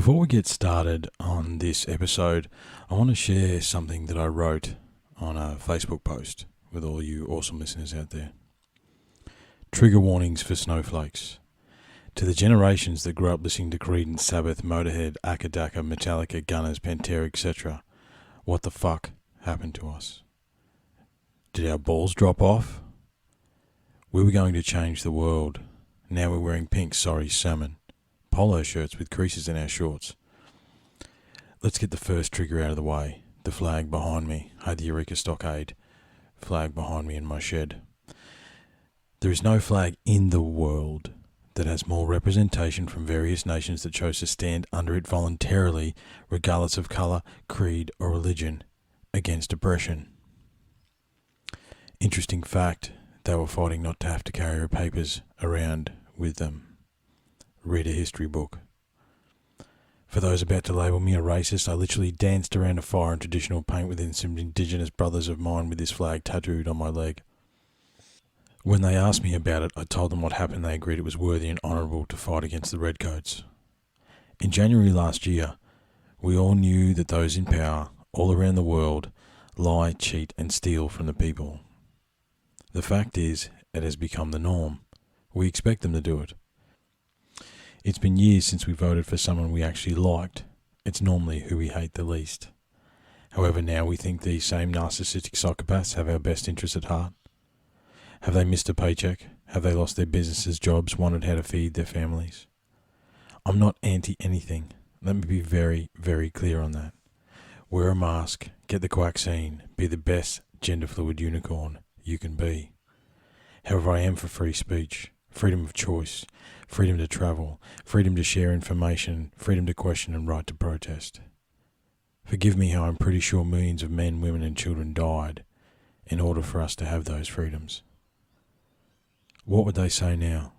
Before we get started on this episode, I want to share something that I wrote on a Facebook post with all you awesome listeners out there. Trigger warnings for snowflakes. To the generations that grew up listening to Creedence, Sabbath, Motorhead, Akadaka, Metallica, Gunners, Pantera, etc., what the fuck happened to us? Did our balls drop off? We were going to change the world. Now we're wearing pink, salmon polo shirts with creases in our shorts. Let's get the first trigger out of the way. The flag behind me. Hey, the Eureka Stockade. Flag behind me in my shed. There is no flag in the world that has more representation from various nations that chose to stand under it voluntarily, regardless of colour, creed or religion, against oppression. Interesting fact, they were fighting not to have to carry their papers around with them. Read a history book. For those about to label me a racist, I literally danced around a fire in traditional paint with some indigenous brothers of mine with this flag tattooed on my leg. When they asked me about it, I told them what happened. They agreed it was worthy and honourable to fight against the Redcoats. In January last year, we all knew that those in power all around the world lie, cheat and steal from the people. The fact is, it has become the norm. We expect them to do it. It's been years since we voted for someone we actually liked. It's normally who we hate the least. However, now we think these same narcissistic psychopaths have our best interests at heart. Have they missed a paycheck? Have they lost their businesses, jobs, wondered how to feed their families? I'm not anti-anything. Let me be very, very clear on that. Wear a mask, get the vaccine, be the best gender-fluid unicorn you can be. However, I am for free speech, freedom of choice, freedom to travel, freedom to share information, freedom to question and right to protest. Forgive me how I'm pretty sure millions of men, women and children died in order for us to have those freedoms. What would they say now?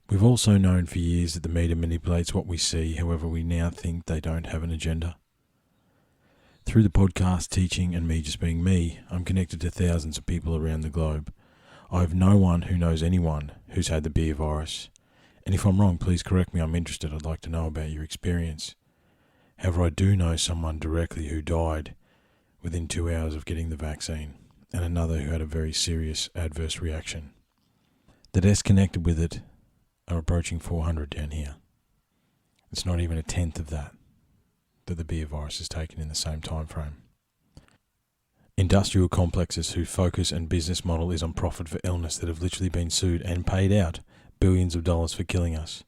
We've also known for years that the media manipulates what we see, however we now think they don't have an agenda. Through the podcast, teaching and me just being me, I'm connected to thousands of people around the globe. I have no one who knows anyone who's had the beer virus. And if I'm wrong, please correct me. I'm interested. I'd like to know about your experience. However, I do know someone directly who died within 2 hours of getting the vaccine, and another who had a very serious adverse reaction. The deaths connected with it are approaching 400 down here. It's not even a tenth of that the beer virus has taken in the same time frame. Industrial complexes whose focus and business model is on profit for illness that have literally been sued and paid out billions of dollars for killing us,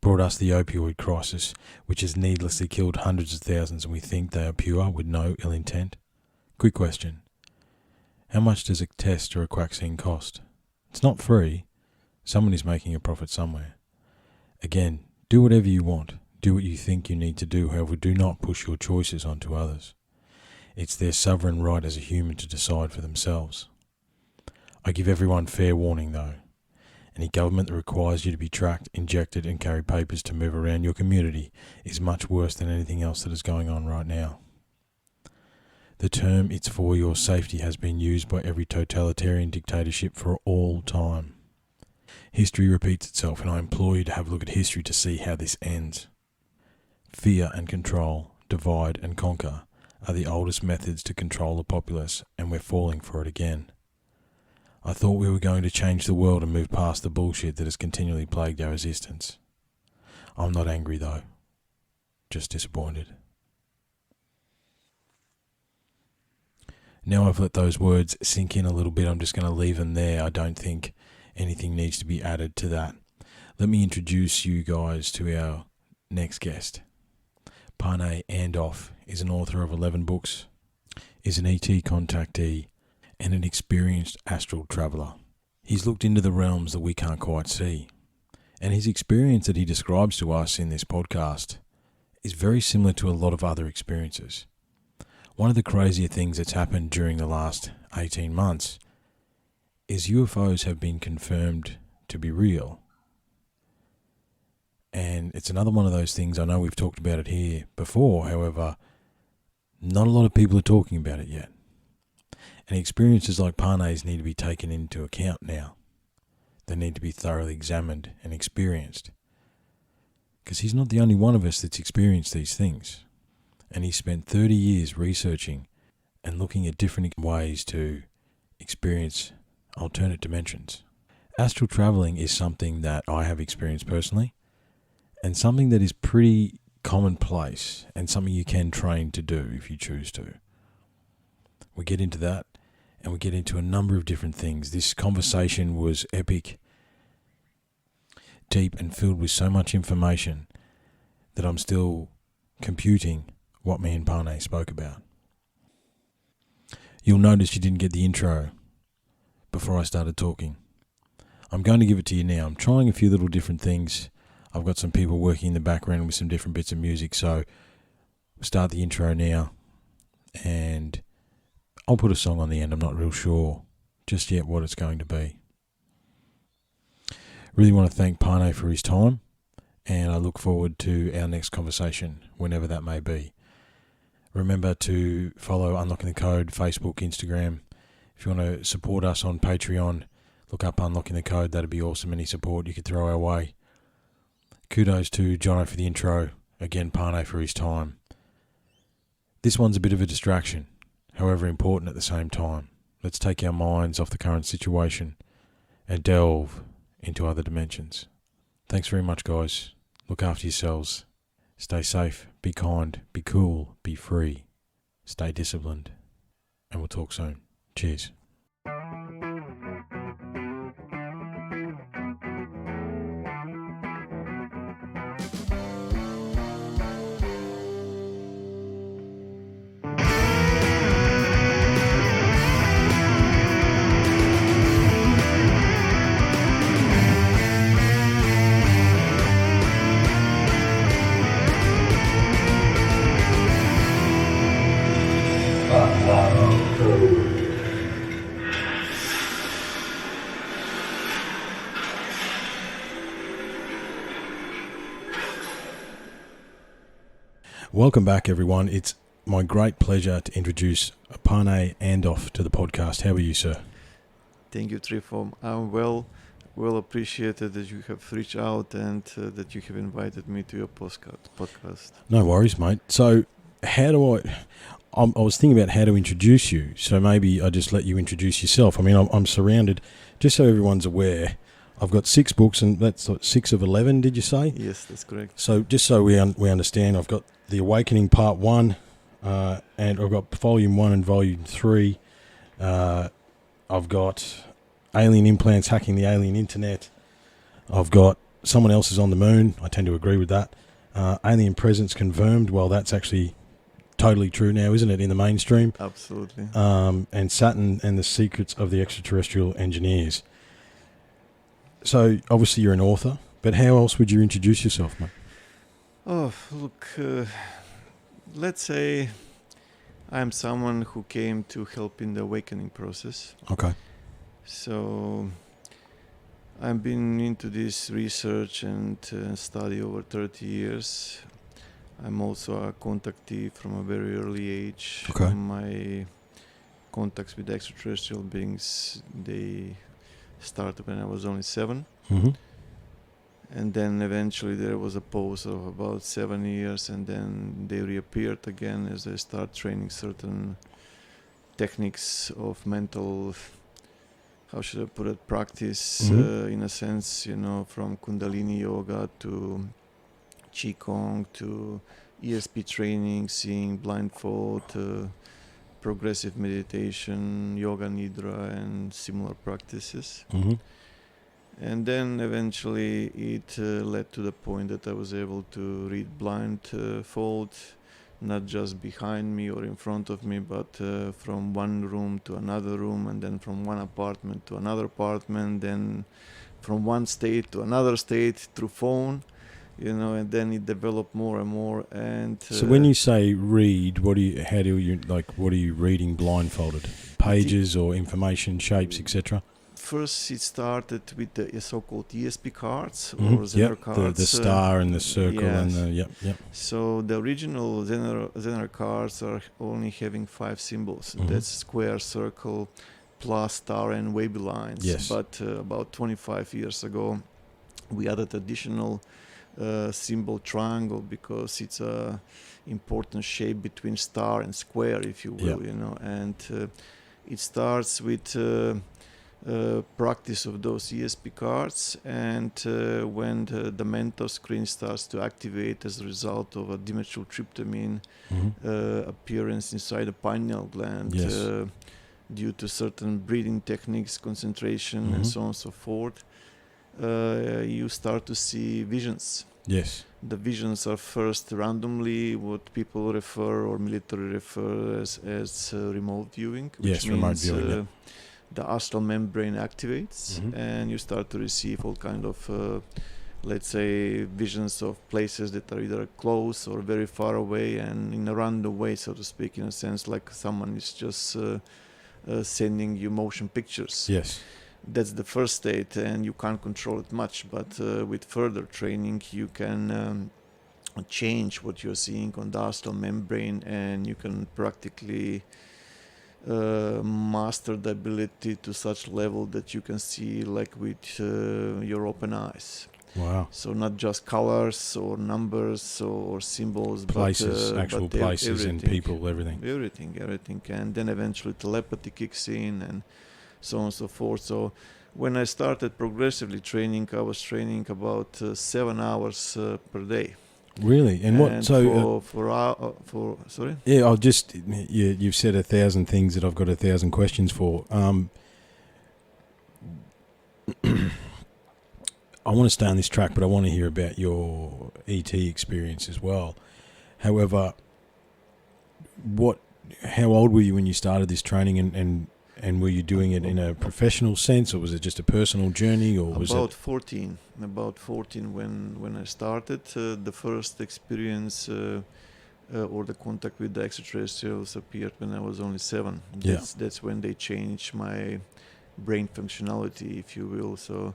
brought us the opioid crisis, which has needlessly killed hundreds of thousands, and we think they are pure with no ill intent. Quick question. How much does a test or a vaccine cost? It's not free. Someone is making a profit somewhere. Again, do whatever you want. Do what you think you need to do. However, do not push your choices onto others. It's their sovereign right as a human to decide for themselves. I give everyone fair warning though. Any government that requires you to be tracked, injected and carry papers to move around your community is much worse than anything else that is going on right now. The term "it's for your safety" has been used by every totalitarian dictatorship for all time. History repeats itself, and I implore you to have a look at history to see how this ends. Fear and control, divide and conquer are the oldest methods to control the populace, and we're falling for it again. I thought we were going to change the world and move past the bullshit that has continually plagued our existence. I'm not angry though, just disappointed. Now I've let those words sink in a little bit, I'm just going to leave them there. I don't think anything needs to be added to that. Let me introduce you guys to our next guest. Pane Andov is an author of 11 books, is an ET contactee, and an experienced astral traveller. He's looked into the realms that we can't quite see, and his experience that he describes to us in this podcast is very similar to a lot of other experiences. One of the crazier things that's happened during the last 18 months is UFOs have been confirmed to be real. And it's another one of those things, I know we've talked about it here before, however, not a lot of people are talking about it yet. And experiences like Pane's need to be taken into account now. They need to be thoroughly examined and experienced. Because he's not the only one of us that's experienced these things. And he spent 30 years researching and looking at different ways to experience alternate dimensions. Astral traveling is something that I have experienced personally, and something that is pretty commonplace, and something you can train to do if you choose to. We get into that, and we get into a number of different things. This conversation was epic, deep, and filled with so much information that I'm still computing what me and Pane spoke about. You'll notice you didn't get the intro before I started talking. I'm going to give it to you now. I'm trying a few little different things. I've got some people working in the background with some different bits of music, so we'll start the intro now, and I'll put a song on the end. I'm not real sure just yet what it's going to be. Really want to thank Pane for his time, and I look forward to our next conversation, whenever that may be. Remember to follow Unlocking the Code, Facebook, Instagram. If you want to support us on Patreon, look up Unlocking the Code. That'd be awesome. Any support you could throw our way. Kudos to Jono for the intro. Again, Pane for his time. This one's a bit of a distraction, however important at the same time. Let's take our minds off the current situation and delve into other dimensions. Thanks very much, guys. Look after yourselves. Stay safe, be kind, be cool, be free. Stay disciplined. And we'll talk soon. Cheers. Welcome back, everyone. It's my great pleasure to introduce Pane Andov to the podcast. How are you, sir? Thank you, Trifon. I'm well appreciated that you have reached out and that you have invited me to your podcast. No worries, mate. So how do I was thinking about how to introduce you, so maybe I just let you introduce yourself. I mean, I'm surrounded, just so everyone's aware, I've got 6 books, and that's 6 of 11, did you say? Yes, that's correct. So just so we understand, I've got The Awakening Part 1, and I've got Volume 1 and Volume 3. I've got Alien Implants, Hacking the Alien Internet. I've got Someone Else is on the Moon. I tend to agree with that. Alien Presence Confirmed. Well, that's actually totally true now, isn't it, in the mainstream? Absolutely. And Saturn and the Secrets of the Extraterrestrial Engineers. So, obviously you're an author, but how else would you introduce yourself, mate? Oh, look, let's say I'm someone who came to help in the awakening process. Okay. So I've been into this research and study over 30 years. I'm also a contactee from a very early age. Okay. My contacts with extraterrestrial beings, they started when I was only 7. Mm-hmm. And then eventually there was a pause of about 7 years, and then they reappeared again as I start training certain techniques of mental, how should I put it, practice, in a sense, from Kundalini yoga to Qigong to ESP training, seeing blindfold, progressive meditation, yoga nidra, and similar practices. Mm-hmm. And then eventually it led to the point that I was able to read blindfold, not just behind me or in front of me, but from one room to another room, and then from one apartment to another apartment, then from one state to another state through phone, and then it developed more and more. And so when you say read, what are you reading blindfolded? Pages or information, shapes, etc.? First, it started with the so-called ESP cards or Mm-hmm. Zener cards. The star and the circle, yes. and the yep. So the original Zener cards are only having 5 symbols. Mm-hmm. That's square, circle, plus, star, and wavy lines. Yes. But about 25 years ago, we added additional symbol triangle, because it's a important shape between star and square, if you will, you know. And it starts with practice of those ESP cards, and when the mental screen starts to activate as a result of a dimethyltryptamine appearance inside the pineal gland, due to certain breathing techniques, concentration, and so on and so forth, you start to see visions. Yes. The visions are first randomly what people refer or military refer as remote viewing, which means remote viewing, the astral membrane activates, and you start to receive all kind of let's say visions of places that are either close or very far away, and in a random way, so to speak, in a sense like someone is just sending you motion pictures. Yes. That's the first state, and you can't control it much, but with further training you can change what you're seeing on the astral membrane, and you can practically master the ability to such level that you can see like with your open eyes. Wow. So not just colors or numbers or symbols, places, actual places and people, everything. Everything. And then eventually telepathy kicks in and so on and so forth. So when I started progressively training, I was training about 7 hours per day. Really? And what? So for sorry? Yeah, I'll just you've said 1,000 things that I've got 1,000 questions for. I want to stay on this track, but I want to hear about your ET experience as well. However, how old were you when you started this training, and were you doing it in a professional sense, or was it just a personal journey, or was about 14? About 14 when I started. The first experience or the contact with the extraterrestrials appeared when I was only 7. That's when they changed my brain functionality, if you will. So.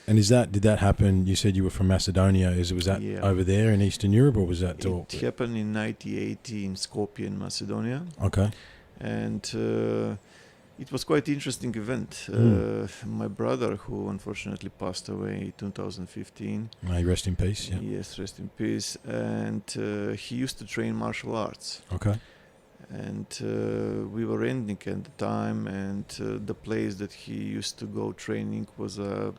And did that happen? You said you were from Macedonia. Was that over there in Eastern Europe, or was that? It happened in 1980 in Skopje, in Macedonia. Okay. And it was quite interesting event. My brother, who unfortunately passed away in 2015. May he rest in peace. Yeah. Yes, rest in peace. And he used to train martial arts. Okay. And we were ending at the time, and the place that he used to go training was a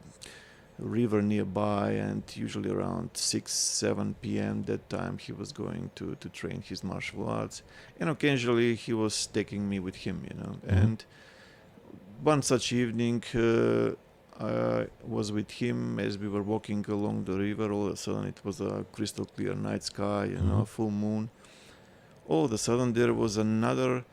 river nearby, and usually around 6-7 p.m. that time he was going to train his martial arts, and occasionally he was taking me with him, you know. And one such evening I was with him as we were walking along the river. All of a sudden it was a crystal clear night sky, you know, full moon. All of a sudden there was another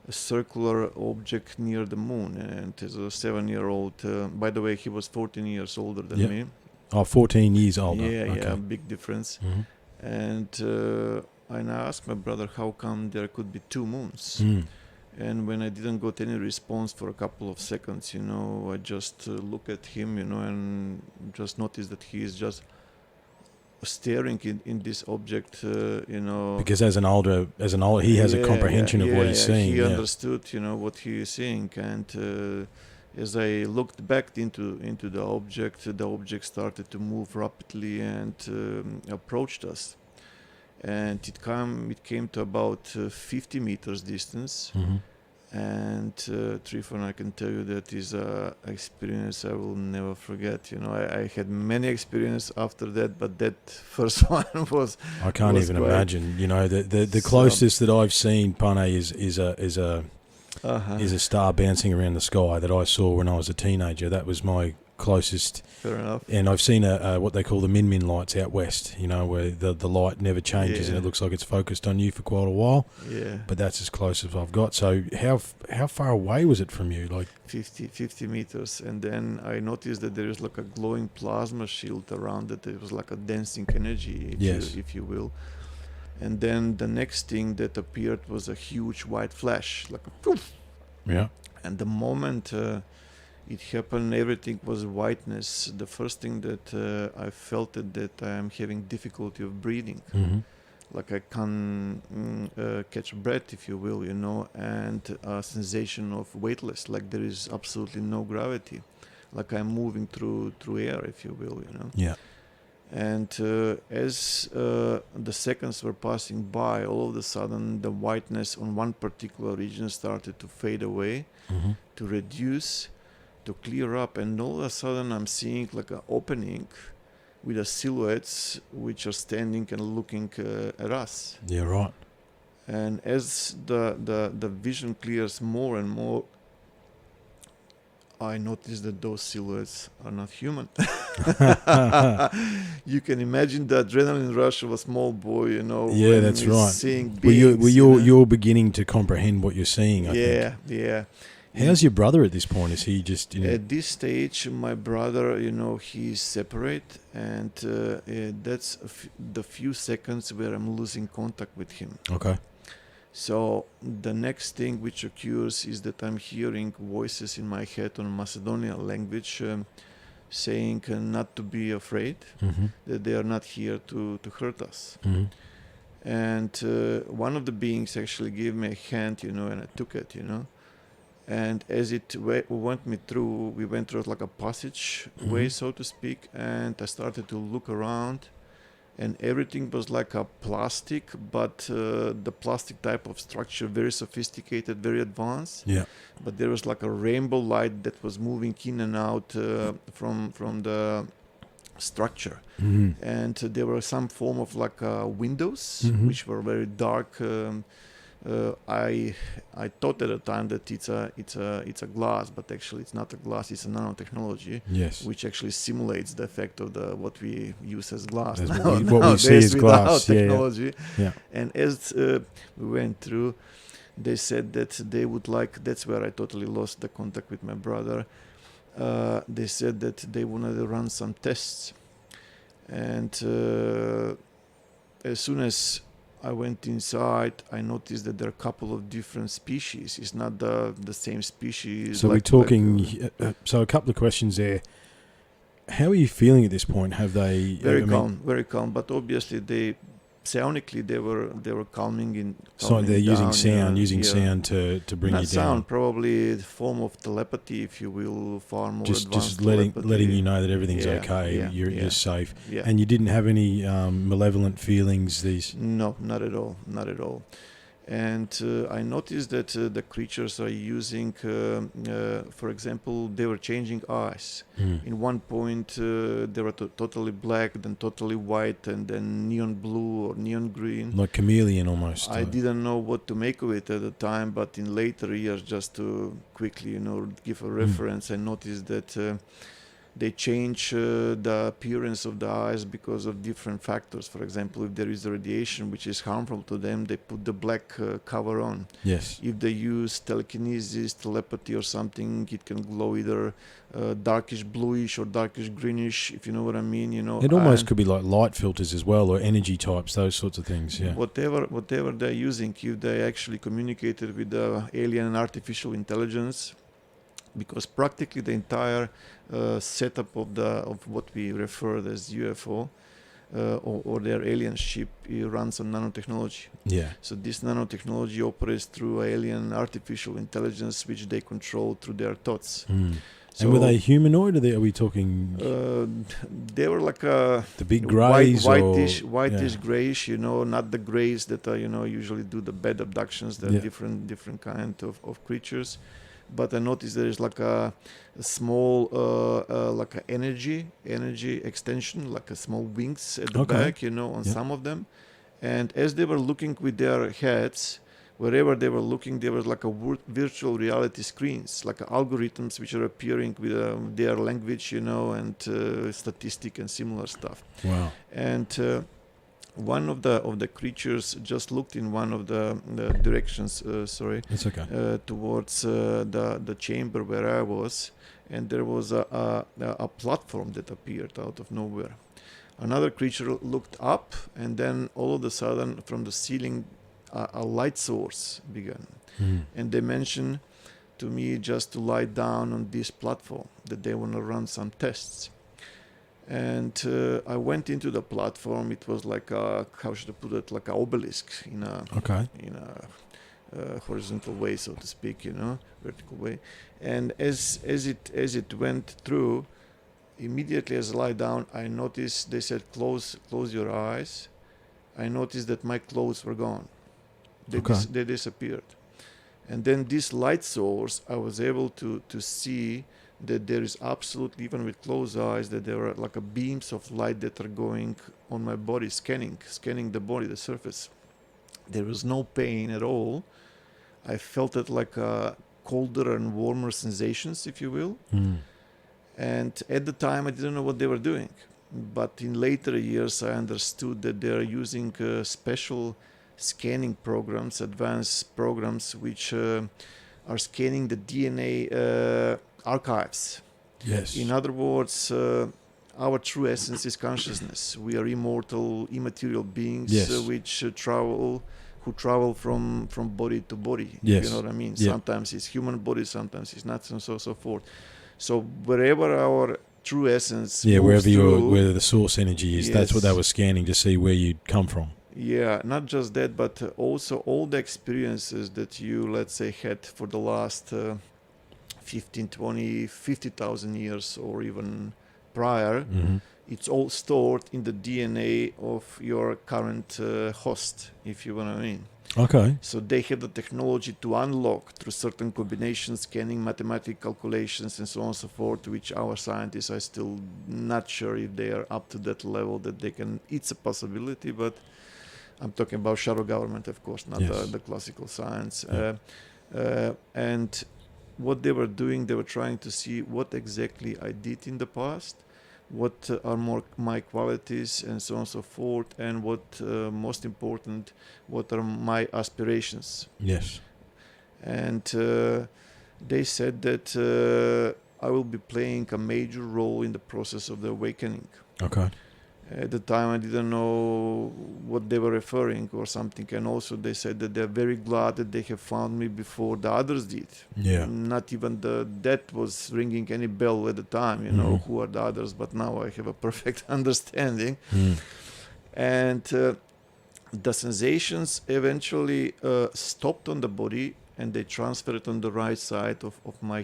circular object near the moon, and as a 7-year-old, by the way, he was 14 years older than me. Oh, 14 years older. Yeah, big difference. And I asked my brother how come there could be 2 moons. And when I didn't got any response for a couple of seconds, you know, I just look at him, you know, and just notice that he is just staring in this object, you know. Because as an older, he has a comprehension of what he's seeing. He understood, you know, what he is seeing, and as I looked back into the object started to move rapidly and approached us, and it came to about 50 meters distance. And Trifon, I can tell you that is an experience I will never forget. You know, I had many experiences after that, but that first one was. I can't even imagine. You know, the closest that I've seen Pane is a star bouncing around the sky that I saw when I was a teenager. That was my closest. Fair enough. And I've seen what they call the min lights out west, you know, where the light never changes and it looks like it's focused on you for quite a while. Yeah. But that's as close as I've got. So how far away was it from you? Like 50 meters. And then I noticed that there is like a glowing plasma shield around it. It was like a dancing energy, if you will. And then the next thing that appeared was a huge white flash, like a poof. Yeah. And the moment it happened, everything was whiteness. The first thing that I felt it that I am having difficulty of breathing. Like I can't catch breath, if you will, you know, and a sensation of weightless, like there is absolutely no gravity, like I'm moving through air, if you will, you know. Yeah. And as the seconds were passing by, all of a sudden the whiteness on one particular region started to fade away, Mm-hmm. to reduce, to clear up, and all of a sudden I'm seeing like an opening with the silhouettes which are standing and looking at us. Yeah, right. And as the vision clears more and more, I noticed that those silhouettes are not human. You can imagine the adrenaline rush of a small boy, you know, Yeah, when that's he's right. seeing Well, beings. you're beginning to comprehend what you're seeing, I think. Yeah. How's your brother at this point? Is he just, At this stage, my brother, you know, he's separate, and that's the few seconds where I'm losing contact with him. Okay. So the next thing which occurs is that I'm hearing voices in my head on Macedonian language saying not to be afraid, Mm-hmm. that they are not here to hurt us. Mm-hmm. And one of the beings actually gave me a hand, you know, and I took it, you know. And as it went me through, we went through like a passage way, so to speak, and I started to look around, and everything was like a plastic, but the plastic type of structure, very sophisticated, very advanced. Yeah. But there was like a rainbow light that was moving in and out from the structure. Mm-hmm. And there were some form of like windows, Mhm. which were very dark. I thought at the time that it's a glass, but actually it's not a glass. It's a nanotechnology, Yes. which actually simulates the effect of what we use as glass. As now, what we see nowadays as with glass. Yeah, yeah. nanotechnology. Yeah. And as we went through, they said that they would like. That's where I totally lost the contact with my brother. They said that they wanted to run some tests, and as soon as I went inside, I noticed that there are a couple of different species. It's not the same species. So we're talking. So a couple of questions there. How are you feeling at this point? Have they very calm. But obviously, psionically they were calming in. So they're using down, sound, sound to bring not you sound, down. probably the form of telepathy, if you will, far more Just advanced. letting you know that everything's okay. Yeah, You're safe, Yeah. and you didn't have any malevolent feelings. No, not at all. And I noticed that the creatures are using, for example, they were changing eyes. In one point, they were totally black, then totally white, and then neon blue or neon green. Like chameleon almost. I didn't know what to make of it at the time, but in later years, just to quickly, give a reference, I noticed that they change the appearance of the eyes because of different factors. For example, if there is radiation which is harmful to them, they put the black cover on. Yes. If they use telekinesis, telepathy or something, it can glow either darkish bluish or darkish greenish, if you know what I mean. It almost could be like light filters as well, or energy types, those sorts of things. Yeah. Whatever they're using, if they actually communicated with the alien and artificial intelligence, because practically the entire setup of what we refer as UFO or their alien ship, it runs on nanotechnology. Yeah. So this nanotechnology operates through alien artificial intelligence, which they control through their thoughts. So, and were they humanoid, or are we talking? They were like the big greys, whitish greyish. Not the greys that usually do the bed abductions. They're different kind of creatures. But I noticed there is like a small, like a energy extension, like a small wings at the back, on some of them. And as they were looking with their heads, wherever they were looking, there was like a virtual reality screens, like algorithms which are appearing with their language, and statistic and similar stuff. Wow. And one of the creatures just looked in one of the directions. It's okay. Towards the chamber where I was, and there was a platform that appeared out of nowhere. Another creature looked up, and then all of a sudden, from the ceiling, a light source began. And they mentioned to me just to lie down on this platform, that they want to run some tests. And I went into the platform. It was like how should I put it, like an obelisk in a horizontal way, so to speak, vertical way. And as it went through, immediately as I lie down, I noticed, they said, close your eyes. I noticed that my clothes were gone. They disappeared. And then this light source, I was able to see that there is absolutely, even with closed eyes, that there are like a beams of light that are going on my body, scanning the body, the surface. There was no pain at all. I felt it like a colder and warmer sensations, if you will. And at the time, I didn't know what they were doing. But in later years, I understood that they are using special scanning programs, advanced programs, which are scanning the DNA archives. Yes. In other words, our true essence is consciousness. We are immortal, immaterial beings, Yes. who travel from body to body. Yes. You know what I mean? Yep. Sometimes it's human body, sometimes it's not, and so forth. So wherever our true essence moves where the source energy is, that's what they Yes. were scanning to see where you'd come from. Yeah, not just that, but also all the experiences that you, let's say, had for the last 15, 20, 50,000 years or even prior, it's all stored in the DNA of your current host, if you know what I mean. Okay. So they have the technology to unlock through certain combinations, scanning, mathematical calculations, and so on and so forth, which our scientists are still not sure if they are up to that level that they can. It's a possibility, but I'm talking about shadow government, of course, not Yes. the classical science. Yeah. And what they were doing, they were trying to see what exactly I did in the past, what are more my qualities, and so on and so forth, and what most important, what are my aspirations. Yes. And they said that I will be playing a major role in the process of the awakening. Okay. At the time, I didn't know what they were referring or something. And also they said that they're very glad that they have found me before the others did. Yeah. Not even that was ringing any bell at the time, you know, who are the others. But now I have a perfect understanding. And the sensations eventually stopped on the body, and they transferred on the right side of my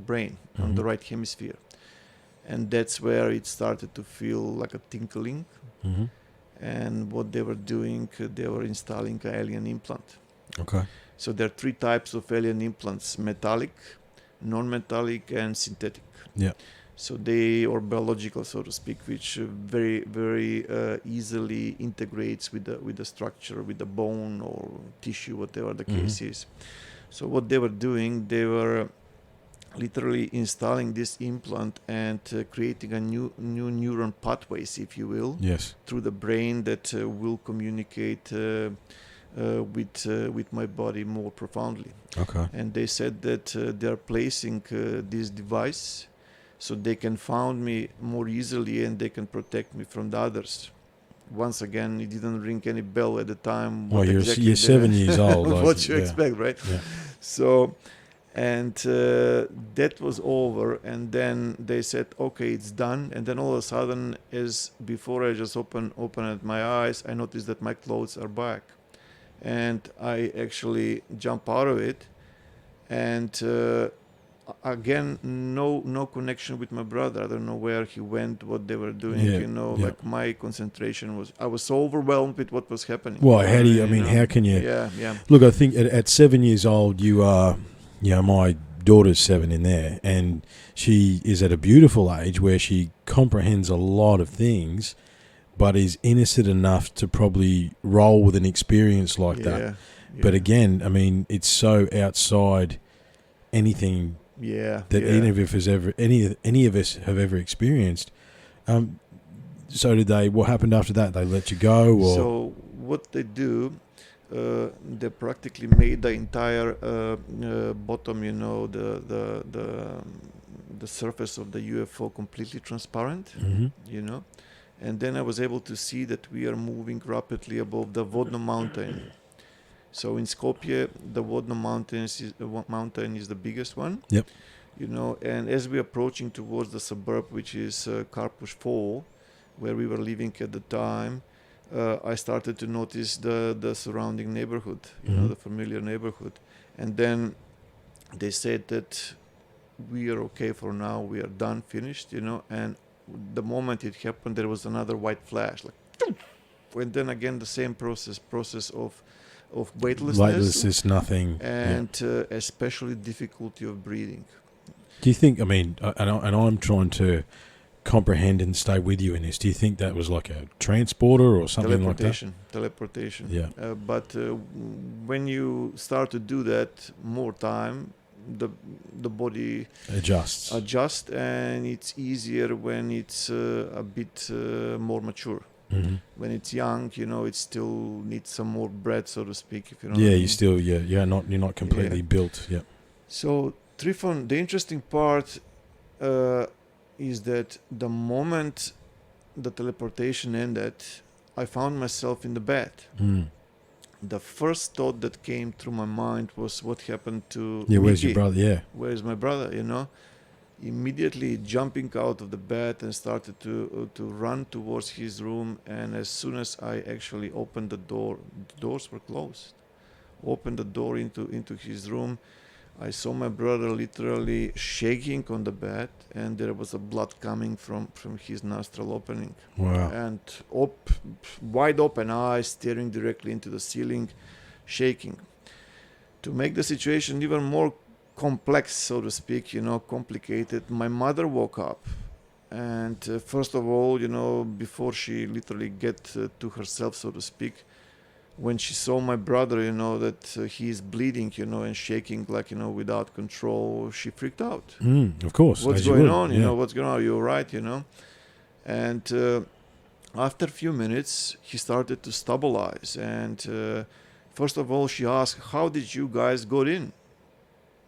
brain, on the right hemisphere. And that's where it started to feel like a tinkling. And what they were doing, they were installing an alien implant. Okay. So there are 3 types of alien implants: metallic, non-metallic, and synthetic. Yeah. So they, or biological, so to speak, which very, very easily integrates with the structure, with the bone or tissue, whatever the case is. So what they were doing, they were literally installing this implant and creating a new neuron pathways, if you will, Yes. through the brain that will communicate with my body more profoundly. Okay. And they said that they are placing this device so they can find me more easily and they can protect me from the others. Once again, it didn't ring any bell at the time. Well, you're 7 years old. What you expect, right? Yeah. So, and that was over, and then they said, okay, it's done. And then all of a sudden, as before I just opened my eyes, I noticed that my clothes are back. And I actually jump out of it, and again, no connection with my brother. I don't know where he went, what they were doing. Like my concentration was, I was so overwhelmed with what was happening. Well, how do you? I mean, how can you? Yeah. Look, I think at 7 years old, you are. My daughter's 7 in there, and she is at a beautiful age where she comprehends a lot of things, but is innocent enough to probably roll with an experience like that. Yeah. But again, I mean, it's so outside anything that any of us have ever experienced. So did they? What happened after that? They let you go, or so what they do? They practically made the entire bottom, the surface of the UFO completely transparent, and then I was able to see that we are moving rapidly above the Vodno mountain. So in Skopje, the Vodno mountain is the biggest one. Yep. And as we're approaching towards the suburb, which is Karpush Fall, where we were living at the time, I started to notice the surrounding neighborhood, the familiar neighborhood. And then they said that we are okay for now, we are done, finished, and the moment it happened, there was another white flash, like, and then again the same process of weightlessness, Weightlessness, nothing. and especially difficulty of breathing. Do you think, I mean, and I'm trying to comprehend and stay with you in this, do you think that was like a transporter or something like that? Teleportation. Yeah. But when you start to do that more time, the body Adjusts. and it's easier when it's a bit more mature. Mm-hmm. When it's young, it still needs some more bread, so to speak. If you know. Yeah, what I you mean. still, you're not completely built. Yeah. So Trifon, the interesting part is that the moment the teleportation ended, I found myself in the bed. Mm. The first thought that came through my mind was what happened to Yeah, where's Mickey? your brother? Yeah. Where's my brother? Immediately jumping out of the bed and started to run towards his room. And as soon as I actually opened the doors were closed. Opened the door into his room, I saw my brother literally shaking on the bed, and there was a blood coming from his nostril opening. Wow. And wide open eyes staring directly into the ceiling, shaking. To make the situation even more complex, so to speak, complicated, my mother woke up. And first of all, before she literally get to herself, so to speak, when she saw my brother, that he is bleeding, and shaking like, without control, she freaked out. Of course. What's as you going would, on? yeah. What's going on? You're right, And after a few minutes, he started to stabilize. And first of all, she asked, "How did you guys got in?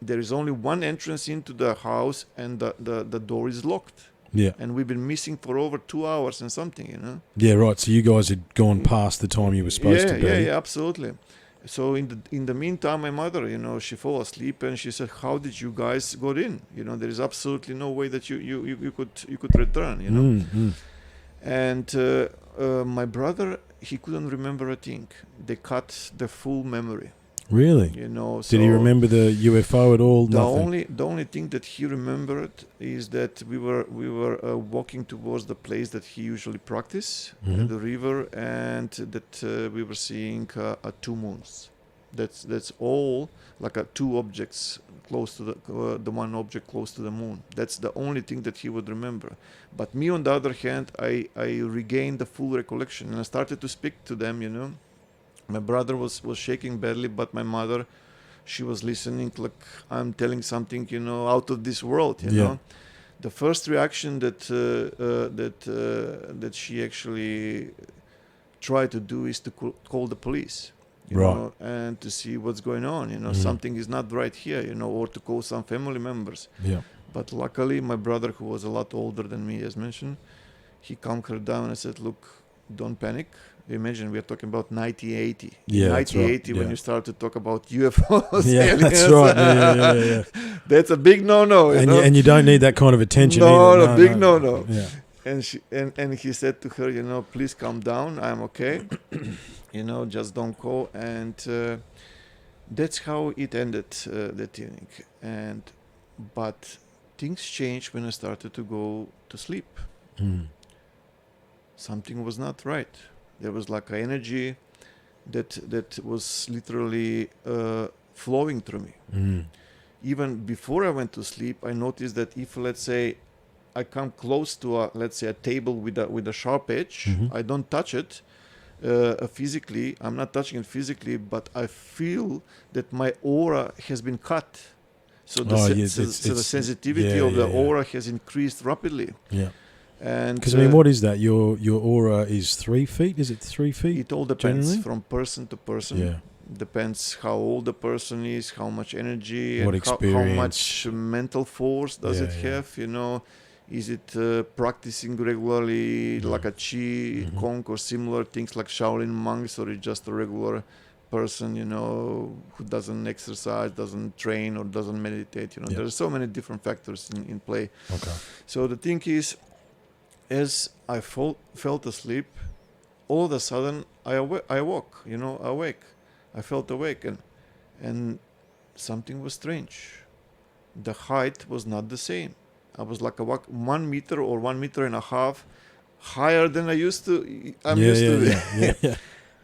There is only one entrance into the house, and the door is locked. Yeah. And we've been missing for over 2 hours and something, Yeah, right. So you guys had gone past the time you were supposed to be. Yeah, absolutely. So in the meantime, my mother, she fell asleep, and she said, "How did you guys got in? There is absolutely no way that you could return, And my brother, he couldn't remember a thing. They cut the full memory. Really? So did he remember the UFO at all? Nothing. The only thing that he remembered is that we were walking towards the place that he usually practice, the river, and that we were seeing two moons. That's all, like two objects close to the one object close to the moon. That's the only thing that he would remember. But me, on the other hand, I regained the full recollection, and I started to speak to them. My brother was shaking badly, but my mother, she was listening like I'm telling something, out of this world, know. The first reaction that she actually tried to do is to call the police, right. and to see what's going on, something is not right here, or to call some family members. Yeah. But luckily, my brother, who was a lot older than me, as mentioned, he calmed her down and said, "Look, don't panic." Imagine we're talking about 1980. Yeah, 1980, when you start to talk about UFOs. Yeah, aliens, that's right. Yeah. That's a big no-no. And you don't need that kind of attention no, either. No, big no-no. Yeah. And he said to her, "Please calm down. I'm okay. Just don't call." And that's how it ended, that evening. But things changed when I started to go to sleep. Something was not right. There was like an energy that was literally flowing through me. Even before I went to sleep, I noticed that if, let's say, I come close to a table with a sharp edge, I don't touch it physically. I'm not touching it physically, but I feel that my aura has been cut. So the sensitivity of the aura has increased rapidly. Yeah. And because what is that? Your aura is 3 feet. Is it 3 feet? It all depends generally? from person to person. Yeah. Depends how old the person is, how much energy, what and experience, how much mental force does it have. Is it practicing regularly like a Qi, Kong, or similar things like Shaolin monks, or is just a regular person, who doesn't exercise, doesn't train, or doesn't meditate. There are so many different factors in play. Okay. So the thing is, as I felt asleep, all of a sudden I awoke. I felt awake, and something was strange. the height was not the same. I was like 1 meter or 1.5 meters higher than I'm used to be. Yeah.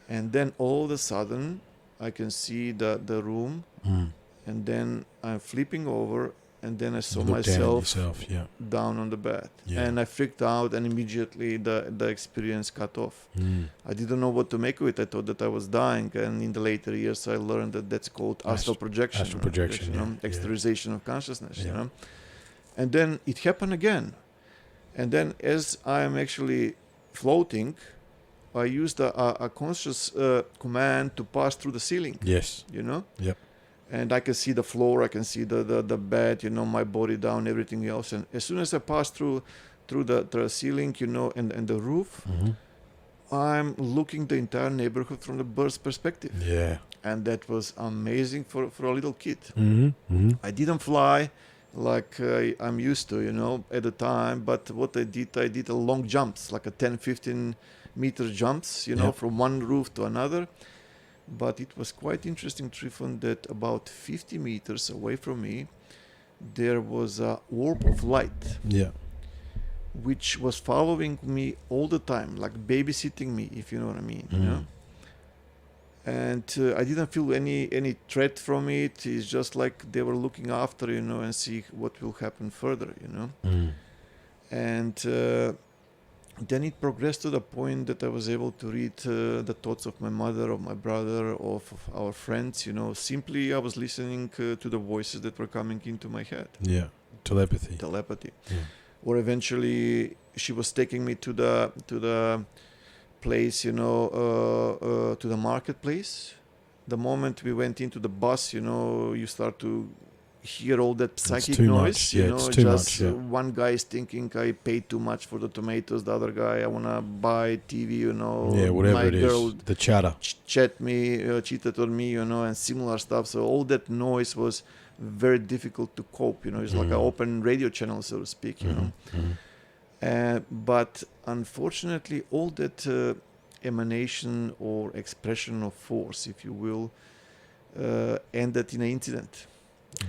And then all of a sudden, I can see the room, and then I'm flipping over, and then I saw You look down at myself yourself, yeah. down on the bed. Yeah. And I freaked out, and immediately the experience cut off. I didn't know what to make of it. I thought that I was dying, and in the later years I learned that that's called astral projection. Astral projection, exteriorization of consciousness, Yeah. you know. And then it happened again. And then as I am actually floating, I used a conscious command to pass through the ceiling, Yes. you know. Yep. And I can see the floor, I can see the bed, you know, my body down, everything else. And as soon as I pass through the ceiling, you know, and the roof, I'm looking the entire neighborhood from the bird's perspective. Yeah. And that was amazing for a little kid. I didn't fly like I'm used to, you know, at the time. But what I did a long jumps, like a 10-15 meter jumps, you know, from one roof to another. But it was quite interesting, Trifon, that about 50 meters away from me, there was a orb of light. Yeah. Which was following me all the time, like babysitting me, if you know what I mean. You know? And I didn't feel any threat from it. It's just like they were looking after, you know, and see what will happen further, you know. And then it progressed to the point that I was able to read the thoughts of my mother, of my brother, of our friends, you know. Simply I was listening to the voices that were coming into my head. Yeah. Telepathy. Yeah. Or eventually she was taking me to the place, you know, to the marketplace. The moment we went into the bus, you know, you start to hear all that psychic noise. Yeah, you know, it's too just much. Yeah. one guy is thinking I paid too much for the tomatoes. The other guy, I wanna buy TV, you know. Yeah, whatever my it girl is. The chatter. cheated on me, you know, and similar stuff. So all that noise was very difficult to cope, you know. It's like an open radio channel, so to speak, you know. But unfortunately, all that emanation or expression of force, if you will, ended in an incident.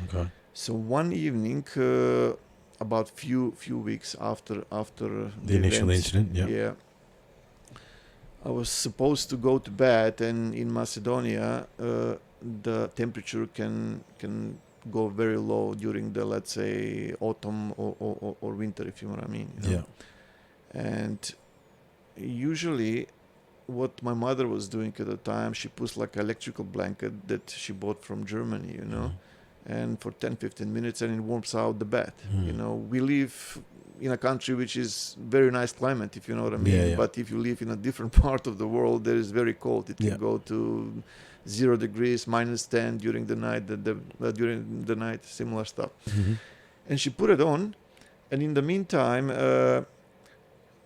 Okay. So one evening, about few weeks after The initial events, incident, yeah, I was supposed to go to bed, and in Macedonia, the temperature can go very low during the, let's say, autumn or winter, if you know what I mean. You know? Yeah. And usually, what my mother was doing at the time, she puts like an electrical blanket that she bought from Germany, you know. And for 10-15 minutes, and it warms out the bed. You know, we live in a country which is very nice climate, if you know what I mean. Yeah. But if you live in a different part of the world, there is very cold. It can go to 0 degrees, -10 during the night. During the night, similar stuff. And she put it on, and in the meantime,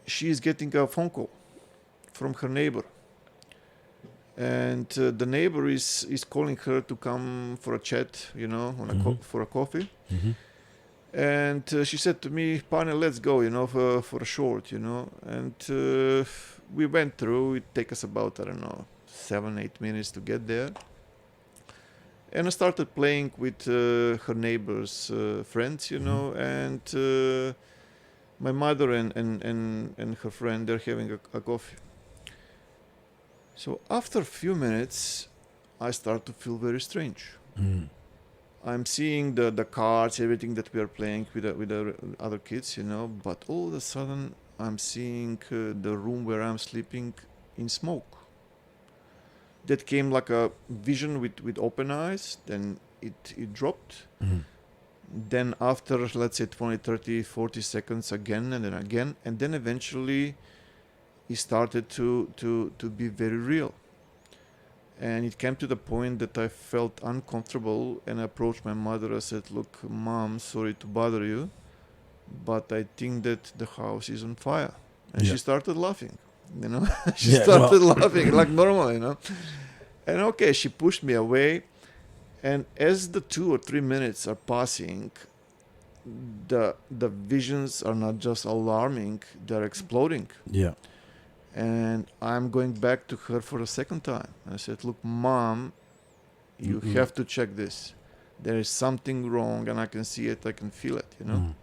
she is getting a phone call from her neighbor. And the neighbor is calling her to come for a chat, you know, for a coffee. And she said to me, Pane, let's go, you know, for a short, you know. And we went through. It took us about, I don't know, 7-8 minutes to get there. And I started playing with her neighbor's friends, you know. And my mother and her friend, they're having a coffee. So after a few minutes, I start to feel very strange. I'm seeing the cards, everything that we are playing with the other kids, you know. But all of a sudden, I'm seeing the room where I'm sleeping in smoke. That came like a vision with open eyes. Then it dropped. Then after, let's say, 20, 30, 40 seconds again and then again. And then eventually it started to be very real. And it came to the point that I felt uncomfortable, and I approached my mother. I said, look, Mom, sorry to bother you, but I think that the house is on fire. And she started laughing, you know. She started laughing like normal, you know. And okay, she pushed me away. And as the 2 or 3 minutes are passing, the visions are not just alarming, they're exploding. Yeah. And I'm going back to her for a second time. I said, look, Mom, you have to check this. There is something wrong, and I can see it, I can feel it, you know. Mm.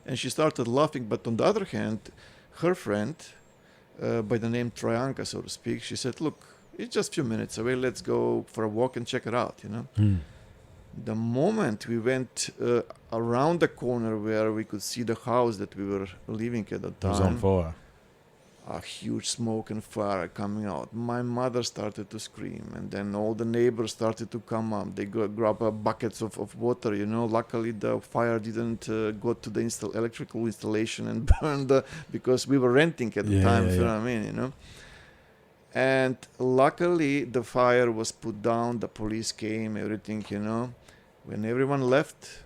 And she started laughing, but on the other hand, her friend, by the name Trianka, so to speak, she said, look, it's just a few minutes away, let's go for a walk and check it out, you know. Mm. The moment we went around the corner where we could see the house that we were living at the It was on time, fire. a huge smoke and fire coming out. My mother started to scream, and then all the neighbors started to come up. They grab buckets of water, you know. Luckily, the fire didn't go to the electrical installation and burn because we were renting at the time, if you know what I mean, you know. And luckily, the fire was put down. The police came, everything, you know. When everyone left,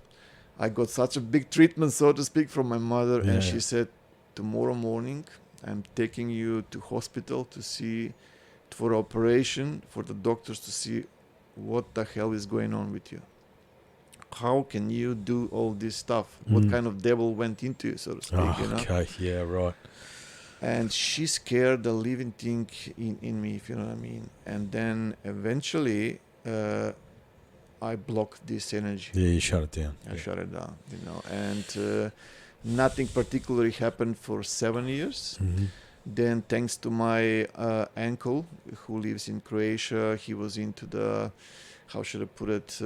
I got such a big treatment, so to speak, from my mother, and she said, tomorrow morning, I'm taking you to hospital to see for operation, for the doctors to see what the hell is going on with you. How can you do all this stuff? What kind of devil went into you, so to speak, you know? Okay, yeah, right. And she scared the living thing in me, if you know what I mean. And then eventually, I blocked this energy. Yeah, you shut it down. I shut it down, you know. And nothing particularly happened for 7 years. Mm-hmm. Then, thanks to my uncle who lives in Croatia, he was into the, how should I put it,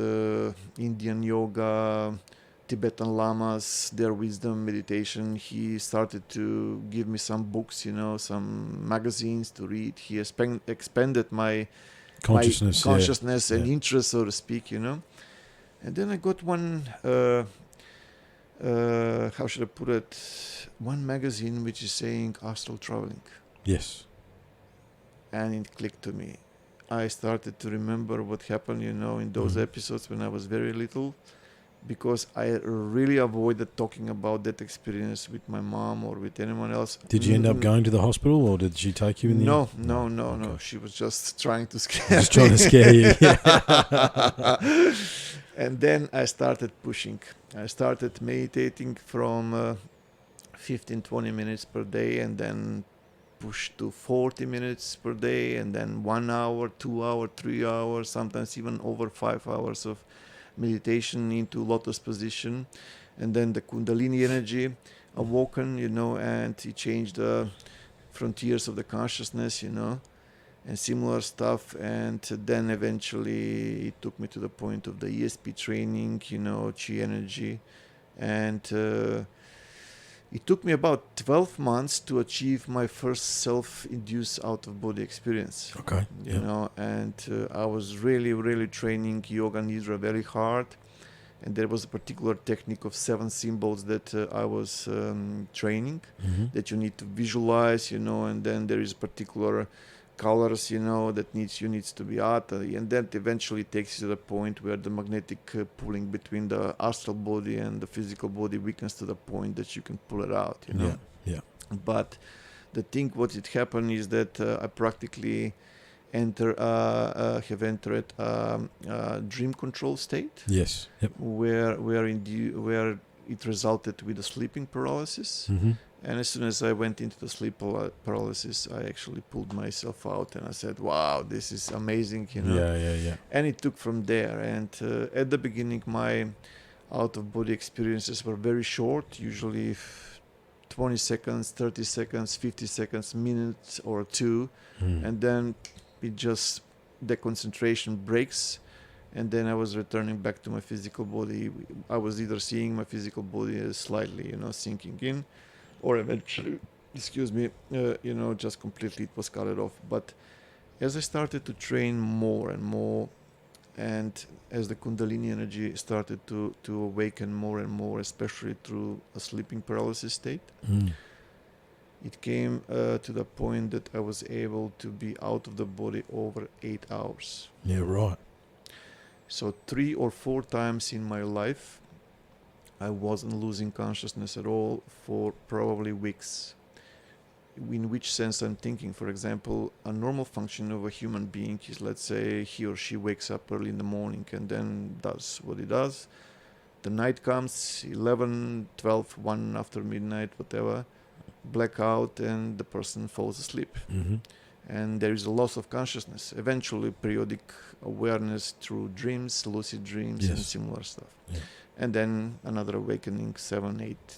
Indian yoga, Tibetan lamas, their wisdom, meditation. He started to give me some books, you know, some magazines to read. He expanded my consciousness and interest, so to speak, you know. And then I got one, how should I put it, one magazine which is saying Astral traveling. Yes. And it clicked to me. I started to remember what happened, you know, in those episodes when I was very little, because I really avoided talking about that experience with my mom or with anyone else. Did you end up going to the hospital, or did she take you in the No. Okay. She was just trying to scare me. Just trying to scare you. Yeah. And then I started pushing. I started meditating from 15-20 minutes per day, and then pushed to 40 minutes per day, and then 1 hour, 2 hours, 3 hours, sometimes even over 5 hours of meditation into lotus position. And then the Kundalini energy awoken, you know, and it changed the frontiers of the consciousness, you know, and similar stuff. And then eventually it took me to the point of the ESP training, you know, Chi energy. And it took me about 12 months to achieve my first self-induced out-of-body experience. Okay. You know, and I was really training yoga nidra very hard. And there was a particular technique of 7 symbols that I was training, that you need to visualize, you know, and then there is particular colors, you know, that needs to be out, and that eventually takes you to the point where the magnetic pulling between the astral body and the physical body weakens to the point that you can pull it out, you know. Yeah. But the thing what it happened is that I practically have entered a dream control state. Yes. Yep. Where it resulted with a sleeping paralysis. And as soon as I went into the sleep paralysis, I actually pulled myself out, and I said, wow, this is amazing, you know. Yeah. And it took from there. And at the beginning, my out-of-body experiences were very short, usually 20 seconds, 30 seconds, 50 seconds, minutes or two. And then it just, the concentration breaks. And then I was returning back to my physical body. I was either seeing my physical body as slightly, you know, sinking in, or eventually, you know, just completely it was cut off. But as I started to train more and more, and as the Kundalini energy started to awaken more and more, especially through a sleeping paralysis state, it came to the point that I was able to be out of the body over 8 hours. Yeah, right. So 3 or 4 times in my life, I wasn't losing consciousness at all for probably weeks. In which sense I'm thinking, for example, a normal function of a human being is, let's say, he or she wakes up early in the morning and then does what he does. The night comes, 11, 12, 1 after midnight, whatever, blackout, and the person falls asleep. and there is a loss of consciousness. Eventually, periodic awareness through dreams, lucid dreams, and Yes. similar stuff. Yeah. And then another awakening, 7, 8,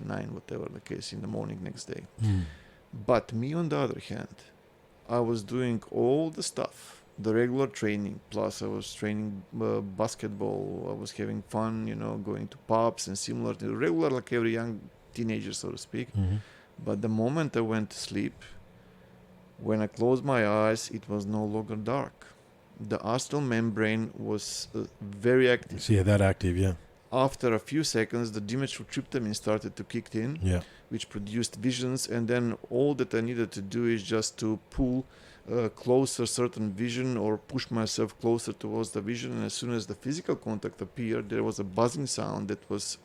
9, whatever the case, in the morning next day. Mm. But me, on the other hand, I was doing all the stuff, the regular training, plus I was training basketball, I was having fun, going to pubs and similar, regular like every young teenager, so to speak. Mm-hmm. But the moment I went to sleep, when I closed my eyes, it was no longer dark. The astral membrane was very active. So yeah, that active, yeah. After a few seconds, the dimethyltryptamine started to kick in, Yeah. which produced visions, and then all that I needed to do is just to pull closer certain vision or push myself closer towards the vision, and as soon as the physical contact appeared, there was a buzzing sound that was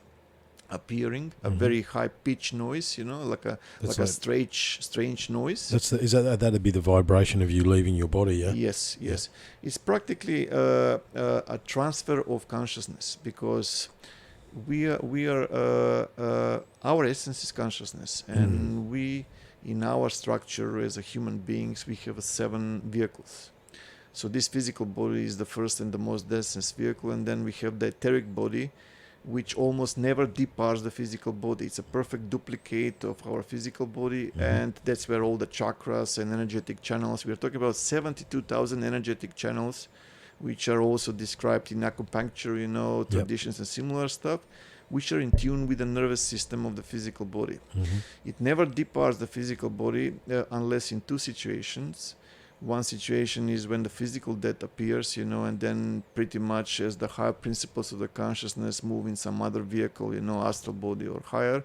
appearing, a Mhm. very high pitch noise, like a strange noise. That'd be the vibration of you leaving your body, yeah? Yes. It's practically a transfer of consciousness, because our essence is consciousness, and we, in our structure as a human beings, we have 7 vehicles. So this physical body is the first and the most densest vehicle, and then we have the etheric body, which almost never departs the physical body. It's a perfect duplicate of our physical body, and that's where all the chakras and energetic channels, we're talking about 72,000 energetic channels, which are also described in acupuncture, traditions and similar stuff, which are in tune with the nervous system of the physical body. Mm-hmm. It never departs the physical body unless in 2 situations. One situation is when the physical death appears, and then pretty much as the higher principles of the consciousness move in some other vehicle, astral body or higher,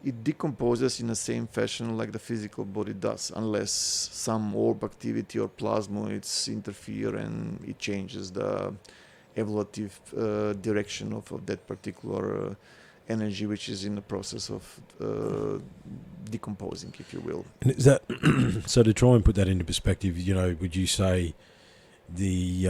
it decomposes in the same fashion like the physical body does, unless some orb activity or plasmoids interfere and it changes the evolutive direction of that particular energy, which is in the process of decomposing, if you will. And is that so? To try and put that into perspective, would you say the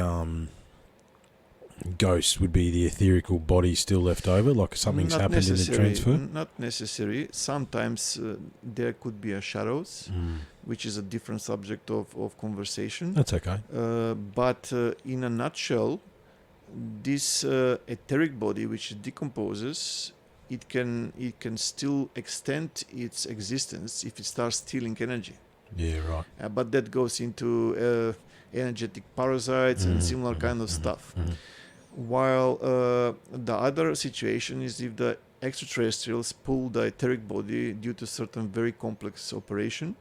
ghost would be the etherical body still left over, like something's Not happened in the transfer? Not necessary. Sometimes there could be a shadows, which is a different subject of conversation. That's okay. But in a nutshell, this etheric body, which decomposes, it can still extend its existence if it starts stealing energy. Yeah, right. But that goes into energetic parasites and similar kind of stuff. While the other situation is if the extraterrestrials pull the etheric body due to certain very complex operation,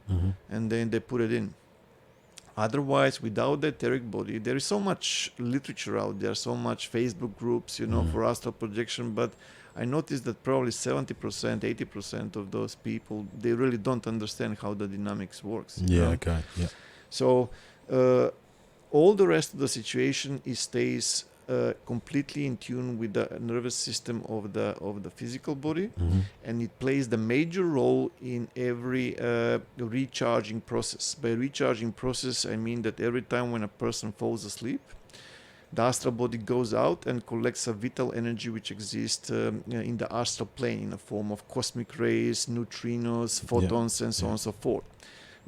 and then they put it in. Otherwise, without the etheric body, there is so much literature out there, so much Facebook groups, for astral projection, but I noticed that probably 70%, 80% of those people, they really don't understand how the dynamics works. Yeah, okay, yeah. So all the rest of the situation stays completely in tune with the nervous system of the physical body, and it plays the major role in every recharging process. By recharging process, I mean that every time when a person falls asleep, the astral body goes out and collects a vital energy which exists in the astral plane in the form of cosmic rays, neutrinos, photons, and so on and so forth.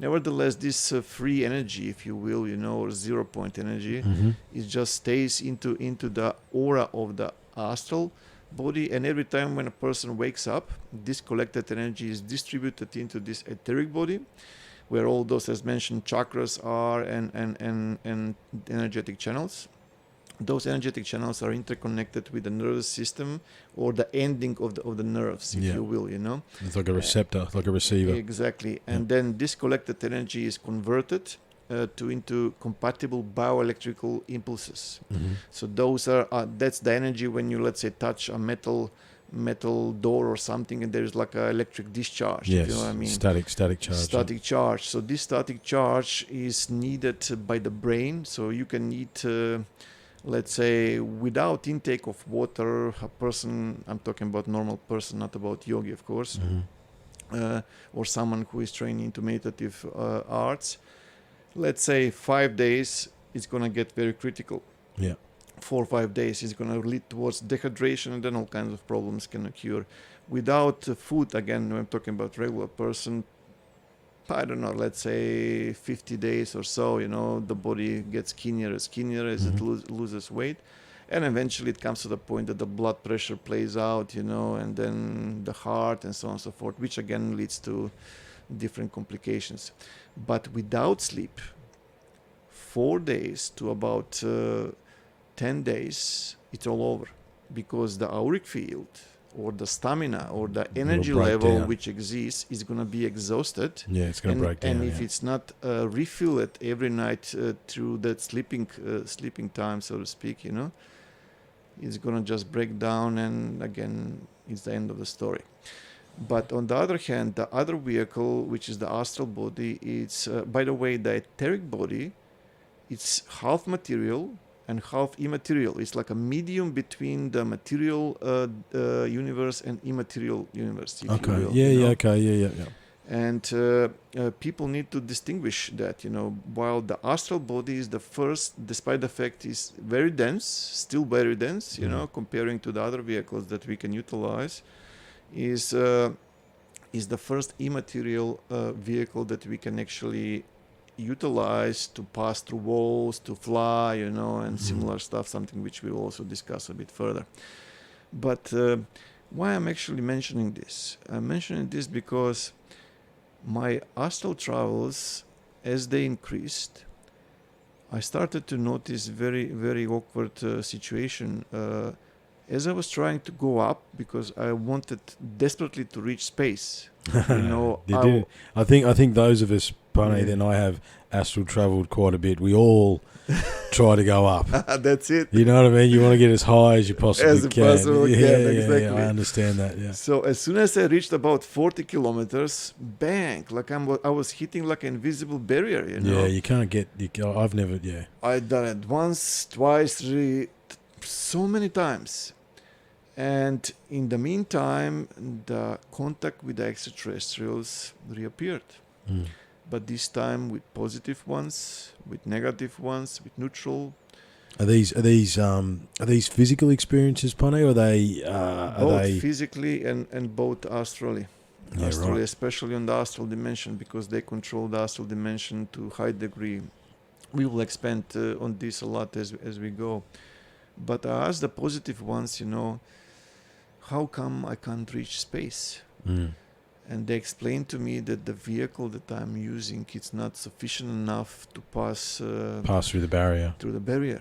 Nevertheless, this free energy, if you will, or 0 point energy, it just stays into the aura of the astral body, and every time when a person wakes up, this collected energy is distributed into this etheric body, where all those, as mentioned, chakras are and energetic channels. Those energetic channels are interconnected with the nervous system or the ending of the nerves, if you will, It's like a receptor, like a receiver. Exactly. And then this collected energy is converted into compatible bioelectrical impulses. So those are that's the energy when you, let's say, touch a metal door or something, and there's like an electric discharge. Yes, if you know what I mean. static charge. Static charge. So this static charge is needed by the brain. So you can eat, let's say, without intake of water, a person, I'm talking about normal person, not about yogi, of course, or someone who is trained into meditative arts, let's say 5 days, it's going to get very critical. Yeah. 4 or 5 days is going to lead towards dehydration, and then all kinds of problems can occur. Without food, again, when I'm talking about regular person, I don't know, let's say 50 days or so, the body gets skinnier as it loses weight. And eventually it comes to the point that the blood pressure plays out, and then the heart and so on and so forth, which again leads to different complications. But without sleep, 4 days to about 10 days, it's all over, because the auric field or the stamina or the energy level which exists is going to be exhausted. Yeah, it's going to break down. And if it's not refilled every night through that sleeping time, so to speak, it's going to just break down, and again, it's the end of the story. But on the other hand, the other vehicle, which is the astral body, it's, by the way, the etheric body, it's half material and half immaterial. It's like a medium between the material universe and immaterial universe, if you will. Yeah. And people need to distinguish that, while the astral body is the first, despite the fact is very dense, still very dense, comparing to the other vehicles that we can utilize, is the first immaterial vehicle that we can actually utilize to pass through walls, to fly, and similar stuff, something which we will also discuss a bit further. But why I'm actually mentioning this? I'm mentioning this because my astral travels, as they increased, I started to notice very, very awkward situation. As I was trying to go up, because I wanted desperately to reach space. I think those of us, Pane, and I have astral travelled quite a bit. We all try to go up. That's it. You know what I mean? You want to get as high as you possibly can. Exactly. Yeah, I understand that. Yeah. So as soon as I reached about 40 kilometers, bang! Like I was hitting like an invisible barrier. Yeah, you can't get. I've never. Yeah. I done it once, twice, three, so many times. And in the meantime, the contact with the extraterrestrials reappeared. But this time with positive ones, with negative ones, with neutral. Are these physical experiences, Pane, or are they? Both physically and both astrally. Yeah, astrally, right. especially on the astral dimension, because they control the astral dimension to a high degree. We will expand on this a lot as we go. But I asked the positive ones, how come I can't reach space? And they explained to me that the vehicle that I'm using, it's not sufficient enough to pass through the barrier.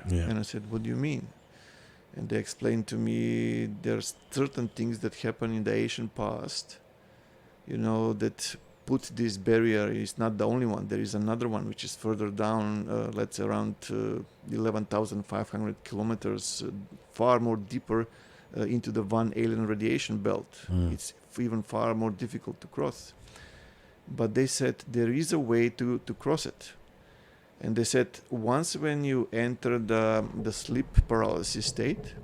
Yeah. And I said, what do you mean? And they explained to me there's certain things that happen in the ancient past, that put this barrier. Is not the only one. There is another one which is further down, let's say around 11,500 kilometers, far more deeper into the Van Allen radiation belt. It's even far more difficult to cross. But they said there is a way to cross it. And they said once when you enter the sleep paralysis state,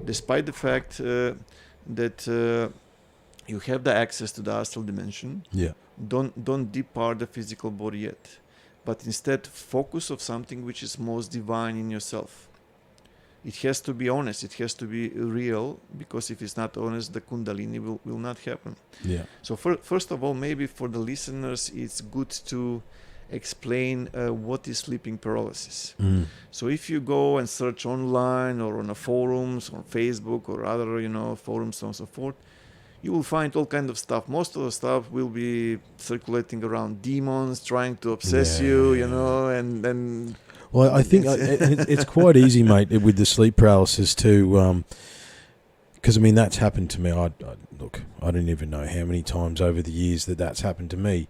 despite the fact that you have the access to the astral dimension, don't depart the physical body yet, but instead focus on something which is most divine in yourself. It has to be honest, it has to be real, because if it's not honest, the kundalini will not happen. Yeah. So first of all, maybe for the listeners, it's good to explain what is sleeping paralysis. So if you go and search online or on a forums, on Facebook or other, forums and so forth, you will find all kind of stuff. Most of the stuff will be circulating around demons trying to obsess you, and then... Well, I think it's quite easy, mate, with the sleep paralysis too, because that's happened to me. I don't even know how many times over the years that's happened to me.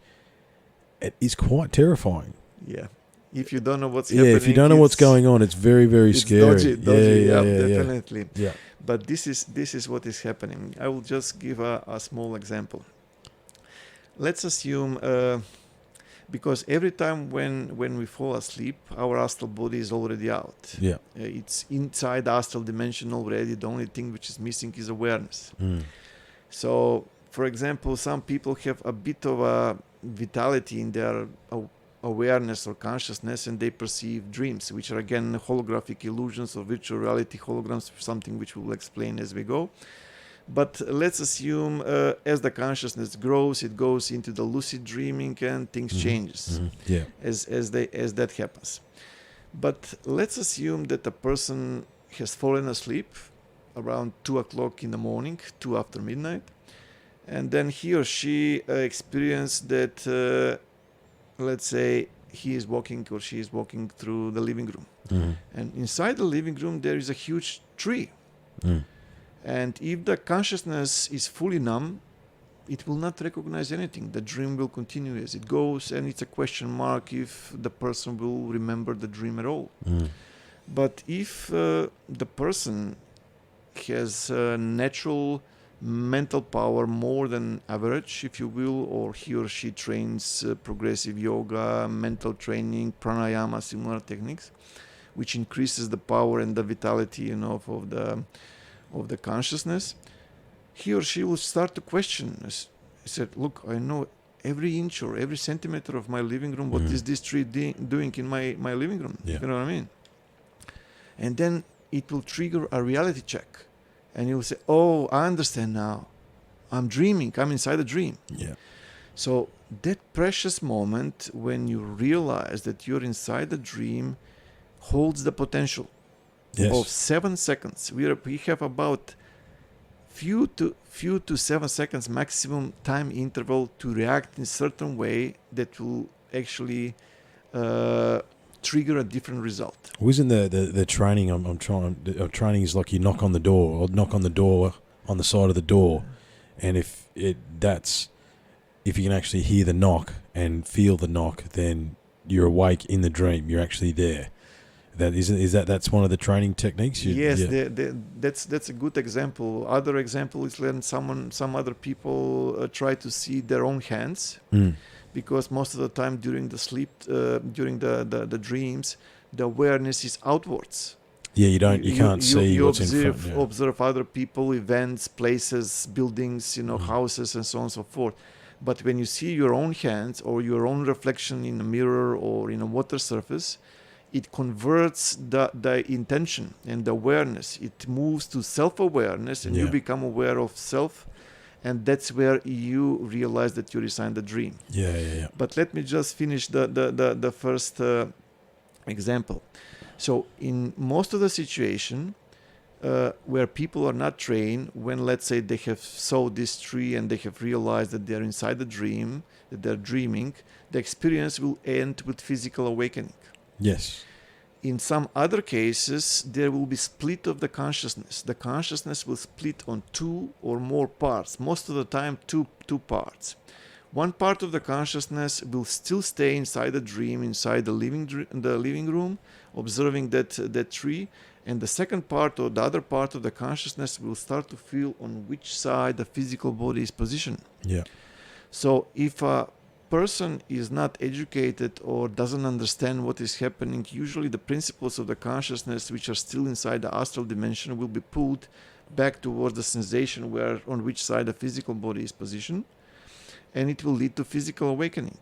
It is quite terrifying. Yeah, if you don't know what's happening. Yeah, if you don't know what's going on, it's very, very scary. Dodgy, definitely. Yeah. But this is what is happening. I will just give a small example. Let's assume. Because every time when we fall asleep, our astral body is already out. Yeah. It's inside the astral dimension already. The only thing which is missing is awareness. So, for example, some people have a bit of a vitality in their awareness or consciousness, and they perceive dreams, which are again holographic illusions or virtual reality holograms, something which we'll explain as we go. But let's assume as the consciousness grows, it goes into the lucid dreaming and things changes Yeah. as that happens. But let's assume that a person has fallen asleep around 2 o'clock in the morning, 2 after midnight, and then he or she experienced that, let's say, he is walking or she is walking through the living room. And inside the living room, there is a huge tree. And if the consciousness is fully numb, it will not recognize anything. The dream will continue as it goes, and it's a question mark if the person will remember the dream at all. But if the person has natural mental power more than average, if you will, or he or she trains progressive yoga, mental training, pranayama, similar techniques, which increases the power and the vitality, of the consciousness, he or she will start to question. He said, look, I know every inch or every centimeter of my living room, what is this tree doing in my living room? Yeah. You know what I mean? And then it will trigger a reality check. And you will say, oh, I understand now. I'm dreaming. I'm inside a dream. Yeah. So that precious moment when you realize that you're inside a dream holds the potential of 7 seconds. We have about few to 7 seconds maximum time interval to react in a certain way that will actually trigger a different result. Wasn't the training training is like you knock on the door on the side of the door, and if you can actually hear the knock and feel the knock, then you're awake in the dream. You're actually there. That's one of the training techniques. That's a good example. Other example is when some other people try to see their own hands, because most of the time during the sleep, during the dreams, the awareness is outwards. Yeah, you can't see what's in front. You observe other people, events, places, buildings, houses, and so on and so forth. But when you see your own hands or your own reflection in a mirror or in a water surface, it converts the intention and the awareness. It moves to self-awareness, and you become aware of self, and that's where you realize that you're inside the dream. Yeah. But let me just finish the first example. So in most of the situation where people are not trained, when let's say they have saw this tree and they have realized that they're inside the dream, that they're dreaming, the experience will end with physical awakening. Yes. In some other cases, there will be split of the consciousness. The consciousness will split on 2 or more parts. Most of the time, two parts. One part of the consciousness will still stay inside the dream, inside the living room, observing that tree. And the second part or the other part of the consciousness will start to feel on which side the physical body is positioned. Yeah. So if a person is not educated or doesn't understand what is happening, usually the principles of the consciousness which are still inside the astral dimension will be pulled back towards the sensation on which side the physical body is positioned, and it will lead to physical awakening.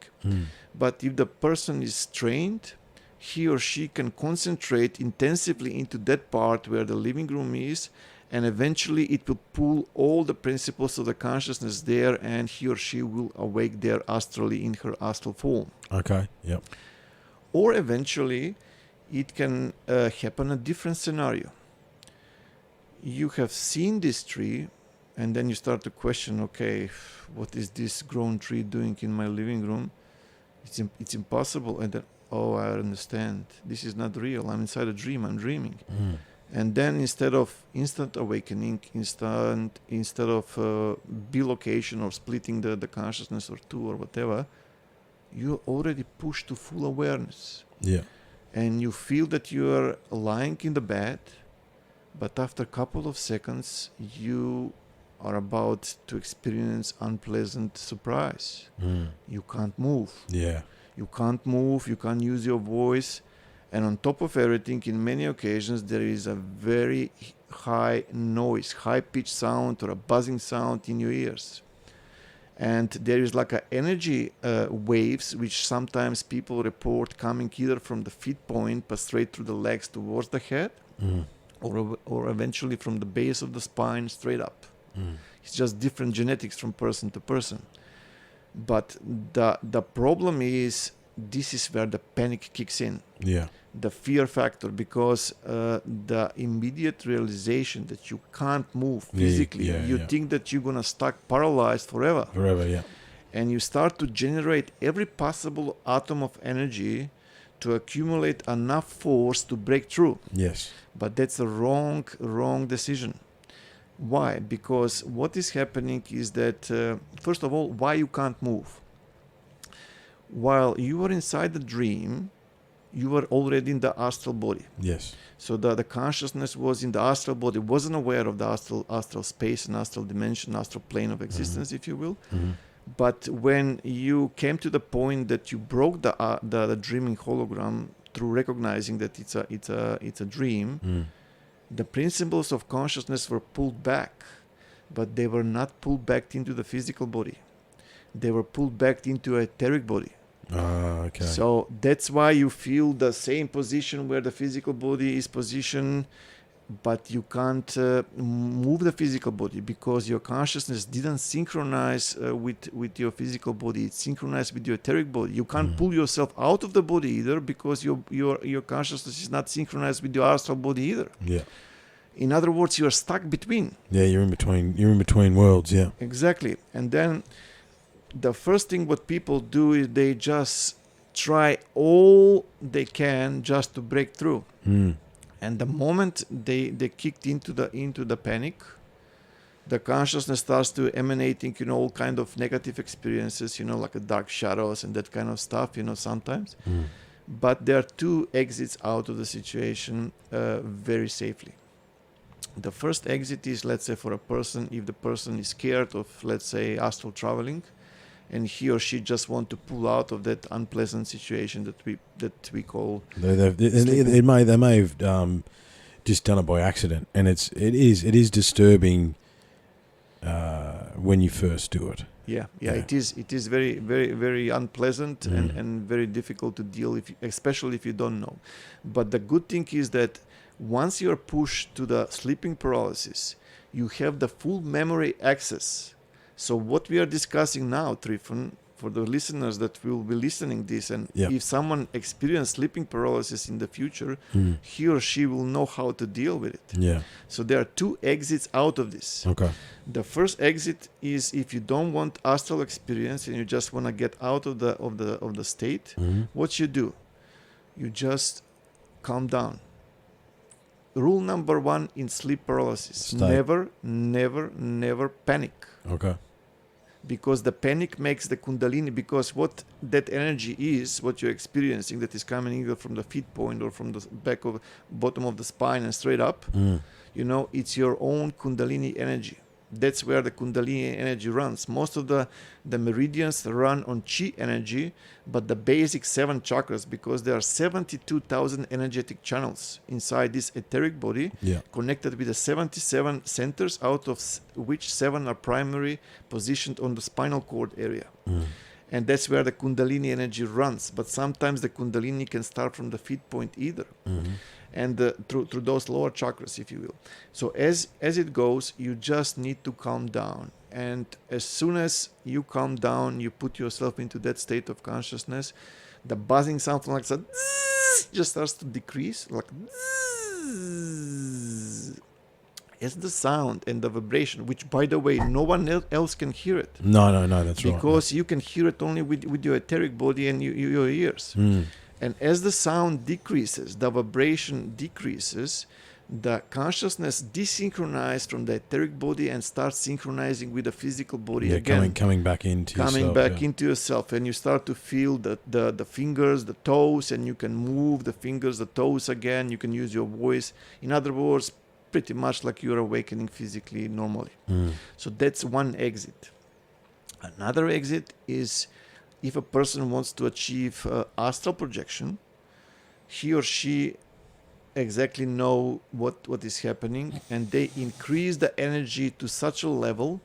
But if the person is trained, he or she can concentrate intensively into that part where the living room is, and eventually it will pull all the principles of the consciousness there, and he or she will awake there astrally in her astral form. Okay, yep. Or eventually it can happen a different scenario. You have seen this tree, and then you start to question, okay, what is this grown tree doing in my living room? It's impossible. And then, oh, I understand. This is not real. I'm inside a dream. I'm dreaming. And then instead of instant awakening, instead of bilocation or splitting the consciousness or 2 or whatever, you already push to full awareness. Yeah. And you feel that you are lying in the bed, but after a couple of seconds, you are about to experience unpleasant surprise. You can't move. Yeah. You can't move. You can't use your voice. And on top of everything, in many occasions, there is a very high noise, high-pitched sound or a buzzing sound in your ears. And there is like a energy waves, which sometimes people report coming either from the feet point, but straight through the legs towards the head, or eventually from the base of the spine straight up. It's just different genetics from person to person. But the problem is, this is where the panic kicks in. Yeah. The fear factor, because the immediate realization that you can't move physically, you think that you're gonna stuck paralyzed forever, Yeah. and you start to generate every possible atom of energy to accumulate enough force to break through. Yes. But that's a wrong decision. Why? Because what is happening is that, first of all, why you can't move? While you were inside the dream, you were already in the astral body. Yes. So the consciousness was in the astral body, wasn't aware of the astral space and astral dimension, astral plane of existence, if you will. But when you came to the point that you broke the dreaming hologram through recognizing that it's a dream, the principles of consciousness were pulled back, but they were not pulled back into the physical body. They were pulled back into a etheric body. Okay. So that's why you feel the same position where the physical body is positioned, but you can't move the physical body because your consciousness didn't synchronize with your physical body. It's synchronized with your etheric body. You can't pull yourself out of the body either because your consciousness is not synchronized with your astral body either. Yeah. In other words, you're stuck between. Yeah, you're in between worlds, yeah. Exactly. And then the first thing what people do is they just try all they can just to break through. And the moment they kicked into the panic, the consciousness starts to emanating, all kind of negative experiences, like a dark shadows and that kind of stuff, sometimes. But there are two exits out of the situation very safely. The first exit is, let's say, for a person, if the person is scared of, let's say, astral traveling, and he or she just want to pull out of that unpleasant situation that we call. They may have just done it by accident, and it is disturbing when you first do it. Yeah. It is very, very, very unpleasant and very difficult to deal with, especially if you don't know. But the good thing is that once you're pushed to the sleeping paralysis, you have the full memory access. So what we are discussing now, Trifon, for the listeners that will be listening this, and if someone experiences sleeping paralysis in the future, he or she will know how to deal with it. Yeah. So there are two exits out of this. Okay. The first exit is if you don't want astral experience and you just want to get out of the state. What you do? You just calm down. Rule number 1 in sleep paralysis: never panic. Okay. Because the panic makes the kundalini, because what that energy is, what you're experiencing, that is coming either from the feet point or from the bottom of the spine and straight up, it's your own kundalini energy. That's where the kundalini energy runs. Most of the meridians run on chi energy, but the basic 7 chakras, because there are 72,000 energetic channels inside this etheric body, connected with the 77 centers, out of which 7 are primary, positioned on the spinal cord area. And that's where the kundalini energy runs. But sometimes the kundalini can start from the feet point either. And through those lower chakras, if you will. So as it goes, you just need to calm down. And as soon as you calm down, you put yourself into that state of consciousness, the buzzing sound like that just starts to decrease, like as the sound and the vibration, which, by the way, no one else can hear it. No, that's right. Because you can hear it only with your etheric body and your ears. And as the sound decreases, the vibration decreases, the consciousness desynchronizes from the etheric body and starts synchronizing with the physical body again. Coming back into yourself. And you start to feel the fingers, the toes, and you can move the fingers, the toes again. You can use your voice. In other words, pretty much like you're awakening physically normally. So that's one exit. Another exit is, if a person wants to achieve astral projection, he or she exactly know what is happening, and they increase the energy to such a level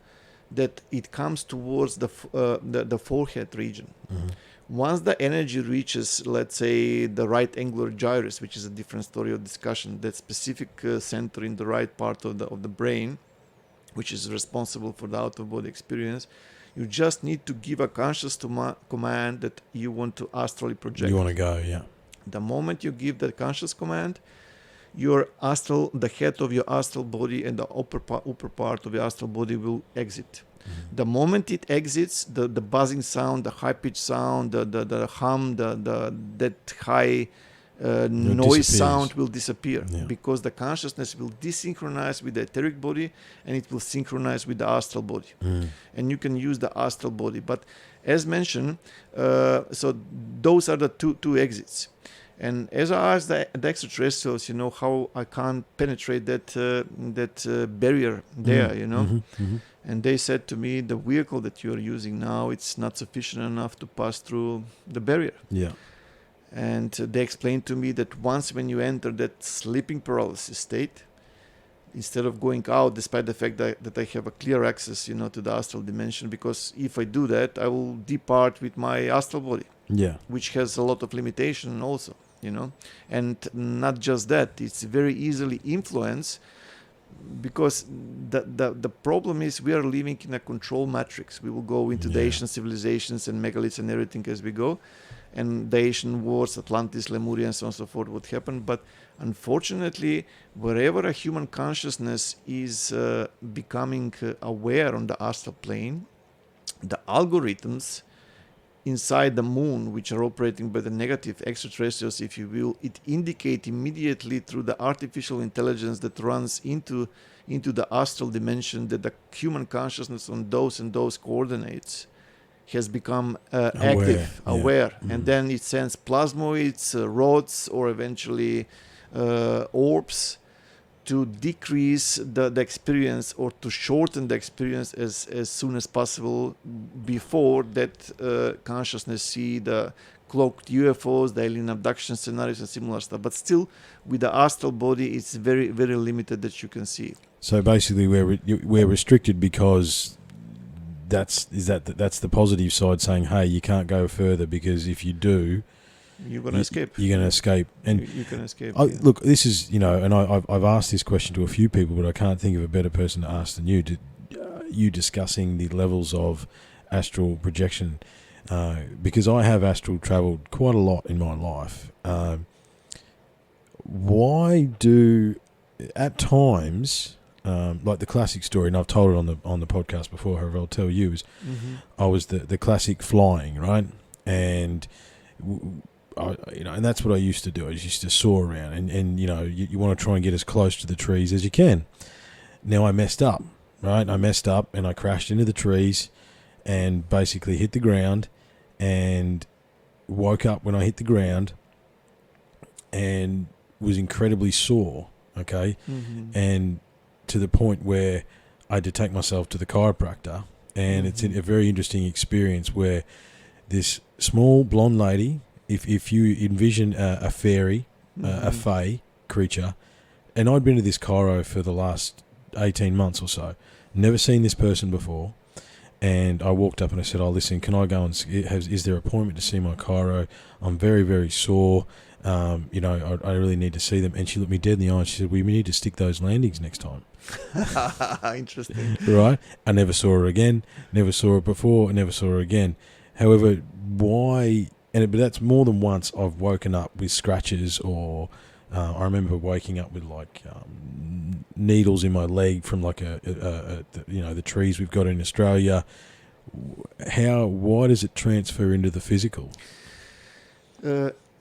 that it comes towards the forehead region. Once the energy reaches, let's say, the right angular gyrus, which is a different story of discussion, that specific center in the right part of the brain, which is responsible for the out-of-body experience. You just need to give a conscious command that you want to astrally project. You want to go, yeah. The moment you give that conscious command, your astral, the head of your astral body and the upper part of your astral body will exit. The moment it exits, the buzzing sound, the high-pitched sound, the hum, that high noise sound will disappear, because the consciousness will desynchronize with the etheric body and it will synchronize with the astral body. And you can use the astral body. But as mentioned, so those are the two exits. And as I asked the extraterrestrials, how I can't penetrate that barrier there, And they said to me, the vehicle that you are using now, it's not sufficient enough to pass through the barrier. Yeah. And they explained to me that once when you enter that sleeping paralysis state, instead of going out, despite the fact that I have a clear access, to the astral dimension, because if I do that, I will depart with my astral body, which has a lot of limitation also, And not just that, it's very easily influenced, because the problem is we are living in a control matrix. We will go into the Asian civilizations and megaliths and everything as we go, and the Asian wars, Atlantis, Lemuria, and so on and so forth would happen. But unfortunately, wherever a human consciousness is becoming aware on the astral plane, the algorithms inside the moon, which are operating by the negative extraterrestrials, if you will, it indicate immediately through the artificial intelligence that runs into the astral dimension that the human consciousness on those and those coordinates has become active, aware. And then it sends plasmoids, rods, or eventually orbs to decrease the experience, or to shorten the experience as soon as possible, before that consciousness see the cloaked UFOs, the alien abduction scenarios and similar stuff. But still, with the astral body, it's very, very limited that you can see. So basically we're restricted because that's the positive side, saying, hey, you can't go further, because if you do, you're going to escape. You're going to escape. And you can escape. Look, this is, and I've asked this question to a few people, but I can't think of a better person to ask than you. You discussing the levels of astral projection, because I have astral traveled quite a lot in my life. Why do, at times, like the classic story, and I've told it on the podcast before, however I'll tell you, is I was the classic flying, right? And and that's what I used to do. I used to soar around, and you want to try and get as close to the trees as you can. Now I messed up, right? I messed up and I crashed into the trees and basically hit the ground, and woke up when I hit the ground and was incredibly sore, okay? And to the point where I had to take myself to the chiropractor, and it's a very interesting experience where this small blonde lady, if you envision a fairy, a fae creature, and I'd been to this chiro for the last 18 months or so, never seen this person before, and I walked up and I said, listen, can I go and is there an appointment to see my chiro? I'm very, very sore. I really need to see them. And she looked me dead in the eye and she said, we need to stick those landings next time. Interesting. Right? I never saw her again, never saw her before, never saw her again. However, why... but that's more than once I've woken up with scratches, or I remember waking up with needles in my leg from the trees we've got in Australia. Why does it transfer into the physical?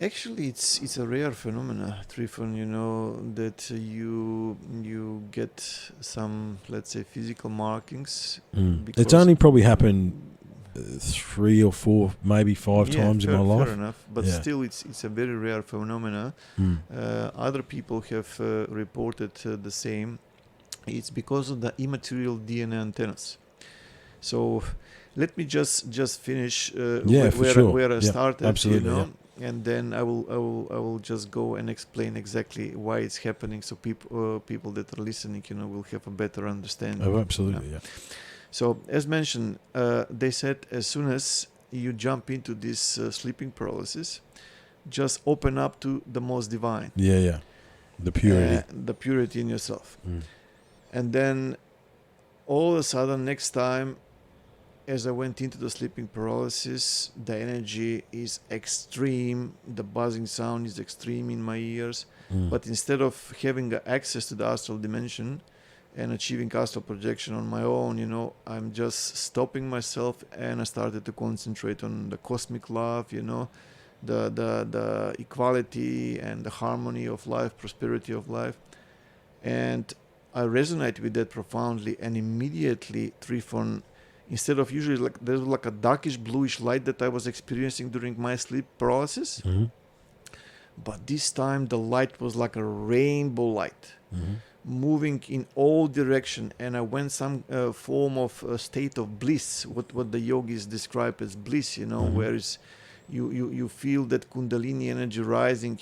Actually, it's a rare phenomena, Trifon, that you get some, let's say, physical markings. It's only probably happened 3 or 4, maybe 5 times in my life. Fair enough, but still, it's a very rare phenomena. Other people have reported the same. It's because of the immaterial DNA antennas. So, let me just finish where I started. Absolutely, and then I will just go and explain exactly why it's happening, so people that are listening, will have a better understanding. Oh, absolutely, So, as mentioned, they said as soon as you jump into this sleeping paralysis, just open up to the most divine. The purity. The purity in yourself. And then all of a sudden, next time, as I went into the sleeping paralysis, the energy is extreme. The buzzing sound is extreme in my ears. But instead of having access to the astral dimension and achieving astral projection on my own, I'm just stopping myself, and I started to concentrate on the cosmic love, the equality and the harmony of life, prosperity of life. And I resonate with that profoundly, and immediately, Trifon, instead of usually there's like a darkish bluish light that I was experiencing during my sleep paralysis, but this time the light was like a rainbow light, moving in all direction, and I went some form of state of bliss, what the yogis describe as bliss, where is you feel that Kundalini energy rising,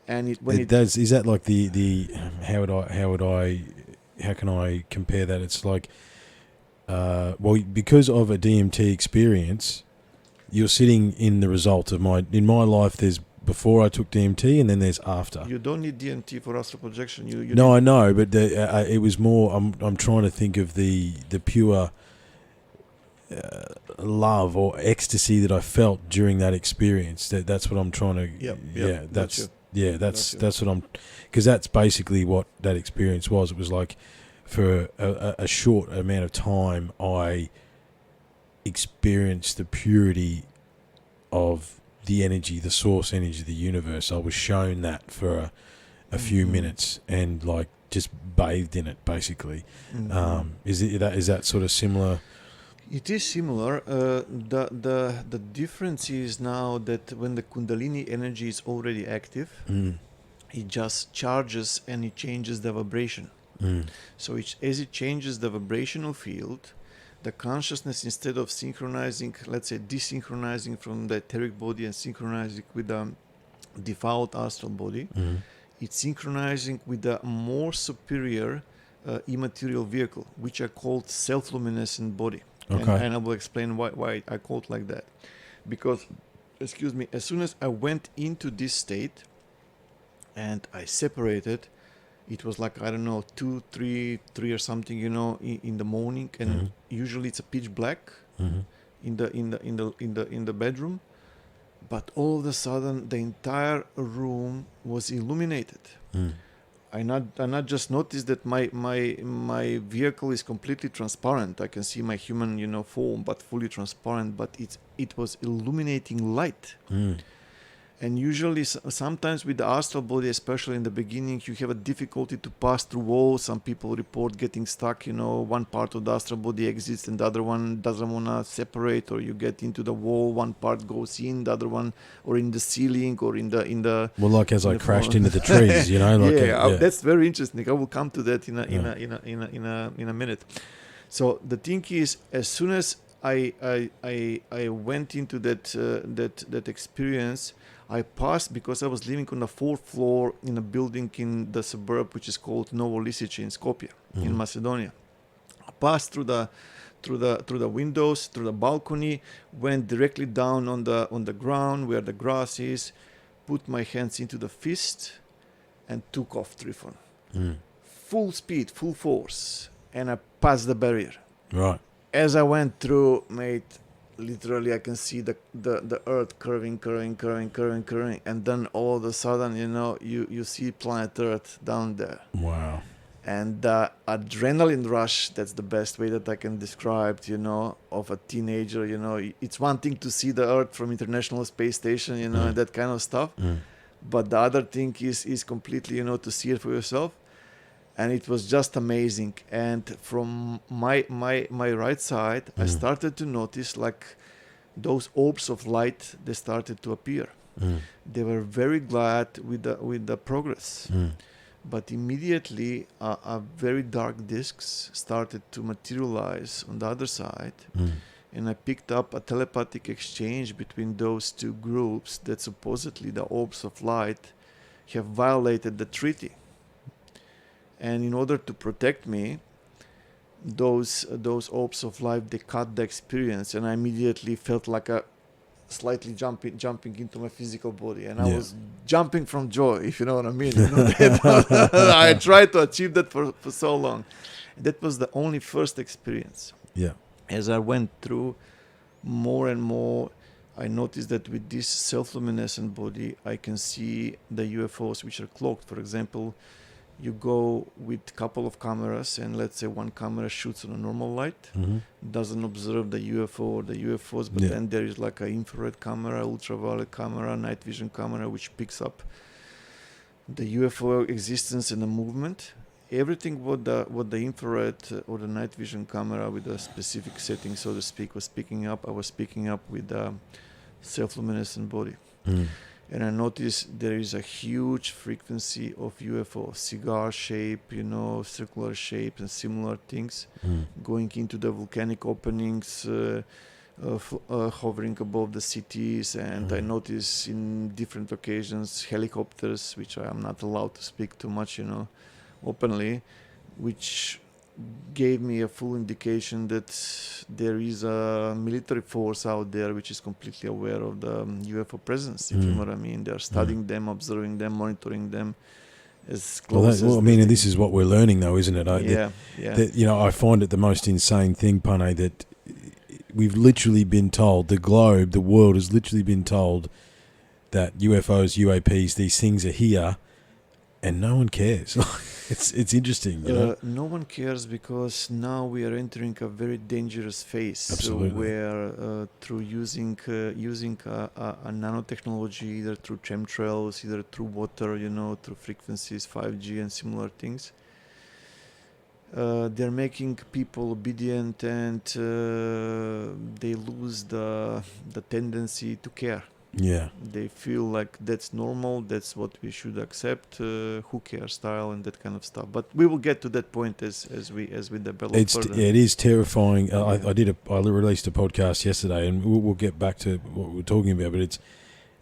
and it does. Is that like the how can I compare that? It's like because of a DMT experience, you're sitting in the result of in my life. There's before I took DMT, and then there's after. You don't need DMT for astral projection. I know, but it was more. I'm trying to think of the pure love or ecstasy that I felt during that experience. That's what I'm trying to. That's what I'm. Because that's basically what that experience was. It was like for a short amount of time, I experienced the purity of the energy, the source energy of the universe. I was shown that for a few minutes, and like just bathed in it, basically. Is that sort of similar? It is similar. The difference is now that when the Kundalini energy is already active, it just charges and it changes the vibration. So as it changes the vibrational field, the consciousness, instead of synchronizing, let's say desynchronizing from the etheric body and synchronizing with the default astral body, it's synchronizing with the more superior immaterial vehicle, which are called self-luminescent body. Okay. And I will explain why I call it like that. Because, as soon as I went into this state and I separated, it was like, I don't know, 2, 3 or something, in the morning, and usually it's a pitch black in the bedroom, but all of a sudden the entire room was illuminated. I not just noticed that my vehicle is completely transparent. I can see my human, form, but fully transparent. But it was illuminating light. And usually, sometimes with the astral body, especially in the beginning, you have a difficulty to pass through walls. Some people report getting stuck. One part of the astral body exits and the other one doesn't want to separate, or you get into the wall. One part goes in, the other one, or in the ceiling, or in the. Well, like as I crashed into the trees, Like that's very interesting. I will come to that in a minute. So the thing is, as soon as I went into that experience, I passed, because I was living on the 4th floor in a building in the suburb which is called Novo Lisice in Skopje, in Macedonia. I passed through the windows, through the balcony, went directly down on the ground where the grass is, put my hands into the fist, and took off, Trifon. Full speed, full force, and I passed the barrier. Right. As I went through, mate, literally I can see the earth curving, and then all of a sudden, you see planet Earth down there. Wow. And the adrenaline rush, that's the best way that I can describe, of a teenager, it's one thing to see the Earth from International Space Station, and that kind of stuff. But the other thing is completely, to see it for yourself. And it was just amazing. And from my right side, I started to notice like those orbs of light, they started to appear. They were very glad with the progress. But immediately, a very dark discs started to materialize on the other side. And I picked up a telepathic exchange between those two groups that supposedly the orbs of light have violated the treaty. And in order to protect me, those orbs of life, they cut the experience, and I immediately felt like a slightly jumping into my physical body, and I was jumping from joy, if you know what I mean. I tried to achieve that for so long, That was the only first experience. Yeah. As I went through more and more, I noticed that with this self-luminescent body, I can see the UFOs which are cloaked. For example, you go with a couple of cameras, and let's say one camera shoots on a normal light, Mm-hmm. doesn't observe the UFO or the UFOs, but Yeah. then there is like an infrared camera, ultraviolet camera, night vision camera, which picks up the UFO existence and the movement. Everything what the infrared or the night vision camera with a specific setting, so to speak, was picking up, I was picking up with the self-luminescent body. Mm. And I noticed there is a huge frequency of UFO, cigar shape, circular shape and similar things, Mm. going into the volcanic openings, hovering above the cities. And I noticed in different occasions helicopters, which I am not allowed to speak too much, openly, which gave me a full indication that there is a military force out there which is completely aware of the UFO presence, if you know what I mean. They're studying them, observing them, monitoring them as close Well, as I mean, they and this is what we're learning, though, isn't it? yeah. I find it the most insane thing, Pane, that we've literally been told, the world has literally been told that UFOs, UAPs, these things are here, and no one cares. It's interesting, No one cares because now we are entering a very dangerous phase. Absolutely. Where through using a nanotechnology, either through chemtrails, either through water, through frequencies, 5G and similar things, they're making people obedient, and they lose the tendency to care. Yeah. They feel like that's normal, that's what we should accept, who cares style and that kind of stuff. But we will get to that point as we develop further. It is terrifying. I released a podcast yesterday, and we'll get back to what we're talking about. But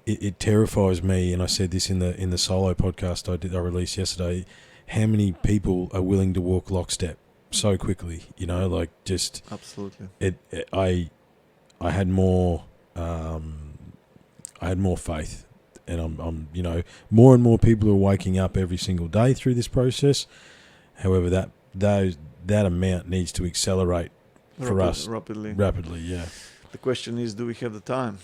it terrifies me, and I said this in the solo podcast I released yesterday. How many people are willing to walk lockstep so quickly? Just absolutely. I had more. I had more faith, and I'm more and more people are waking up every single day through this process. However, that amount needs to accelerate for us rapidly. Yeah. The question is, do we have the time?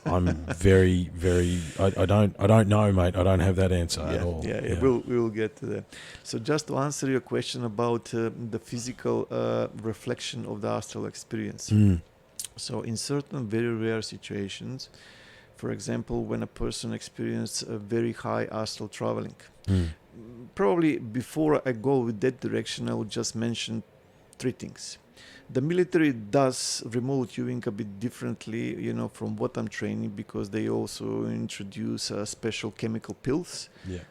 I'm very, very. I don't know, mate. I don't have that answer at all. Yeah. We will get to that. So just to answer your question about the physical reflection of the astral experience. So in certain very rare situations, for example, when a person experiences a very high astral traveling, probably before I go with that direction, I would just mention three things. The military does remote viewing a bit differently, from what I'm training, because they also introduce special chemical pills,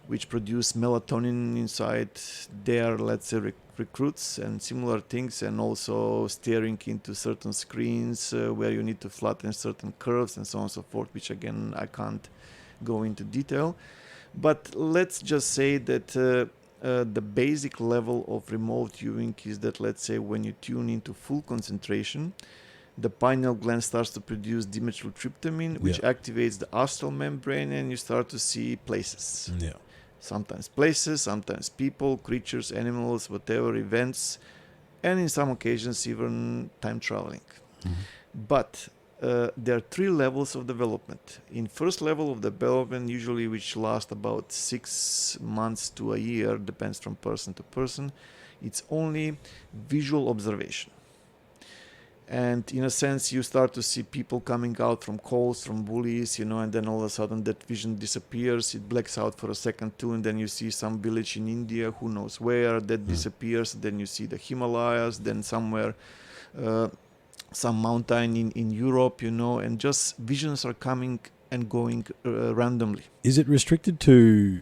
which produce melatonin inside their, let's say, recruits and similar things, and also steering into certain screens where you need to flatten certain curves and so on and so forth, which again, I can't go into detail. But let's just say that the basic level of remote viewing is that, let's say, when you tune into full concentration, the pineal gland starts to produce dimethyltryptamine, which activates the astral membrane, and you start to see places. Yeah. Sometimes places, sometimes people, creatures, animals, whatever, events, and in some occasions even time traveling. But there are three levels of development. In first level of development, usually which lasts about 6 months to a year, depends from person to person, it's only visual observation. And in a sense, you start to see people coming out from coals, from bullies, and then all of a sudden that vision disappears. It blacks out for a second too, and then you see some village in India, who knows where, that disappears. Then you see the Himalayas, then somewhere, some mountain in Europe, and just visions are coming and going randomly. Is it restricted to,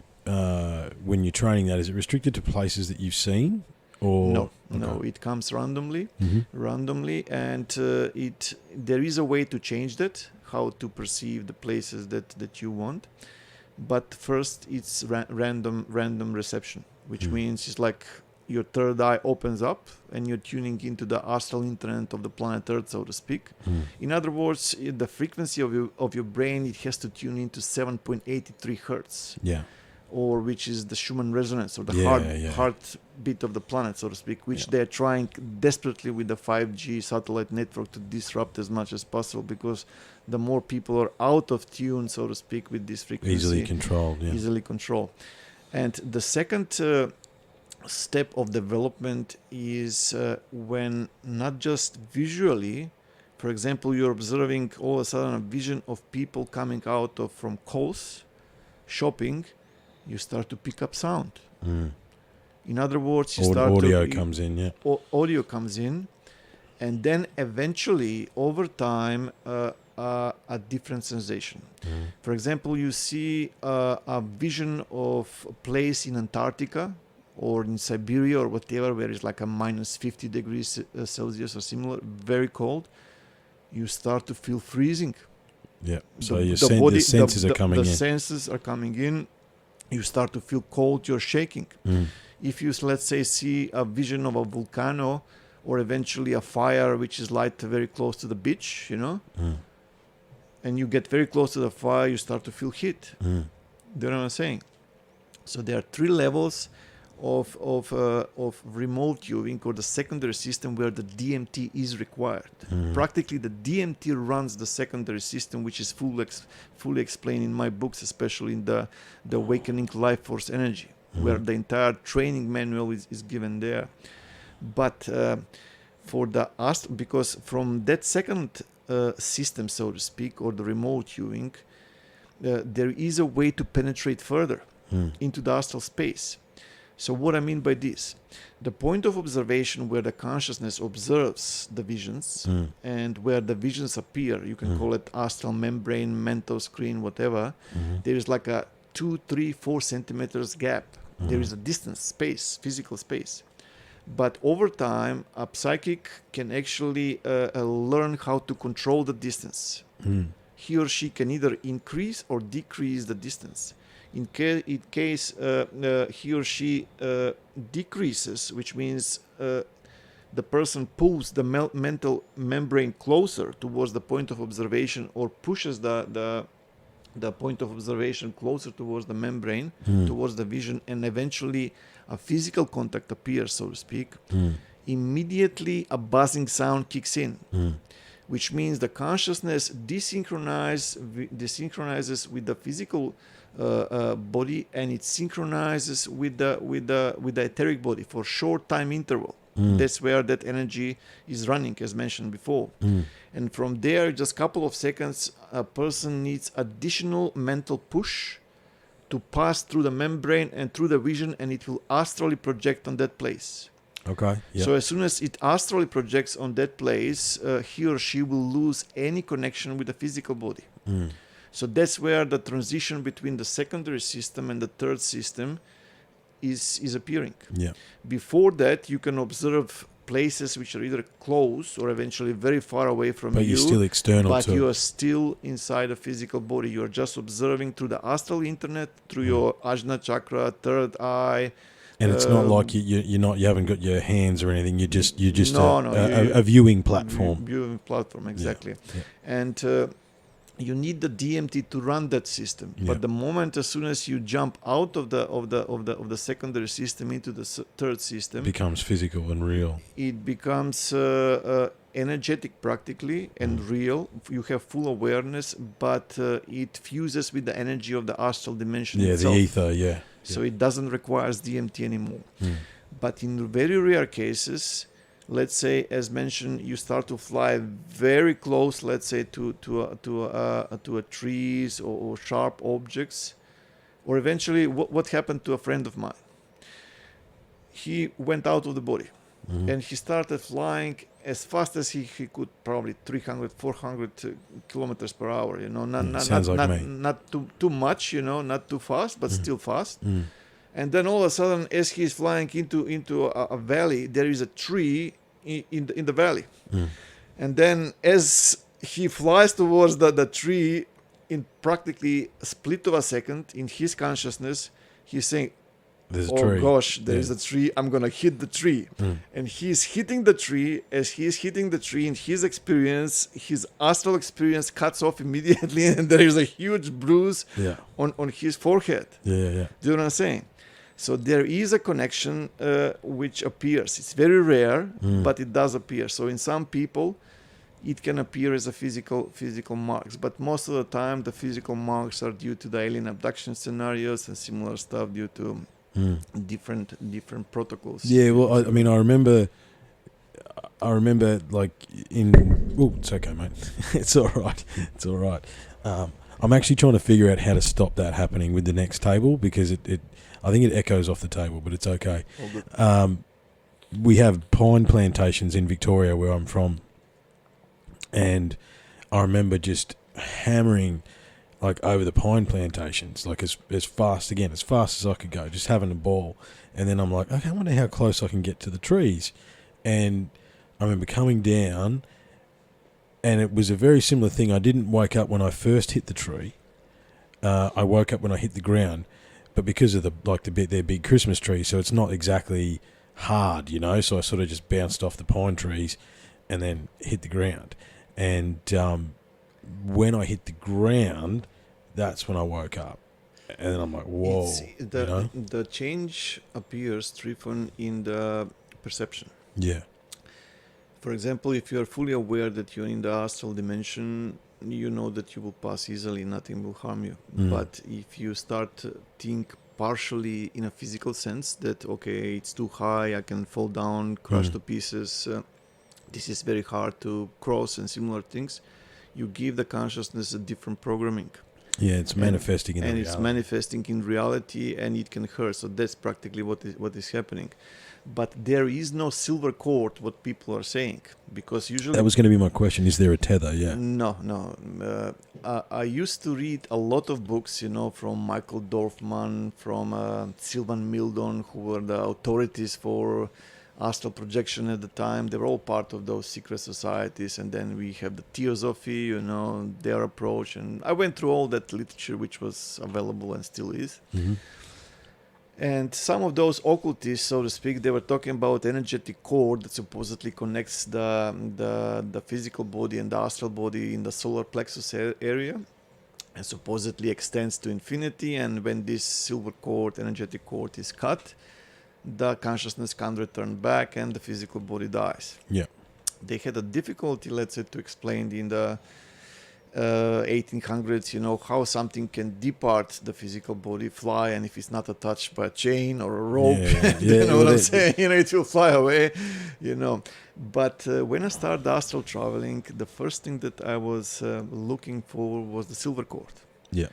when you're training that, is it restricted to places that you've seen? Or No, it comes randomly, and there is a way to change that, how to perceive the places that you want. But first, it's random reception, which means it's like your third eye opens up and you're tuning into the astral internet of the planet Earth, so to speak. In other words, the frequency of your brain, it has to tune into 7.83 hertz. Yeah. or which is the Schumann resonance, or the Yeah. heartbeat of the planet, so to speak, which Yeah. they're trying desperately with the 5G satellite network to disrupt as much as possible, because the more people are out of tune, so to speak, with this frequency, Easily controlled. Yeah. easily controlled. And the second step of development is when not just visually, for example, you're observing all of a sudden a vision of people coming out of from Kohl's shopping, you start to pick up sound. Mm. In other words, Audio comes in, yeah. Audio comes in, and then eventually, over time, a different sensation. Mm. For example, you see a vision of a place in Antarctica or in Siberia or whatever, where it's like a minus 50 degrees Celsius or similar, very cold. You start to feel freezing. Yeah. So The your senses are coming in. The senses are coming in. You start to feel cold. You're shaking. Mm. If you, let's say, see a vision of a volcano or eventually a fire which is light very close to the beach, and you get very close to the fire, you start to feel heat. Do you know what I'm saying? So there are 3 levels of remote viewing, or the secondary system, where the DMT is required. Practically, the DMT runs the secondary system, which is fully explained in my books, especially in the Awakening Life Force Energy, where the entire training manual is given there. But because from that second system, so to speak, or the remote viewing, there is a way to penetrate further into the astral space. So what I mean by this, the point of observation where the consciousness observes the visions and where the visions appear, you can call it astral membrane, mental screen, whatever, there is like a 2, 3, 4 centimeters gap. There is a distance, space, physical space. But over time, a psychic can actually learn how to control the distance. He or she can either increase or decrease the distance. In case he or she decreases, which means the person pulls the mental membrane closer towards the point of observation, or pushes the point of observation closer towards the membrane, towards the vision, and eventually a physical contact appears, so to speak, immediately a buzzing sound kicks in, which means the consciousness desynchronizes with the physical body, and it synchronizes with the etheric body for short time interval. That's where that energy is running, as mentioned before. And from there, just a couple of seconds, a person needs additional mental push to pass through the membrane and through the vision, and it will astrally project on that place. Okay. Yep. So as soon as it astrally projects on that place, he or she will lose any connection with the physical body. So that's where the transition between the secondary system and the third system is appearing. Yeah. Before that, you can observe places which are either close or eventually very far away from you. But you're still external but to you it. are still inside the physical body. You are just observing through the astral internet, through your Ajna chakra, third eye. And it's not like you haven't got your hands or anything. You're just No, a viewing platform. Viewing platform, exactly. Yeah. And you need the DMT to run that system. Yeah. But the moment, as soon as you jump out of the secondary system into the third system, It becomes physical and real. it becomes energetic practically and real. You have full awareness, but it fuses with the energy of the astral dimension itself. The ether. Yeah. So it doesn't require DMT anymore. But in very rare cases, let's say, as mentioned, you start to fly very close, let's say, to a trees or sharp objects, or eventually, what happened to a friend of mine? He went out of the body, and he started flying as fast as he could, probably 300, 400 kilometers per hour. Not too much, not too fast, but still fast. And then all of a sudden, as he's flying into a valley, there is a tree in the valley. And then as he flies towards the tree, in practically a split of a second, in his consciousness, he's saying, There's a oh tree. gosh, there is Yeah. a tree, I'm gonna hit the tree. And he's hitting the tree. As he is hitting the tree, in his experience, his astral experience cuts off immediately, and there is a huge bruise Yeah. on his forehead. Yeah. Do you know what I'm saying? So there is a connection which appears. It's very rare, but it does appear. So in some people, it can appear as a physical marks, but most of the time the physical marks are due to the alien abduction scenarios and similar stuff due to different protocols. Yeah, well, I mean, I remember like oh, it's okay, mate. It's all right. It's all right. I'm actually trying to figure out how to stop that happening with the next table, because I think it echoes off the table, but it's okay. All good. We have pine plantations in Victoria, where I'm from, and I remember just hammering like over the pine plantations, like as fast as I could go, just having a ball. And then I'm like, okay, I wonder how close I can get to the trees. And I remember coming down, and it was a very similar thing. I didn't wake up when I first hit the tree. I woke up when I hit the ground, but because of their big Christmas tree, so it's not exactly hard, you know. So I sort of just bounced off the pine trees, and then hit the ground. And when I hit the ground, that's when I woke up, and then I'm like, whoa. The change appears driven in the perception. Yeah. For example, if you are fully aware that you're in the astral dimension, you know that you will pass easily, nothing will harm you. But if you start to think partially in a physical sense, that okay, it's too high, I can fall down, crash to pieces, this is very hard to cross, and similar things, you give the consciousness a different programming. Yeah, it's manifesting in and reality. It's manifesting in reality, and it can hurt. So that's practically what is happening. But there is no silver cord, what people are saying, because usually... That was going to be my question. Is there a tether? Yeah. No. I used to read a lot of books, from Michael Dorfman, from Sylvan Mildon, who were the authorities for astral projection at the time. They were all part of those secret societies. And then we have the Theosophy, their approach. And I went through all that literature, which was available and still is. Mm-hmm. And some of those occultists, so to speak, they were talking about energetic cord that supposedly connects the physical body and the astral body in the solar plexus area, and supposedly extends to infinity. And when this silver cord, energetic cord, is cut, the consciousness can't return back, and the physical body dies. Yeah. They had a difficulty, let's say, to explain in the 1800s, how something can depart the physical body, fly, and if it's not attached by a chain or a rope, you know what I'm saying? It will fly away, But when I started astral traveling, the first thing that I was looking for was the silver cord. Yeah.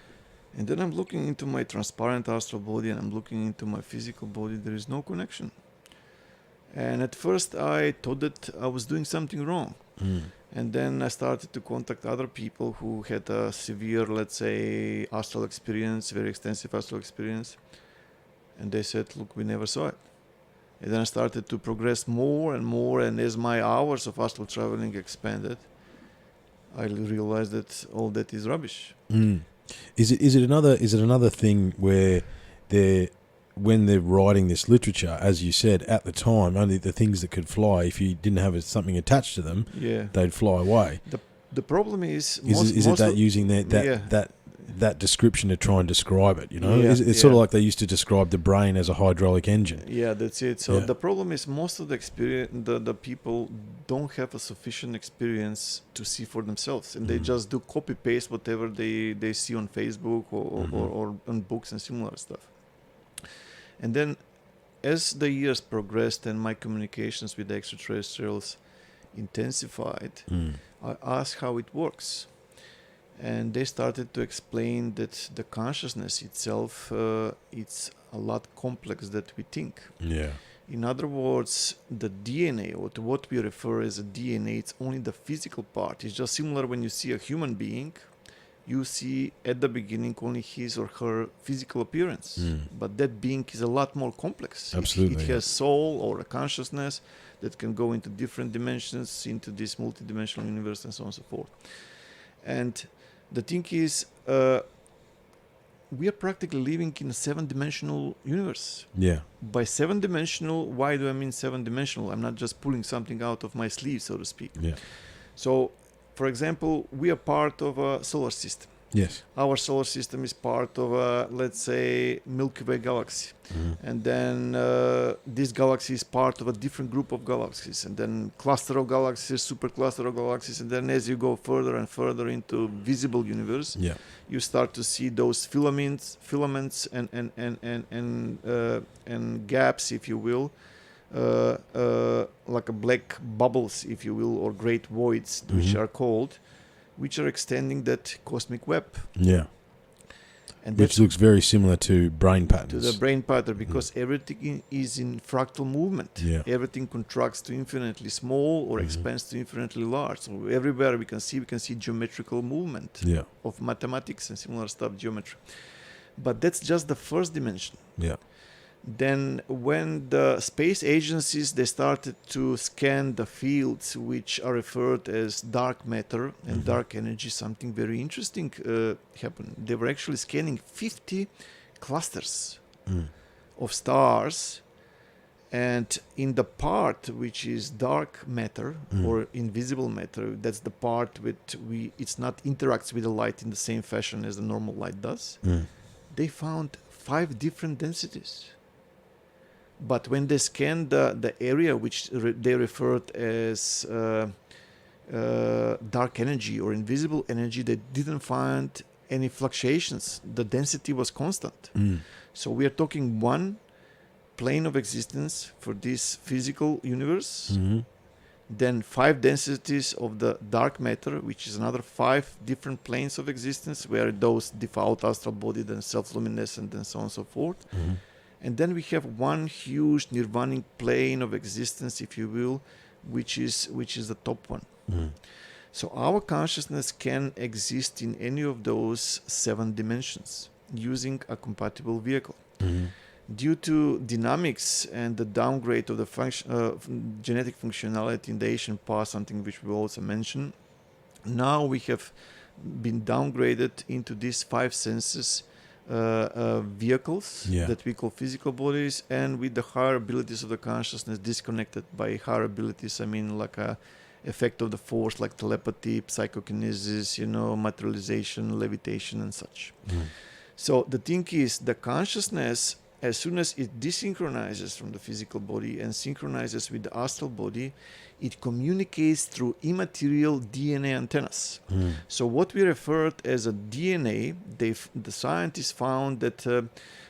And then I'm looking into my transparent astral body, and I'm looking into my physical body. There is no connection. And at first I thought that I was doing something wrong. And then I started to contact other people who had a severe, let's say, astral experience, very extensive astral experience. And they said, look, we never saw it. And then I started to progress more and more. And as my hours of astral traveling expanded, I realized that all that is rubbish. Is it another thing where when they're writing this literature, as you said, at the time, only the things that could fly, if you didn't have something attached to them, they'd fly away. The problem is using that description to try and describe it, It's sort of like they used to describe the brain as a hydraulic engine. Yeah, that's it. So the problem is most of the experience, the people don't have a sufficient experience to see for themselves, and they just do copy paste whatever they see on Facebook or on books and similar stuff. And then as the years progressed and my communications with the extraterrestrials intensified, I asked how it works. And they started to explain that the consciousness itself, it's a lot complex that we think. Yeah. In other words, the DNA, or to what we refer as a DNA, it's only the physical part. It's just similar when you see a human being, you see at the beginning only his or her physical appearance. But that being is a lot more complex. Absolutely. It has soul or a consciousness that can go into different dimensions, into this multidimensional universe, and so on and so forth. And the thing is, we are practically living in a 7-dimensional universe. Yeah. By 7-dimensional, why do I mean 7-dimensional? I'm not just pulling something out of my sleeve, so to speak. Yeah. So, for example, we are part of a solar system. Yes. Our solar system is part of a, let's say, Milky Way galaxy. And then this galaxy is part of a different group of galaxies. And then cluster of galaxies, super cluster of galaxies. And then as you go further and further into visible universe, Yeah. you start to see those filaments and gaps, if you will, like a black bubbles, if you will, or great voids, which are called, which are extending that cosmic web. Yeah. And Which looks very similar to brain to patterns. the brain pattern, because everything is in fractal movement. Yeah. Everything contracts to infinitely small or expands to infinitely large. So everywhere we can see geometrical movement Yeah. of mathematics and similar stuff, geometry. But that's just the first dimension. Yeah. Then when the space agencies, they started to scan the fields which are referred as dark matter and dark energy, something very interesting happened. They were actually scanning 50 clusters of stars, and in the part which is dark matter or invisible matter, that's the part which it's not interacts with the light in the same fashion as the normal light does. They found 5 different densities. But when they scanned the area which they referred as dark energy or invisible energy, they didn't find any fluctuations. The density was constant. So we are talking one plane of existence for this physical universe, then 5 densities of the dark matter, which is another 5 different planes of existence, where those default astral body, then self-luminescent, and so on and so forth. And then we have one huge nirvanic plane of existence, if you will, which is the top one. So our consciousness can exist in any of those 7 dimensions using a compatible vehicle. Due to dynamics and the downgrade of the genetic functionality in the ancient past, something which we also mentioned, now we have been downgraded into these 5 senses vehicles that we call physical bodies, and with the higher abilities of the consciousness disconnected. By higher abilities, I mean like a effect of the force, like telepathy, psychokinesis, materialization, levitation, and such. So the thing is, the consciousness, as soon as it desynchronizes from the physical body and synchronizes with the astral body, it communicates through immaterial DNA antennas. So what we referred as a DNA, the scientists found that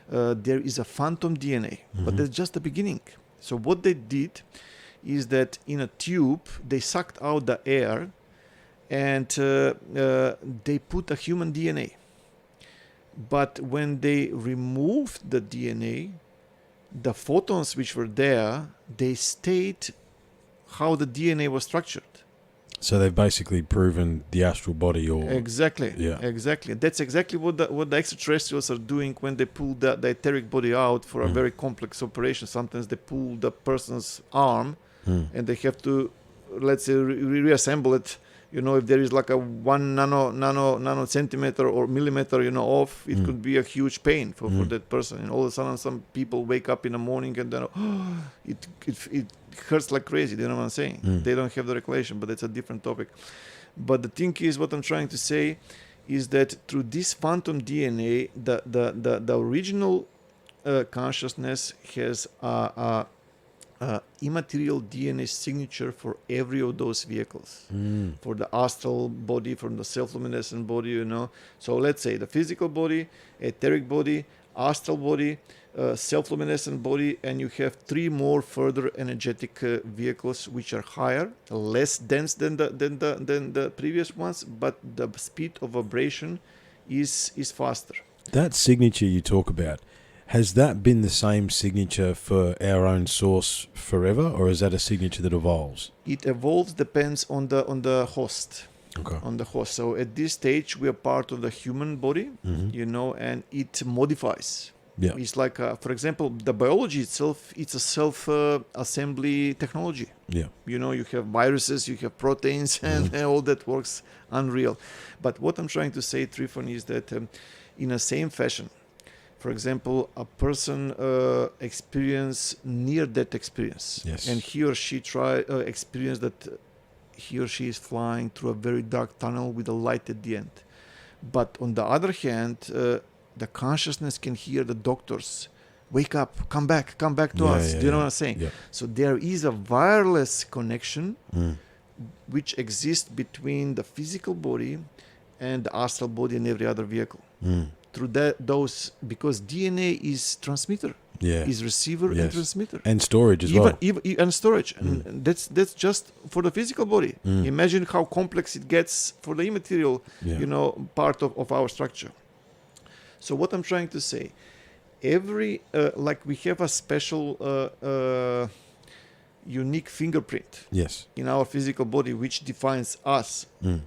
there is a phantom DNA, but that's just the beginning. So what they did is that in a tube, they sucked out the air and they put a human DNA. But when they removed the DNA, the photons which were there, they stayed how the DNA was structured. So they've basically proven the astral body, or Exactly. That's exactly what the extraterrestrials are doing when they pull the etheric body out for a very complex operation. Sometimes they pull the person's arm and they have to, let's say, reassemble it. If there is like a 1 nano centimeter or millimeter, off, it could be a huge pain for that person. And all of a sudden, some people wake up in the morning and then it hurts like crazy. You know what I'm saying? They don't have the recollection, but that's a different topic. But the thing is, what I'm trying to say is that through this phantom DNA, the original consciousness has a immaterial DNA signature for every of those vehicles. For the astral body, for the self-luminescent body, So let's say the physical body, etheric body, astral body, self-luminescent body, and you have 3 more further energetic vehicles which are higher, less dense than the previous ones, but the speed of vibration is faster. That signature you talk about, has that been the same signature for our own source forever, or is that a signature that evolves? It evolves, depends on the host. Okay. On the host. So at this stage, we are part of the human body, and it modifies. Yeah. It's like, for example, the biology itself, it's a self-assembly technology. Yeah. You have viruses, you have proteins, and all that works unreal. But what I'm trying to say, Trifon, is that in the same fashion. For example, a person experience near-death experience, Yes. and he or she experience that he or she is flying through a very dark tunnel with a light at the end. But on the other hand, the consciousness can hear the doctors, wake up, come back to us. Do you know what I'm saying? Yeah. So there is a wireless connection Mm. which exists between the physical body and the astral body and every other vehicle. Mm. Through those, because DNA is transmitter, Yeah. is receiver and Yes. transmitter. And storage as well. Even and storage, and that's just for the physical body. Mm. Imagine how complex it gets for the immaterial, Yeah. part of our structure. So what I'm trying to say, every like we have a special unique fingerprint Yes. in our physical body which defines us Mm.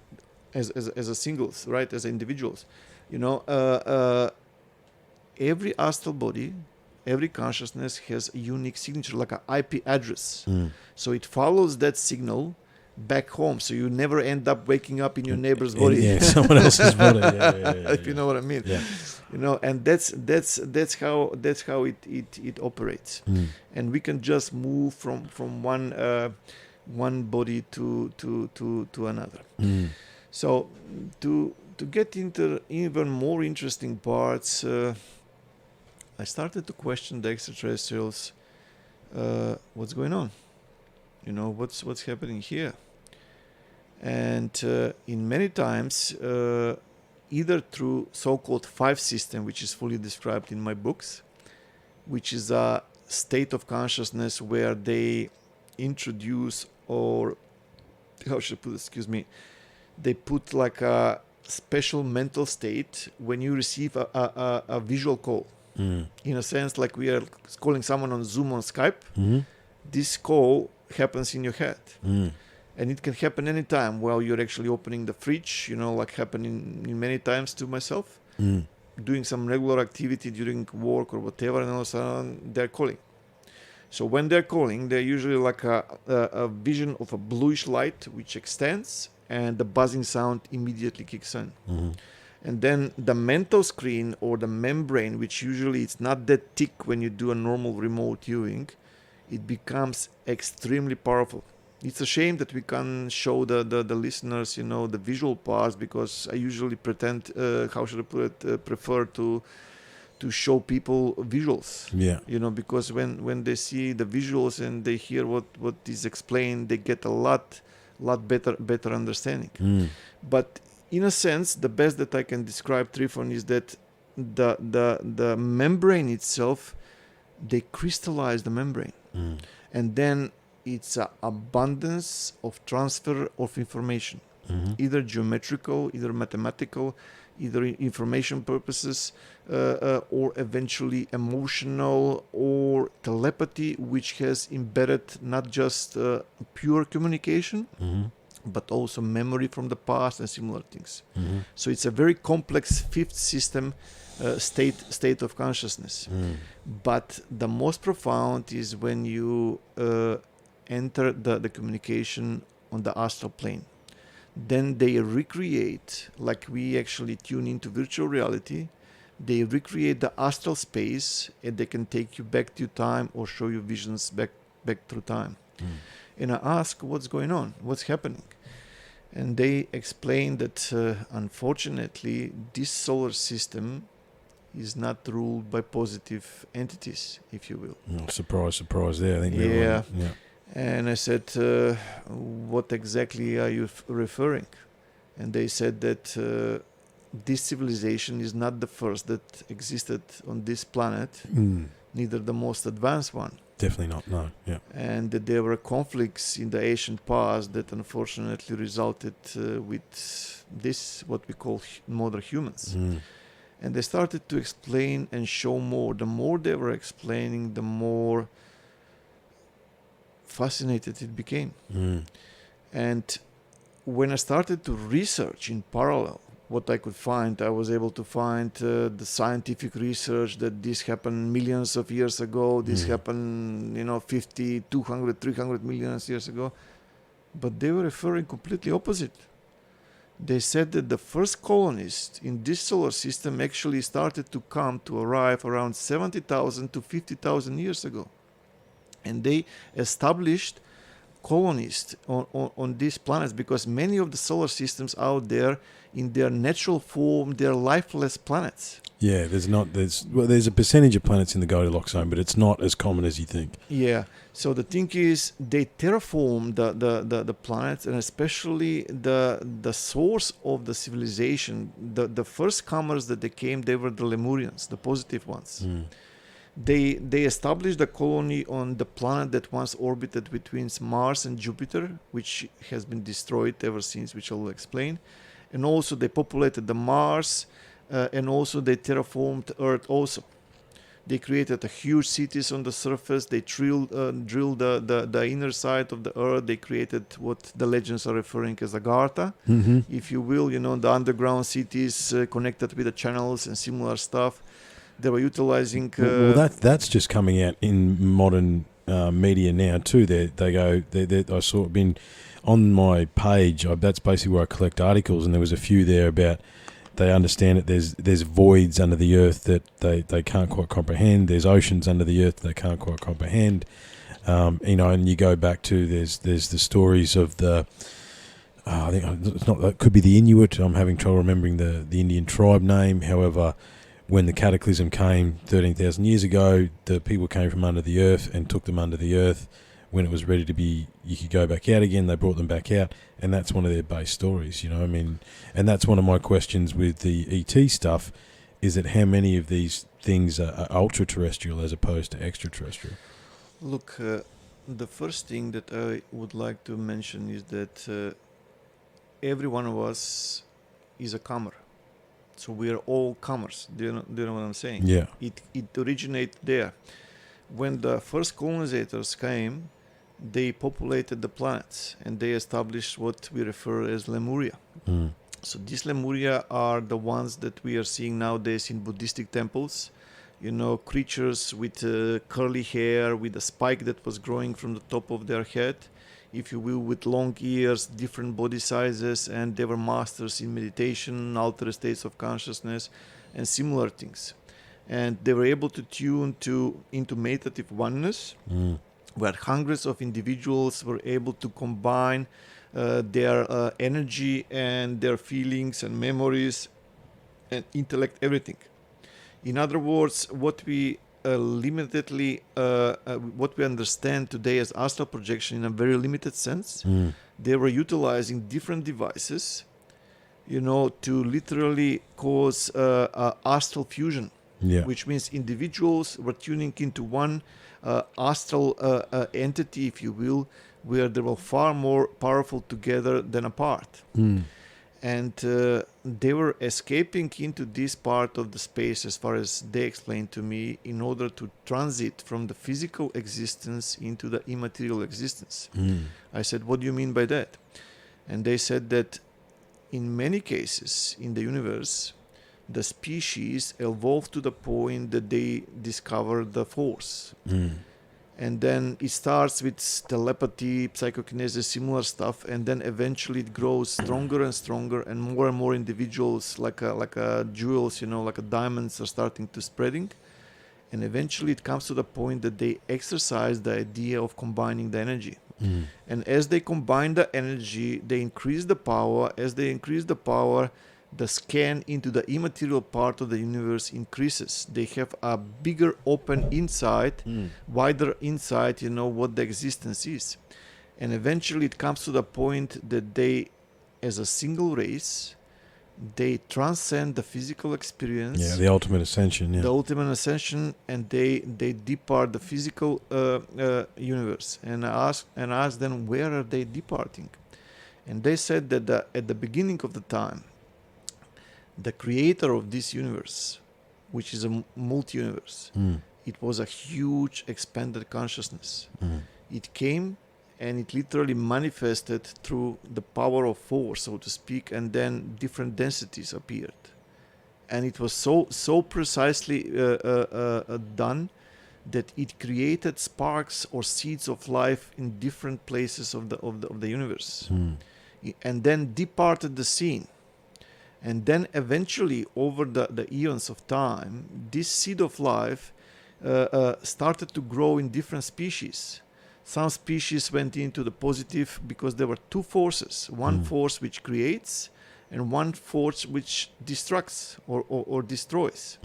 as a singles, right, as individuals. Every astral body, every consciousness has a unique signature, like an IP address. Mm. So it follows that signal back home, so you never end up waking up in your neighbor's body. Yeah, someone else's body. Yeah, If you know what I mean. Yeah. And that's how it operates. Mm. And we can just move from one body to another. Mm. So to get into even more interesting parts, I started to question the extraterrestrials. What's going on? What's happening here? And in many times, either through so-called 5 system, which is fully described in my books, which is a state of consciousness where they introduce, or how should I put it, excuse me, they put like a special mental state when you receive a visual call. Mm. In a sense, like we are calling someone on Zoom, on Skype. Mm. This call happens in your head. Mm. And it can happen anytime while you're actually opening the fridge, like happening many times to myself, Mm. doing some regular activity during work or whatever, and all of a sudden they're calling. So when they're calling, they're usually like a vision of a bluish light which extends, and the buzzing sound immediately kicks in. Mm. And then the mental screen or the membrane, which usually it's not that thick when you do a normal remote viewing, it becomes extremely powerful. It's a shame that we can't show the listeners, the visual parts, because I usually prefer to show people visuals. Yeah. Because when they see the visuals and they hear what is explained, they get a lot better understanding. Mm. But in a sense, the best that I can describe Trifon is that the membrane itself, they crystallize the membrane. Mm. And then it's an abundance of transfer of information, Mm-hmm. either geometrical, either mathematical, either information purposes, or eventually emotional or telepathy, which has embedded not just pure communication, Mm-hmm. but also memory from the past and similar things. Mm-hmm. So it's a very complex 5th system state of consciousness. Mm. But the most profound is when you enter the communication on the astral plane. Then they recreate, like we actually tune into virtual reality, they recreate the astral space, and they can take you back to time or show you visions back through time. Mm. And I ask, what's going on? What's happening? And they explain that unfortunately this solar system is not ruled by positive entities, if you will. Oh, surprise there. I think. Yeah. Yeah. And I said, what exactly are you referring? And they said that this civilization is not the first that existed on this planet, Mm. neither the most advanced one. Definitely not. No. Yeah. And that there were conflicts in the ancient past that unfortunately resulted with this, what we call modern humans. Mm. And they started to explain and show more. The more they were explaining, the more fascinated it became. Mm. And when I started to research in parallel what I could find, I was able to find the scientific research that this happened millions of years ago, this happened 50, 200, 300 million years ago. But they were referring completely opposite. They said that the first colonists in this solar system actually started to arrive around 70,000 to 50,000 years ago. And they established colonists on these planets, because many of the solar systems out there, in their natural form, they're lifeless planets. Yeah, there's a percentage of planets in the Goldilocks zone, but it's not as common as you think. Yeah. So the thing is, they terraform the planets, and especially the source of the civilization. The first comers that they came, they were the Lemurians, the positive ones. They established a colony on the planet that once orbited between Mars and Jupiter, which has been destroyed ever since, which I will explain. And also they populated the Mars, and also they terraformed Earth also. They created a huge cities on the surface. They drilled the inner side of the Earth. They created what the legends are referring as Agartha, if you will, the underground cities connected with the channels and similar stuff. They were utilizing... that's just coming out in modern media now too. I saw it been on my page. That's basically where I collect articles, and there was a few there about... They understand that there's voids under the earth that they can't quite comprehend. There's oceans under the earth that they can't quite comprehend. And you go back to there's the stories of the I think it's not, it could be the Inuit. I'm having trouble remembering the Indian tribe name. However, when the cataclysm came 13,000 years ago, the people came from under the earth and took them under the earth. When it was ready to be, you could go back out again, they brought them back out, and that's one of their base stories, and that's one of my questions with the ET stuff, is that how many of these things are ultra-terrestrial as opposed to extraterrestrial? Look, the first thing that I would like to mention is that every one of us is a comer. So we are all comers. Do you know what I'm saying? Yeah. It originated there. When the first colonizators came, they populated the planets and they established what we refer as Lemuria. So these Lemuria are the ones that we are seeing nowadays in Buddhistic temples. Creatures with curly hair, with a spike that was growing from the top of their head, if you will, with long ears, different body sizes, and they were masters in meditation, altered states of consciousness, and similar things. And they were able to tune into meditative oneness, where hundreds of individuals were able to combine their energy and their feelings and memories and intellect, everything. In other words, what we what we understand today as astral projection in a very limited sense, they were utilizing different devices, to literally cause astral fusion. Yeah. Which means individuals were tuning into one astral entity, if you will, where they were far more powerful together than apart. And they were escaping into this part of the space, as far as they explained to me, in order to transit from the physical existence into the immaterial existence. I said, what do you mean by that? And they said that in many cases in the universe, the species evolved to the point that they discover the force. And then it starts with telepathy, psychokinesis, similar stuff, and then eventually it grows stronger and stronger, and more individuals, like a jewels, like a diamonds, are starting to spreading. And eventually it comes to the point that they exercise the idea of combining the energy. And as they combine the energy, they increase the power. As they increase the power, the scan into the immaterial part of the universe increases. They have a bigger open insight, wider insight, what the existence is. And eventually it comes to the point that they, as a single race, they transcend the physical experience. Yeah, the ultimate ascension. Yeah. The ultimate ascension, and they depart the physical universe. And I asked them, where are they departing? And they said that at the beginning of the time, the creator of this universe, which is a multi-universe, it was a huge expanded consciousness. It came and it literally manifested through the power of force, so to speak, and then different densities appeared. And it was so precisely done that it created sparks or seeds of life in different places of the universe. and then departed the scene. And then eventually, over the eons of time, this seed of life started to grow in different species. Some species went into the positive because there were two forces, one force which creates and one force which destructs or destroys.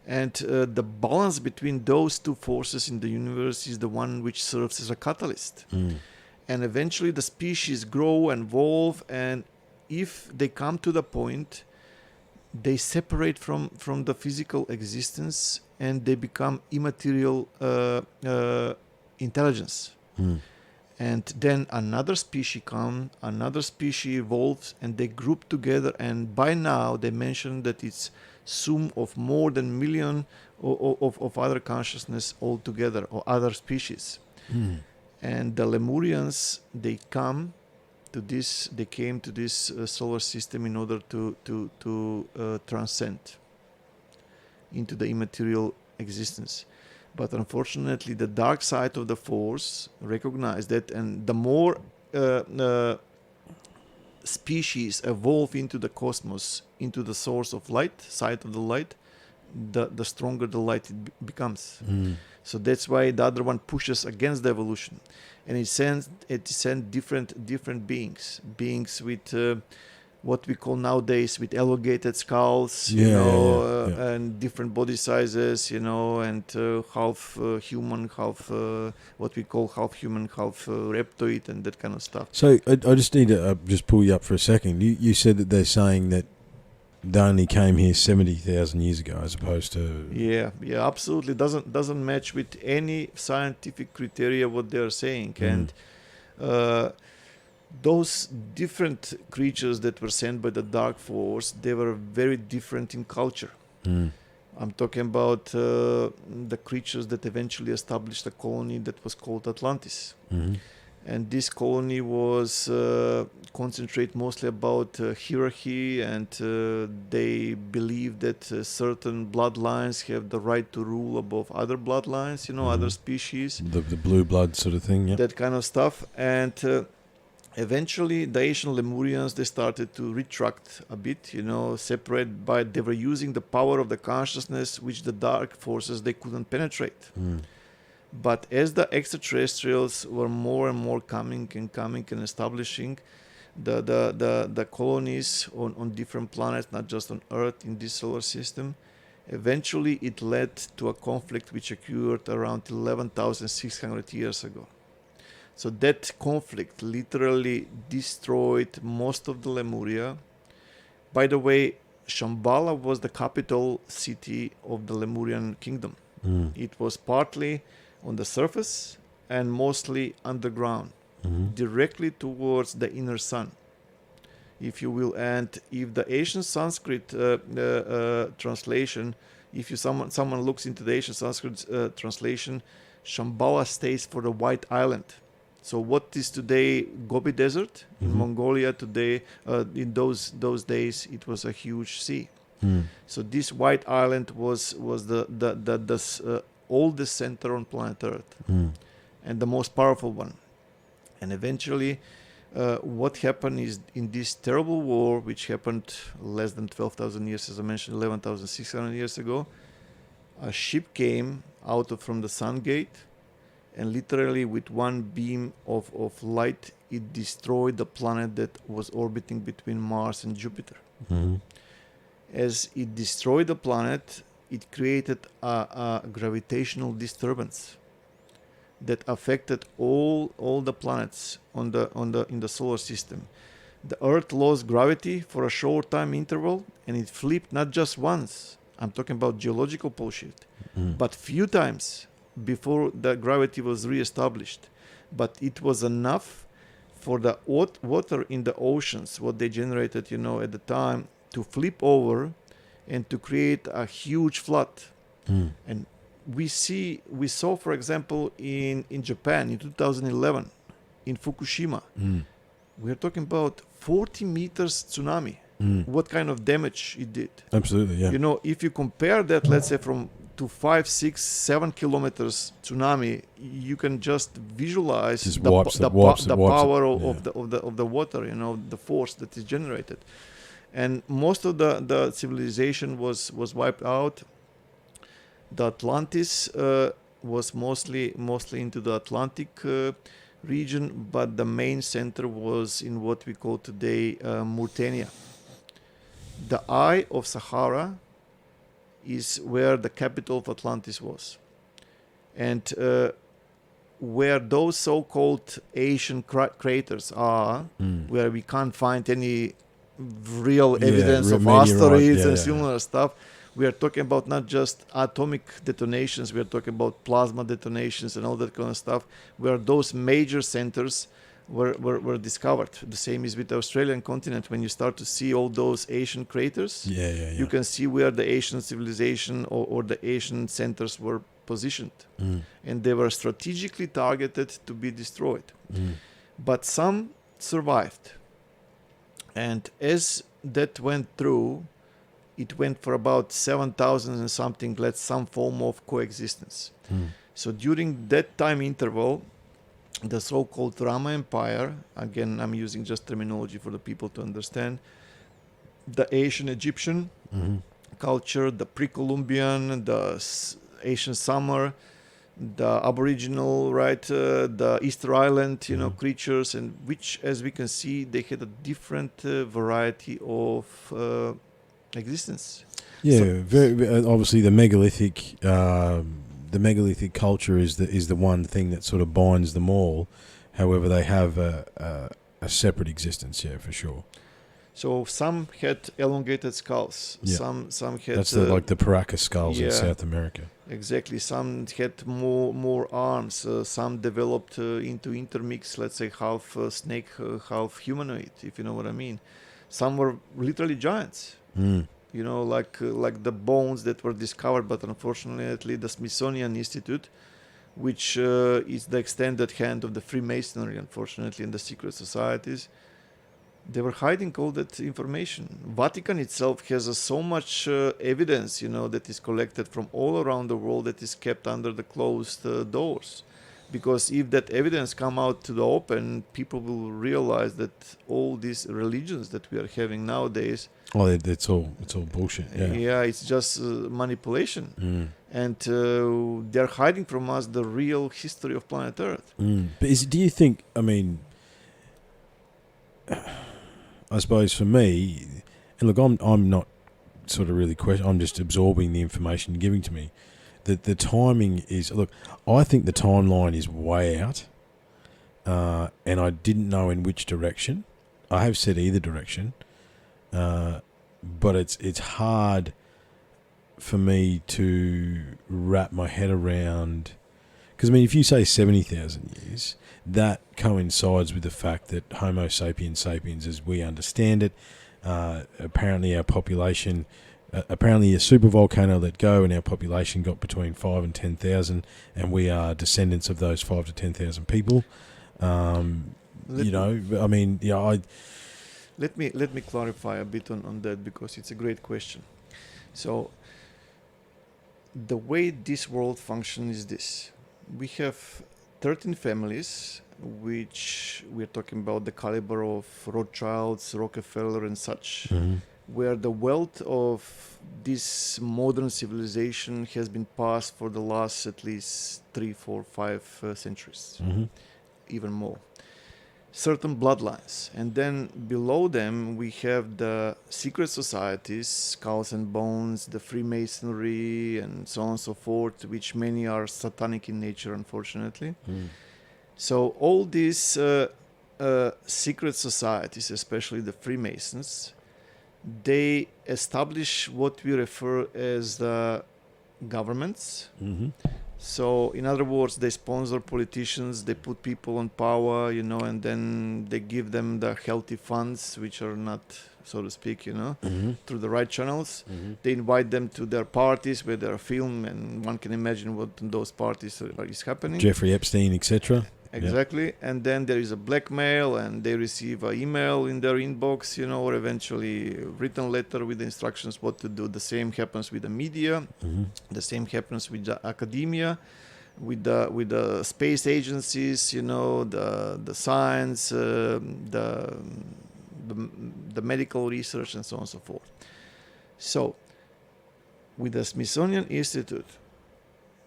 And the balance between those two forces in the universe is the one which serves as a catalyst. And eventually the species grow and evolve, and if they come to the point, they separate from the physical existence and they become immaterial intelligence. And then another species comes, another species evolves, and they group together, and by now they mention that it's sum of more than million of other consciousness altogether, or other species. And the Lemurians, they came to this solar system in order to transcend into the immaterial existence. But unfortunately, the dark side of the force recognized that, and the more species evolve into the cosmos, into the source of light, side of the light, the stronger the light it becomes. So that's why the other one pushes against the evolution, and it sends different beings with what we call nowadays with elongated skulls, and different body sizes, and half human, half what we call half human, half reptoid, and that kind of stuff. So I just need to just pull you up for a second. You said that they're saying that they only came here 70,000 years ago, as opposed to... Yeah, absolutely. Doesn't match with any scientific criteria what they are saying. And those different creatures that were sent by the Dark Force, they were very different in culture. I'm talking about the creatures that eventually established a colony that was called Atlantis. And this colony was concentrate mostly about hierarchy, and they believe that certain bloodlines have the right to rule above other bloodlines, other species. The blue blood sort of thing, yeah. That kind of stuff. And eventually the ancient Lemurians, they started to retract a bit, separate by, they were using the power of the consciousness, which the dark forces, they couldn't penetrate. But as the extraterrestrials were more and more coming and establishing the colonies on different planets, not just on Earth, in this solar system, eventually it led to a conflict which occurred around 11,600 years ago. So that conflict literally destroyed most of the Lemuria. By the way, Shambhala was the capital city of the Lemurian kingdom. It was partly on the surface and mostly underground, directly towards the inner sun, if you will. And if the ancient Sanskrit translation, if someone looks into the ancient Sanskrit translation, Shambhala stays for the White Island. So what is today Gobi Desert in Mongolia today, in those days, it was a huge sea. So this White Island was the oldest center on planet Earth, and the most powerful one. And eventually, what happened is, in this terrible war, which happened less than 12,000 years, as I mentioned, 11,600 years ago, a ship came out from the Sun Gate, and literally with one beam of light, it destroyed the planet that was orbiting between Mars and Jupiter. As it destroyed the planet, it created a gravitational disturbance that affected all the planets in the solar system. The Earth lost gravity for a short time interval, and it flipped not just once. I'm talking about geological pole shift, but few times before the gravity was reestablished. But it was enough for the water in the oceans, what they generated, at the time, to flip over and to create a huge flood. And we saw, for example, in Japan in 2011, in Fukushima, we're talking about 40 meters tsunami. What kind of damage it did. Absolutely, yeah. If you compare that, let's say, from to 5, 6, 7 kilometers tsunami, you can just visualize Just the wipes it. power Yeah. of the water, the force that is generated. And most of the civilization was wiped out. The Atlantis was mostly into the Atlantic region, but the main center was in what we call today Mauritania. The Eye of Sahara is where the capital of Atlantis was. And where those so-called Asian craters are, where we can't find any real evidence of asteroids and similar stuff, we are talking about not just atomic detonations, we are talking about plasma detonations and all that kind of stuff, where those major centers were discovered. The same is with the Australian continent. When you start to see all those Asian craters, you can see where the Asian civilization or the Asian centers were positioned. And they were strategically targeted to be destroyed. But some survived. And as that went through, it went for about 7,000 and something, some form of coexistence. So during that time interval, the so-called Rama Empire, again, I'm using just terminology for the people to understand, the Asian Egyptian culture, the pre-Columbian, the Asian Summer, the Aboriginal, the Easter Island, creatures, and which, as we can see, they had a different variety of existence. Yeah, So, very obviously the megalithic. The megalithic culture is the one thing that sort of binds them all. However, they have a separate existence, for sure. So some had elongated skulls. Yeah. Some had. That's like the Paracas skulls in South America. Exactly. Some had more arms. Some developed into intermix. Let's say half snake, half humanoid. If you know what I mean. Some were literally giants. Like the bones that were discovered, but unfortunately the Smithsonian Institute, which is the extended hand of the Freemasonry, unfortunately, and the secret societies, they were hiding all that information. Vatican itself has so much evidence, that is collected from all around the world that is kept under the closed doors. Because if that evidence come out to the open, people will realize that all these religions that we are having nowadays, it's all bullshit. Yeah, it's just manipulation, and they're hiding from us the real history of planet Earth. But do you think? I mean, I suppose for me, and look, I'm not sort of really I'm just absorbing the information you're giving to me. The timing is, look, I think the timeline is way out, and I didn't know in which direction. I have said either direction, but it's hard for me to wrap my head around, because I mean, if you say 70,000 years, that coincides with the fact that Homo sapiens sapiens, as we understand it, apparently our population. Apparently a supervolcano let go and our population got between 5 and 10,000, and we are descendants of those 5 to 10,000 people. Let me clarify a bit on that, because it's a great question. So the way this world functions is this. We have 13 families, which we're talking about the caliber of Rothschilds, Rockefeller and such, where the wealth of this modern civilization has been passed for the last at least 3, 4, 5 centuries, even more. Certain bloodlines. And then below them we have the secret societies, Skulls and Bones, the Freemasonry, and so on and so forth, which many are satanic in nature, unfortunately. So all these secret societies, especially the Freemasons, they establish what we refer as the governments. So in other words, they sponsor politicians, they put people on power, and then they give them the healthy funds, which are not, so to speak, through the right channels. They invite them to their parties where they're filmed, and one can imagine what in those parties is happening. Jeffrey Epstein, etc. Exactly. And then there is a blackmail, and they receive an email in their inbox, or eventually a written letter with the instructions what to do. The same happens with the media. Mm-hmm. The same happens with the academia, with the space agencies, the science, the medical research, and so on and so forth. So, with the Smithsonian Institute,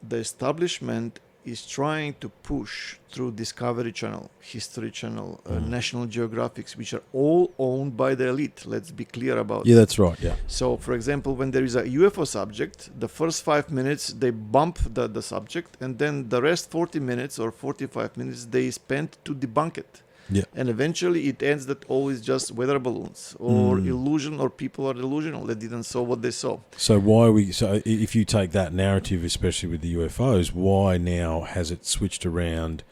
the establishment is trying to push through Discovery Channel, History Channel, National Geographics, which are all owned by the elite. Let's be clear about it. Yeah, that's right. Yeah. So, for example, when there is a UFO subject, the first 5 minutes they bump the subject, and then the rest 40 minutes or 45 minutes they spend to debunk it. Yeah. And eventually it ends that all is just weather balloons or illusion, or people are delusional. They didn't saw what they saw. So if you take that narrative, especially with the UFOs, why now has it switched around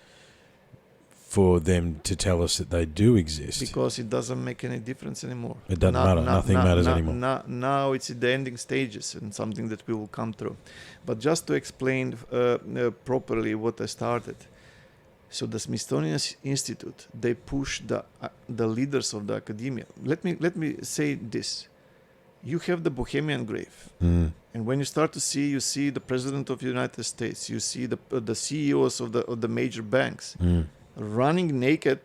for them to tell us that they do exist? Because it doesn't make any difference anymore. It doesn't matter. Nothing matters anymore. Now it's in the ending stages, and something that we will come through. But just to explain properly what I started. So the Smithsonian Institute, they push the leaders of the academia. Let me say this: you have the Bohemian Grove, and when you start to see, you see the President of the United States, you see the CEOs of the major banks running naked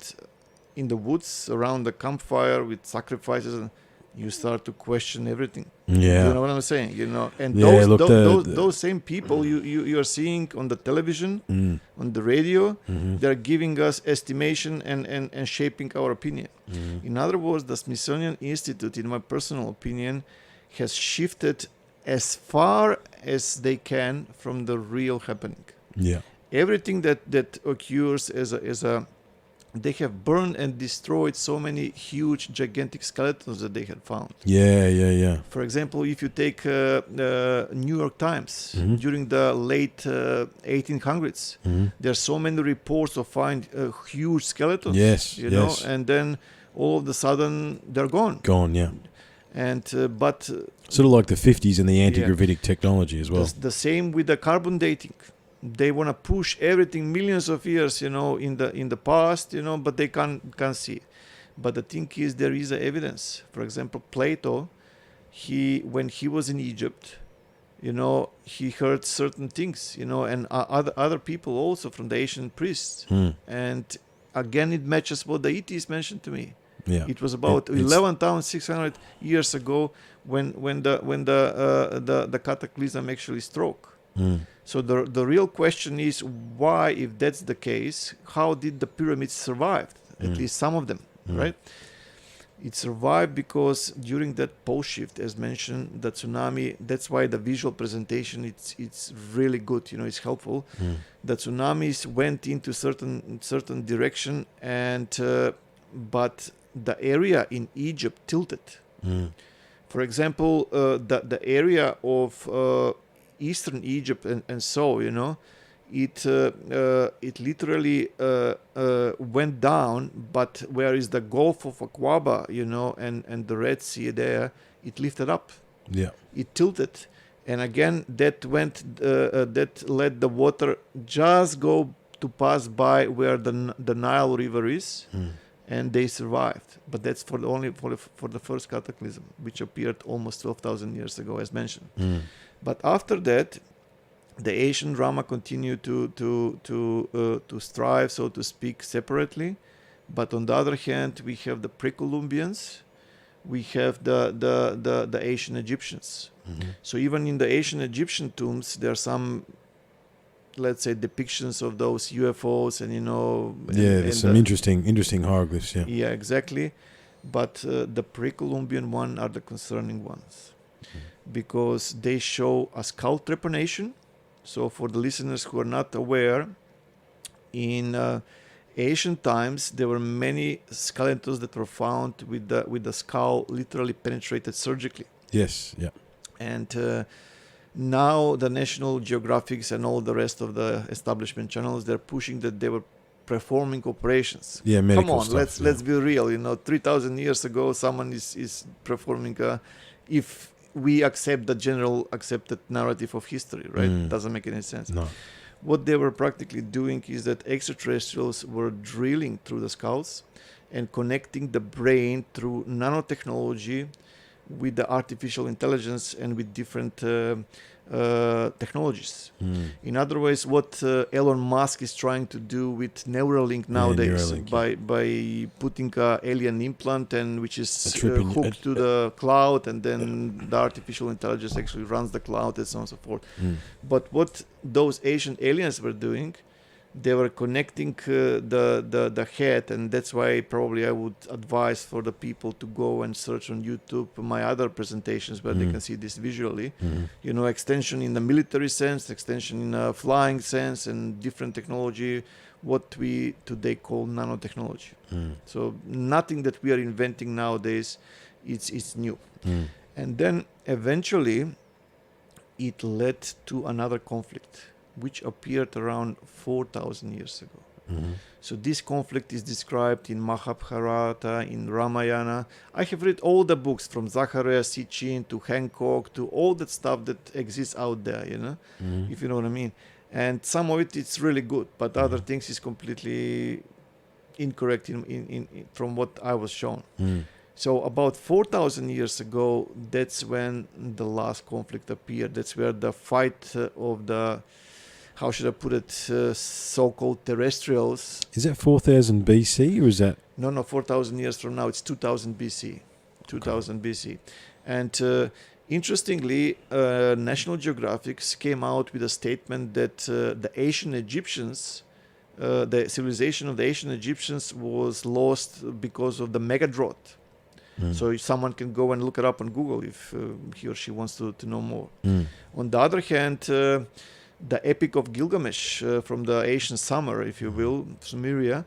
in the woods around the campfire with sacrifices, and you start to question everything. Yeah. You know what I'm saying? And Yeah, those same people you are seeing on the television, on the radio, they're giving us estimation and shaping our opinion. In other words, the Smithsonian Institute, in my personal opinion, has shifted as far as they can from the real happening. Yeah. Everything that occurs as a they have burned and destroyed so many huge, gigantic skeletons that they had found. Yeah. For example, if you take New York Times during the late 1800s, there are so many reports of find huge skeletons. Yes, know, and then all of a sudden they're gone. Gone, yeah. And but sort of like the 50s and the anti-gravitic technology as well. The same with the carbon dating. They want to push everything millions of years, in the past, but they can't see. But the thing is, there is evidence. For example, Plato, when he was in Egypt, he heard certain things, and other people also from the ancient priests. And again, it matches what the ETs mentioned to me. Yeah. It was about 11,600 years ago when the cataclysm actually struck. So the real question is, why, if that's the case, how did the pyramids survive? At least some of them, right? It survived because during that pole shift, as mentioned, the tsunami. That's why the visual presentation it's really good. It's helpful. The tsunamis went into certain direction, and but the area in Egypt tilted. For example, the area of Eastern Egypt and so it literally went down, but where is the Gulf of Aqaba, and the Red Sea there, it lifted up. Yeah, it tilted, and again that let the water just go to pass by where the Nile River is, and they survived. But that's only for the first cataclysm, which appeared almost 12,000 years ago, as mentioned. But after that, the Asian drama continued to strive, so to speak, separately. But on the other hand, we have the pre-Columbians, we have the Asian Egyptians. So even in the Asian Egyptian tombs, there are some, let's say, depictions of those UFOs, and there's some interesting hieroglyphs. Yeah, exactly. But the pre-Columbian one are the concerning ones. Because they show a skull trepanation. So for the listeners who are not aware, in ancient times there were many skeletons that were found with the skull literally penetrated surgically. Yes, yeah. And now the National Geographics and all the rest of the establishment channels, they're pushing that they were performing operations. Yeah, medical Come on, stuff, let's be real. 3,000 years ago, someone is performing if we accept the general accepted narrative of history, right? Doesn't make any sense. No. what they were practically doing is that extraterrestrials were drilling through the skulls and connecting the brain through nanotechnology with the artificial intelligence and with different technologies. In other words, what Elon Musk is trying to do with Neuralink nowadays, by putting an alien implant and which is hooked to the cloud, and then the artificial intelligence actually runs the cloud and so on and so forth. But what those ancient aliens were doing, they were connecting the head, and that's why probably I would advise for the people to go and search on YouTube my other presentations where they can see this visually. You know, extension in the military sense, extension in a flying sense, and different technology, what we today call nanotechnology. So nothing that we are inventing nowadays, it's new. And then eventually it led to another conflict, which appeared around 4,000 years ago. So this conflict is described in Mahabharata, in Ramayana. I have read all the books from Zachariah Sitchin to Hancock to all that stuff that exists out there, you know, if you know what I mean. And some of it's really good, but other things is completely incorrect from what I was shown. So about 4,000 years ago, that's when the last conflict appeared. That's where the fight of the, how should I put it, so-called terrestrials. Is that 4,000 BC or is that? No, 4,000 years from now, it's 2000 BC. 2000 BC. And interestingly, National Geographic came out with a statement that the ancient Egyptians, the civilization of the ancient Egyptians was lost because of the mega drought. So someone can go and look it up on Google if he or she wants to know more. On the other hand, the Epic of Gilgamesh from the ancient Sumer, if you will, Sumeria,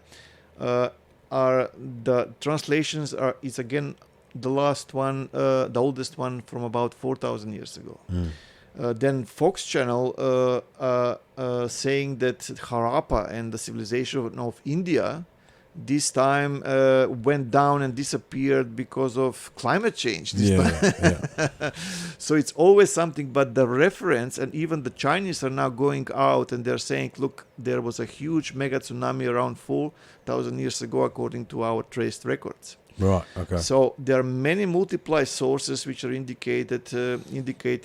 are the translations is again the last one, the oldest one from about 4,000 years ago. Then Fox Channel saying that Harappa and the civilization of India this time went down and disappeared because of climate change this time. So it's always something, but the reference, and even the Chinese are now going out and they're saying, look, there was a huge mega tsunami around 4,000 years ago according to our traced records. Right, okay. So there are many multiple sources which are indicating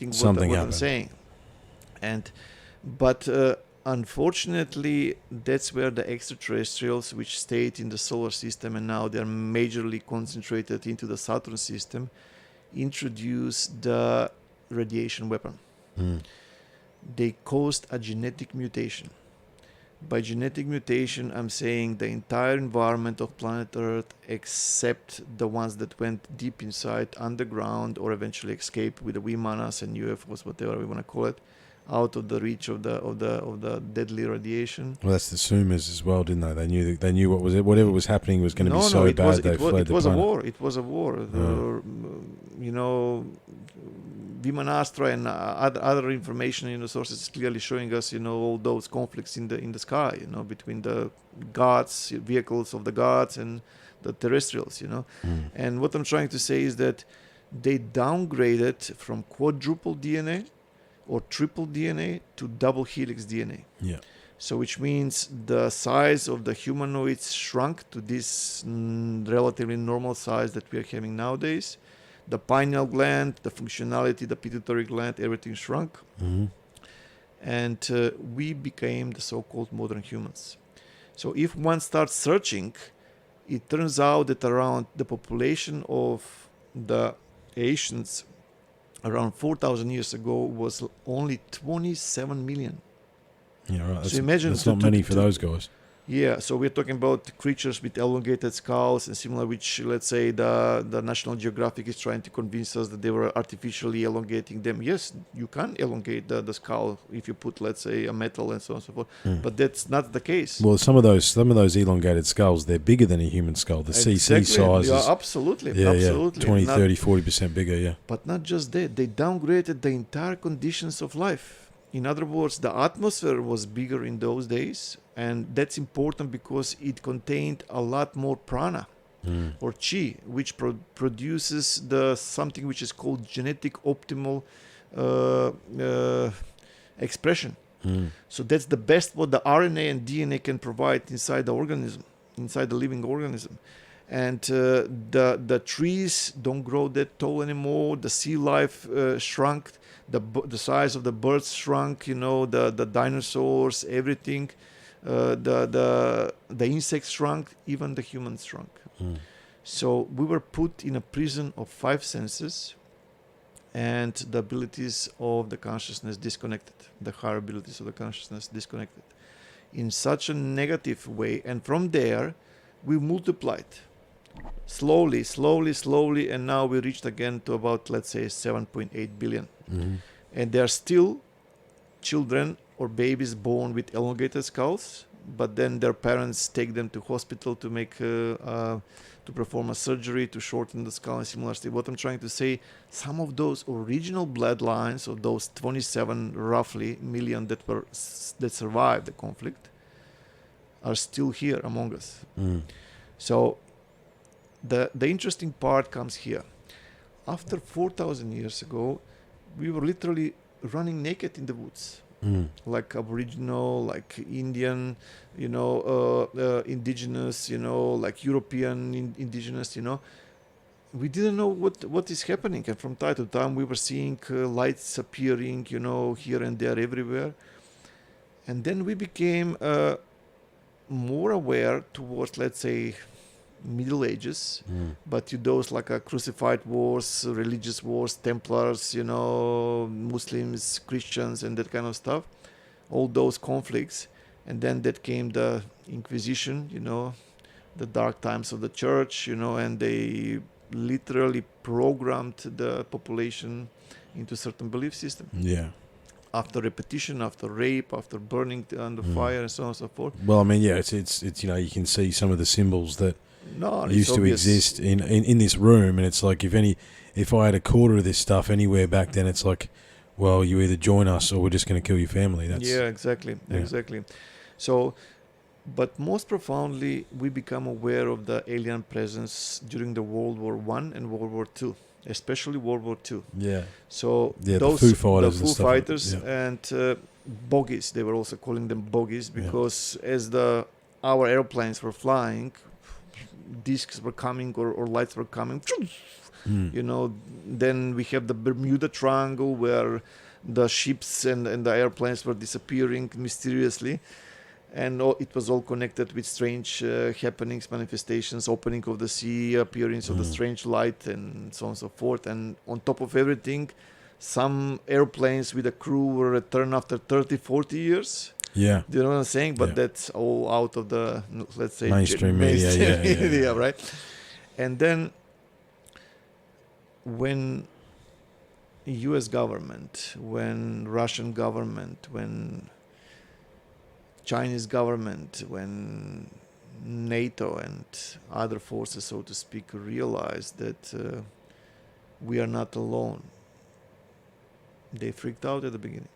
what I'm saying. But unfortunately, that's where the extraterrestrials, which stayed in the solar system and now they're majorly concentrated into the Saturn system, introduce the radiation weapon. They caused a genetic mutation. By genetic mutation, I'm saying the entire environment of planet Earth, except the ones that went deep inside, underground, or eventually escaped with the Vimanas and UFOs, whatever we want to call it, out of the reach of the deadly radiation. Well, that's the Sumers as well, didn't they? They knew what was it. Whatever was happening was going to be so bad. They fled the planet. It was a war. You know, Vimanastra and other information, sources clearly showing us, all those conflicts in the sky, between the gods, vehicles of the gods, and the terrestrials, And what I'm trying to say is that they downgraded from quadruple DNA or triple DNA to double helix DNA. Yeah. So which means the size of the humanoids shrunk to this relatively normal size that we are having nowadays. The pineal gland, the functionality, the pituitary gland, everything shrunk. And we became the so-called modern humans. So if one starts searching, it turns out that around the population of the Asians around 4,000 years ago was only 27 million. Yeah, right. So imagine that's not many for those guys. Yeah, so we're talking about creatures with elongated skulls and similar, which, let's say, the National Geographic is trying to convince us that they were artificially elongating them. Yes, you can elongate the skull if you put, let's say, a metal and so on and so forth, but that's not the case. Well, some of those elongated skulls, they're bigger than a human skull. The CC size is... Absolutely. 20, 30, 40% bigger, yeah. But not just that, they downgraded the entire conditions of life. In other words, the atmosphere was bigger in those days, and that's important because it contained a lot more prana or chi, which produces something which is called genetic optimal expression. So that's the best what the RNA and DNA can provide inside the organism, inside the living organism. And the trees don't grow that tall anymore. The sea life shrunk. The size of the birds shrunk. The dinosaurs, everything. The insects shrunk. Even the humans shrunk. So we were put in a prison of 5 senses, and the abilities of the consciousness disconnected. The higher abilities of the consciousness disconnected in such a negative way. And from there, we multiplied. Slowly, and now we reached again to about, let's say, 7.8 billion. And there are still children or babies born with elongated skulls, but then their parents take them to hospital to make to perform a surgery to shorten the skull and similar stuff. What I'm trying to say, some of those original bloodlines of those 27 roughly million that survived the conflict are still here among us. So the interesting part comes here. After 4,000 years ago, we were literally running naked in the woods, like Aboriginal, like Indian, indigenous, like European indigenous, We didn't know what is happening, and from time to time we were seeing lights appearing, here and there, everywhere. And then we became more aware towards, let's say, Middle Ages, but to those like crucified wars, religious wars, Templars, Muslims, Christians, and that kind of stuff, all those conflicts. And then that came the Inquisition, the dark times of the church, and they literally programmed the population into certain belief system. Yeah. After repetition, after rape, after burning under fire, and so on and so forth. Well, I mean, yeah, it's you can see some of the symbols that used to exist in this room, and it's like if I had a quarter of this stuff anywhere back then, it's like, well, you either join us or we're just going to kill your family. Exactly. So, but most profoundly, we become aware of the alien presence during the World War I and World War II, especially World War II. Yeah. So those the Foo Fighters and bogies, they were also calling them bogies because as our airplanes were flying, discs were coming or lights were coming. Then we have the Bermuda Triangle where the ships and the airplanes were disappearing mysteriously. And it was all connected with strange happenings, manifestations, opening of the sea, appearance of the strange light, and so on and so forth. And on top of everything, some airplanes with a crew were returned after 30, 40 years. Yeah. Do you know what I'm saying? But that's all out of the, let's say, mainstream media. Right? And then when US government, when Russian government, when Chinese government, when NATO and other forces, so to speak, realized that we are not alone, they freaked out at the beginning.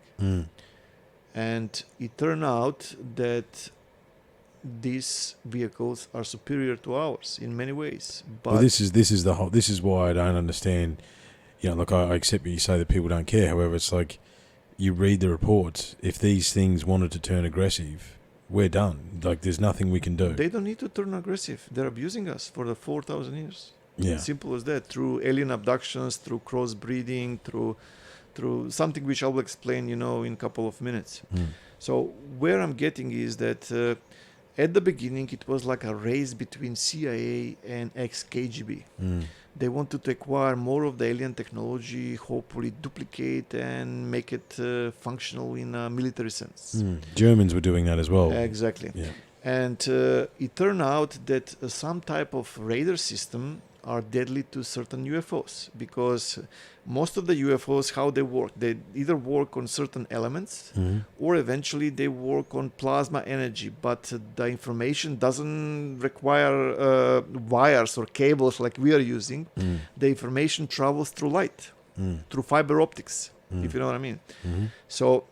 And it turned out that these vehicles are superior to ours in many ways. But well, this is why I don't understand. Like I accept what you say that people don't care. However, it's like, you read the reports. If these things wanted to turn aggressive, we're done. Like, there's nothing we can do. They don't need to turn aggressive. They're abusing us for the 4,000 years. Yeah. Simple as that. Through alien abductions, through crossbreeding, through something which I will explain, in a couple of minutes. So where I'm getting is that at the beginning it was like a race between CIA and ex-KGB. They wanted to acquire more of the alien technology, hopefully duplicate and make it functional in a military sense. Germans were doing that as well. Exactly. Yeah. And it turned out that some type of radar system are deadly to certain UFOs, because most of the UFOs, how they work, they either work on certain elements or eventually they work on plasma energy, but the information doesn't require wires or cables like we are using. The information travels through light, through fiber optics, if you know what I mean. So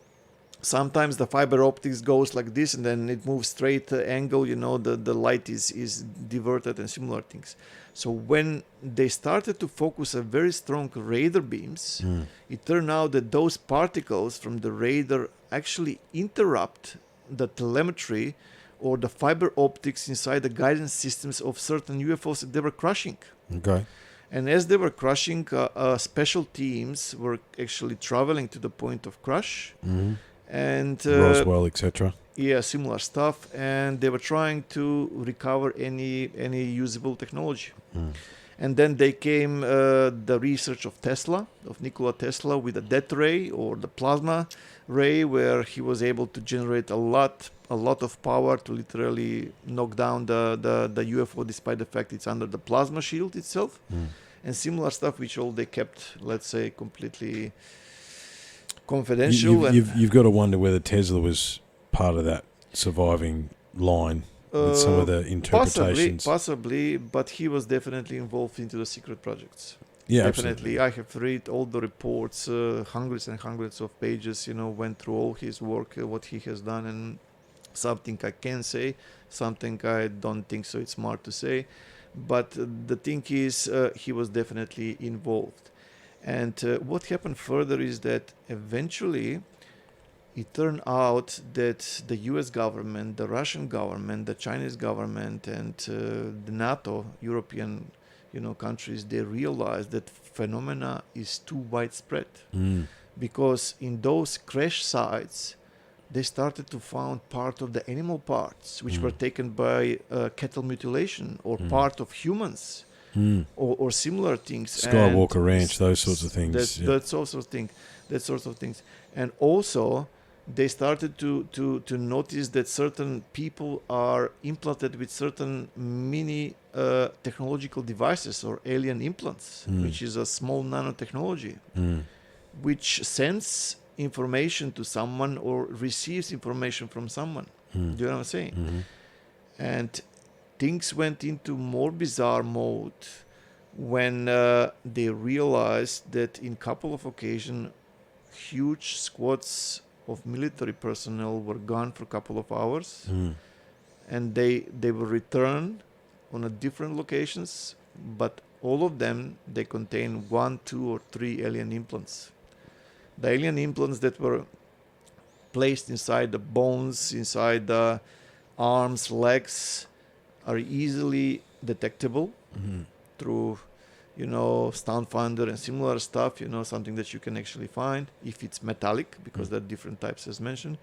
sometimes the fiber optics goes like this and then it moves straight angle, the light is diverted and similar things. So when they started to focus a very strong radar beams, it turned out that those particles from the radar actually interrupt the telemetry or the fiber optics inside the guidance systems of certain UFOs that they were crushing. Okay. And as they were crushing, special teams were actually traveling to the point of crush. Mm-hmm. And Roswell, etc. yeah, similar stuff. And they were trying to recover any usable technology. Mm. And then they came the research of Tesla, of Nikola Tesla, with the death ray or the plasma ray, where he was able to generate a lot of power to literally knock down the UFO, despite the fact it's under the plasma shield itself. Mm. And similar stuff, which all they kept, let's say, completely confidential. You've got to wonder whether Tesla was part of that surviving line with some of the interpretations. Possibly, but he was definitely involved into the secret projects. Yeah, definitely. absolutely. I have read all the reports, hundreds and hundreds of pages, went through all his work, what he has done, and something I can say, something I don't think so it's smart to say. But the thing is, he was definitely involved. And what happened further is that eventually it turned out that the US government, the Russian government, the Chinese government, and the NATO, European countries, they realized that phenomena is too widespread. Mm. Because in those crash sites, they started to find part of the animal parts, which were taken by cattle mutilation, or part of humans, or similar things. Skywalker Ranch, those sorts of things. That sorts of things. And also, they started to notice that certain people are implanted with certain mini technological devices or alien implants, which is a small nanotechnology, which sends information to someone or receives information from someone. Do you know what I'm saying? Mm-hmm. And things went into more bizarre mode when they realized that in couple of occasions, huge squads of military personnel were gone for a couple of hours, and they will return on a different locations, but all of them, they contain 1, 2, or 3 alien implants. The alien implants that were placed inside the bones, inside the arms, legs, are easily detectable through, Sound Finder and similar stuff, something that you can actually find if it's metallic, because there are different types as mentioned.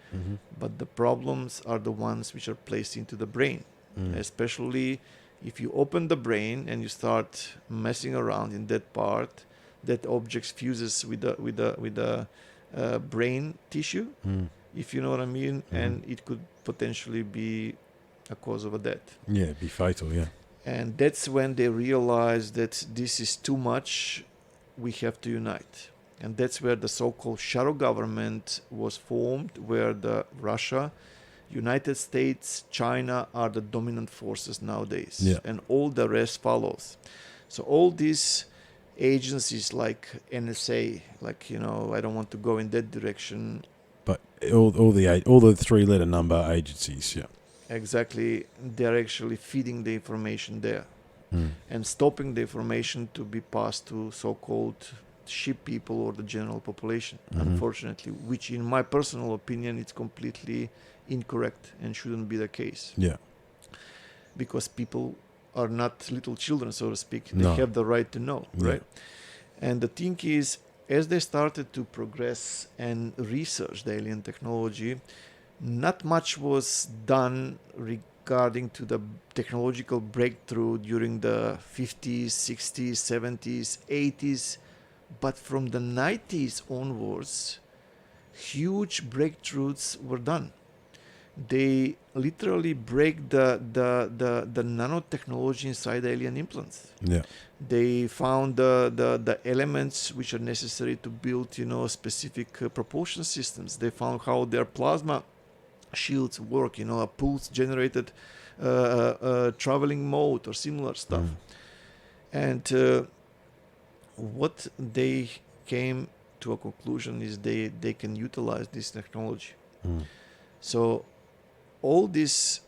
But the problems are the ones which are placed into the brain, especially if you open the brain and you start messing around in that part, that object fuses with the brain tissue, if you know what I mean, and it could potentially be a cause of a death. Yeah, it'd be fatal, yeah. And that's when they realized that this is too much, we have to unite. And that's where the so-called shadow government was formed, where the Russia, United States, China are the dominant forces nowadays. Yeah. And all the rest follows. So all these agencies like NSA, I don't want to go in that direction. But all the 3-letter number agencies, yeah. Exactly, they're actually feeding the information there and stopping the information to be passed to so-called sheep people or the general population, unfortunately, which in my personal opinion, it's completely incorrect and shouldn't be the case. Yeah. Because people are not little children, so to speak. They have the right to know, right? And the thing is, as they started to progress and research the alien technology, not much was done regarding to the technological breakthrough during the 50s, 60s, 70s, 80s. But from the 90s onwards, huge breakthroughs were done. They literally break the nanotechnology inside the alien implants. Yeah. They found the elements which are necessary to build, specific propulsion systems. They found how their plasma shields work, a pulse generated traveling mode or similar stuff. And what they came to a conclusion is they can utilize this technology. So all these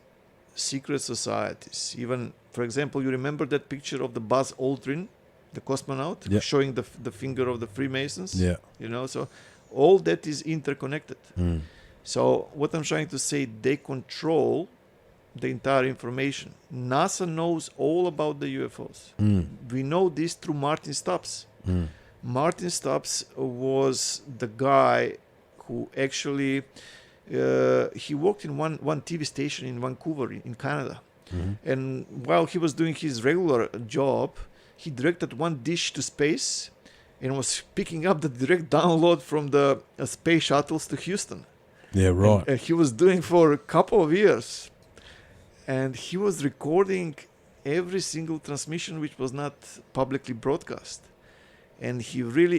secret societies, even, for example, you remember that picture of the Buzz Aldrin, the cosmonaut, showing the finger of the Freemasons? Yeah. So all that is interconnected. So what I'm trying to say, they control the entire information. NASA knows all about the UFOs. We know this through Martin Stubbs. Martin Stubbs was the guy who actually he worked in one TV station in Vancouver in Canada. And while he was doing his regular job, he directed one dish to space and was picking up the direct download from the space shuttles to Houston. Yeah, right. And he was doing for a couple of years. And he was recording every single transmission which was not publicly broadcast. And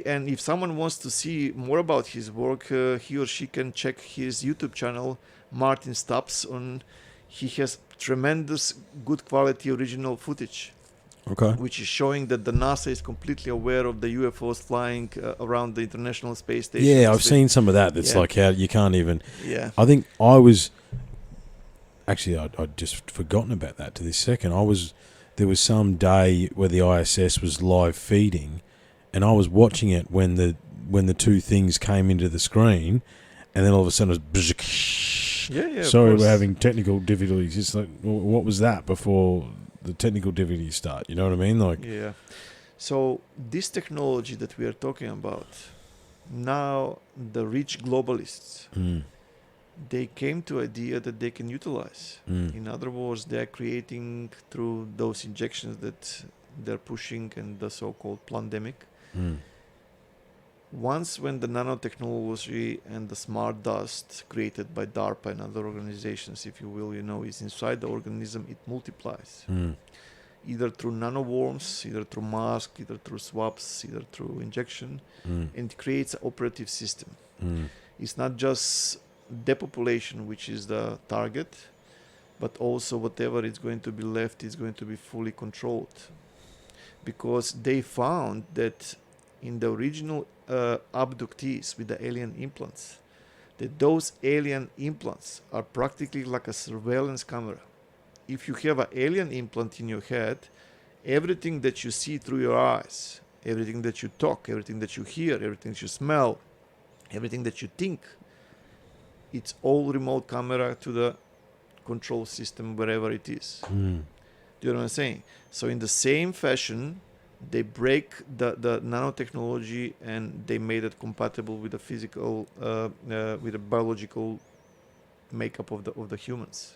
and if someone wants to see more about his work, he or she can check his YouTube channel, Martin Stubbs. He has tremendous good quality original footage, Okay. which is showing that the NASA is completely aware of the UFOs flying around the International Space Station. Yeah, I've seen some of that. That's Yeah. like how you can't even. Yeah. I think I was. Actually, I'd just forgotten about that to this second. There was some day where the ISS was live feeding, and I was watching it when the two things came into the screen, and then all of a sudden it was. Yeah. Sorry, we're having technical difficulties. It's like, what was that before the technical difficulties start? You know what I mean? Like, Yeah. So this technology that we are talking about now, the rich globalists, they came to idea that they can utilize. In other words, they are creating through those injections that they're pushing and the so-called pandemic. Once when the nanotechnology and the smart dust created by DARPA and other organizations, if you will, is inside the organism, it multiplies. Either through nanoworms, either through mask, either through swabs, either through injection, and it creates an operative system. It's not just depopulation, which is the target, but also whatever is going to be left is going to be fully controlled. Because they found that in the original abductees with the alien implants, that those alien implants are practically like a surveillance camera. If you have an alien implant in your head, everything that you see through your eyes, everything that you talk, everything that you hear, everything that you smell, everything that you think, it's all remote camera to the control system wherever it is. Do you know what I'm saying? So in the same fashion, they break the nanotechnology and they made it compatible with the physical, with the biological makeup of the humans.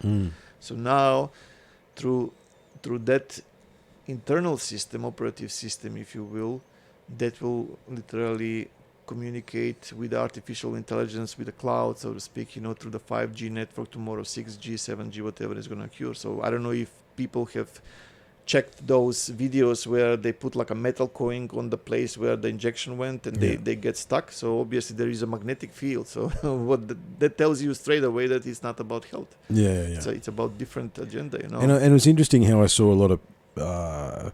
So now, through that internal system, operative system, if you will, that will literally communicate with artificial intelligence, with the cloud, so to speak, through the 5G network tomorrow, 6G, 7G, whatever is going to occur. So I don't know if people have checked those videos where they put like a metal coin on the place where the injection went and they get stuck. So obviously there is a magnetic field. So that tells you straight away that it's not about health. Yeah. So it's about different agenda, And it was interesting how I saw a lot of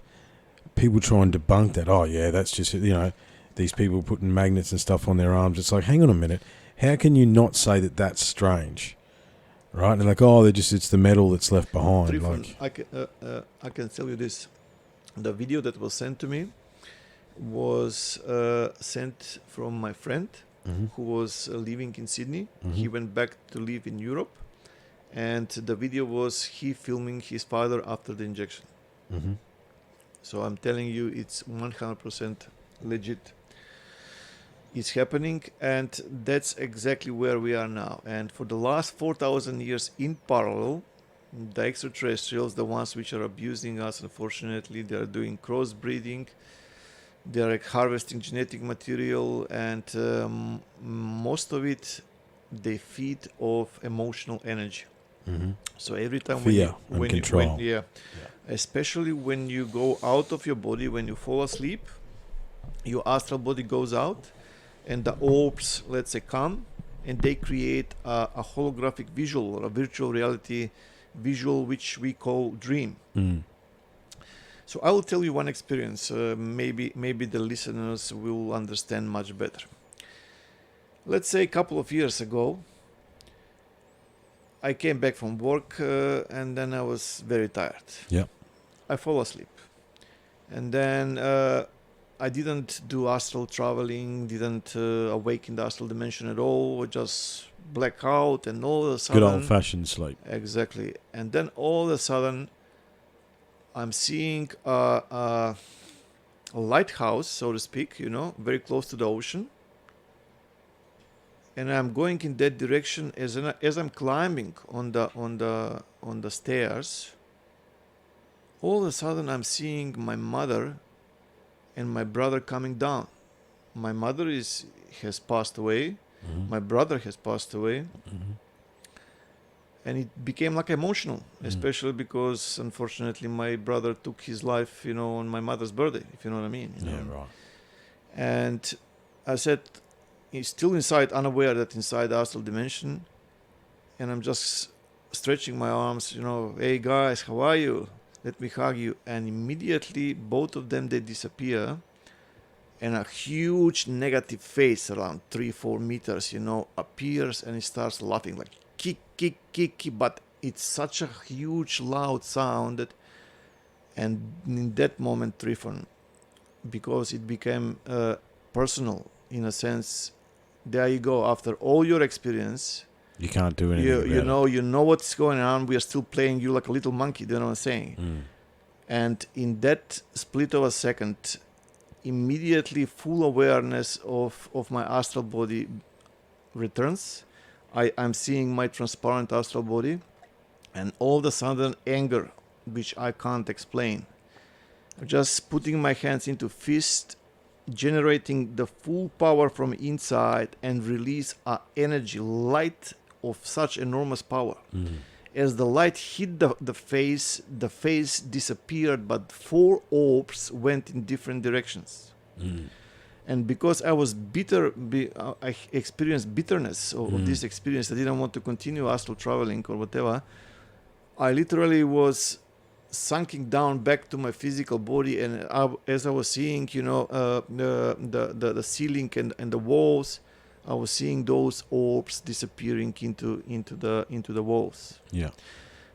people try and debunk that. Oh yeah, that's just these people putting magnets and stuff on their arms. It's like, hang on a minute, how can you not say that that's strange? Right, and like, it's the metal that's left behind. I can tell you this: the video that was sent to me was sent from my friend who was living in Sydney. He went back to live in Europe, and the video was he filming his father after the injection. So I'm telling you, it's 100% legit. It's happening, and that's exactly where we are now. And for the last 4,000 years in parallel, the extraterrestrials, the ones which are abusing us, unfortunately, they are doing crossbreeding, they are harvesting genetic material, and most of it, they feed off emotional energy. So every time when control. Especially when you go out of your body, when you fall asleep, your astral body goes out, and the orbs, let's say, come, and they create a holographic visual or a virtual reality visual, which we call dream. So I will tell you one experience. Maybe the listeners will understand much better. Let's say a couple of years ago, I came back from work, and then I was very tired. Yeah. I fall asleep. And then I didn't do astral traveling, didn't awake in the astral dimension at all, just blackout, and all of a Good sudden, old-fashioned sleep. exactly, and then all of a sudden, I'm seeing a lighthouse, so to speak, very close to the ocean, and I'm going in that direction. As I'm climbing on the stairs, all of a sudden I'm seeing my mother and my brother coming down. My mother has passed away. Mm-hmm. My brother has passed away. Mm-hmm. And it became like emotional, especially because unfortunately my brother took his life, on my mother's birthday, if you know what I mean. Yeah, right. And I said, he's still inside, unaware that inside the astral dimension. And I'm just stretching my arms, hey guys, how are you? Let me hug you. And immediately both of them, they disappear. And a huge negative face around 3-4 meters, appears, and he starts laughing like kick, kick, kick. But it's such a huge, loud sound and in that moment, Trifon, because it became personal in a sense, there you go. After all your experience, you can't do anything about it. You know what's going on. We are still playing you like a little monkey. Do you know what I'm saying? Mm. And in that split of a second, immediately full awareness of my astral body returns. I'm seeing my transparent astral body, and all of a sudden anger, which I can't explain. Just putting my hands into fist, generating the full power from inside and release a energy, light of such enormous power. Mm. As the light hit the face disappeared, but 4 orbs went in different directions. Mm. And because I was bitter, I experienced bitterness of this experience. I didn't want to continue astral traveling or whatever. I literally was sunking down back to my physical body, and as I was seeing, the ceiling and the walls, I was seeing those orbs disappearing into the walls. Yeah.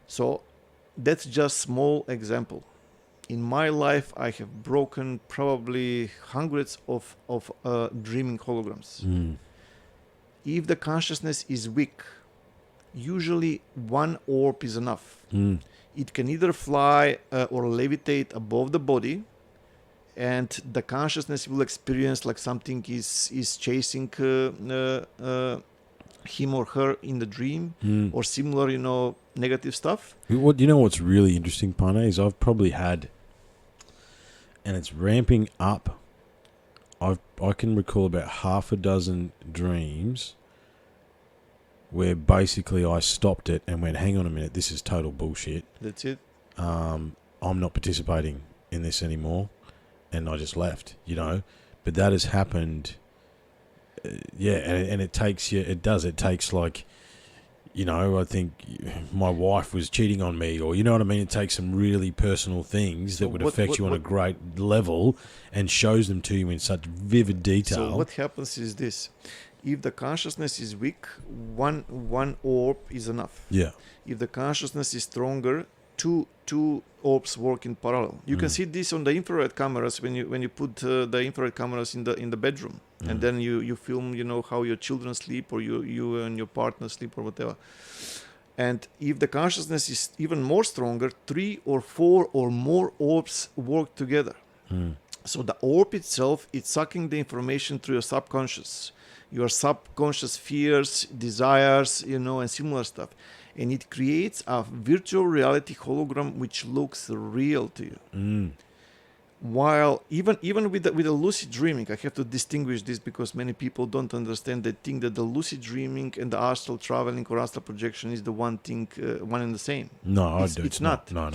So that's just small example. In my life, I have broken probably hundreds of dreaming holograms. Mm. If the consciousness is weak, usually 1 orb is enough. Mm. It can either fly or levitate above the body, and the consciousness will experience like something is chasing him or her in the dream, or similar, negative stuff. What's really interesting, Pane, is I've probably had, and it's ramping up, I can recall about half a dozen dreams where basically I stopped it and went, hang on a minute, this is total bullshit. That's it. I'm not participating in this anymore. And I just left, But that has happened, and it takes you, it takes like, I think my wife was cheating on me, or you know what I mean? It takes some really personal things that would affect you on a great level and shows them to you in such vivid detail. So what happens is this. If the consciousness is weak, one orb is enough. Yeah. If the consciousness is stronger, two orbs work in parallel. You can see this on the infrared cameras when you put the infrared cameras in the bedroom, and then you film how your children sleep, or you and your partner sleep, or whatever. And if the consciousness is even more stronger, 3 or 4 or more orbs work together. So the orb itself is sucking the information through your subconscious. Your subconscious fears, desires, and similar stuff. And it creates a virtual reality hologram which looks real to you. While even with the lucid dreaming, I have to distinguish this because many people don't understand. They think that the lucid dreaming and the astral traveling or astral projection is the one thing, one and the same. No, it's not. No.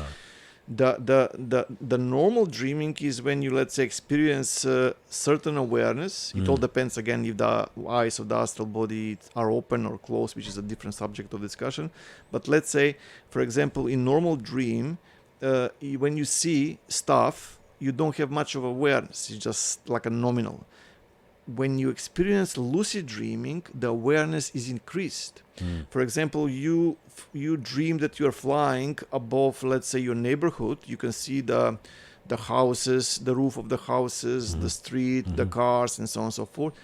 The normal dreaming is when you, let's say, experience certain awareness. It all depends again if the eyes of the astral body are open or closed, which is a different subject of discussion. But let's say, for example, in normal dream, when you see stuff, you don't have much of awareness. It's just like a nominal. When you experience lucid dreaming, the awareness is increased. For example, you dream that you're flying above, let's say, your neighborhood. You can see the houses, the roof of the houses, the street, the cars, and so on and so forth.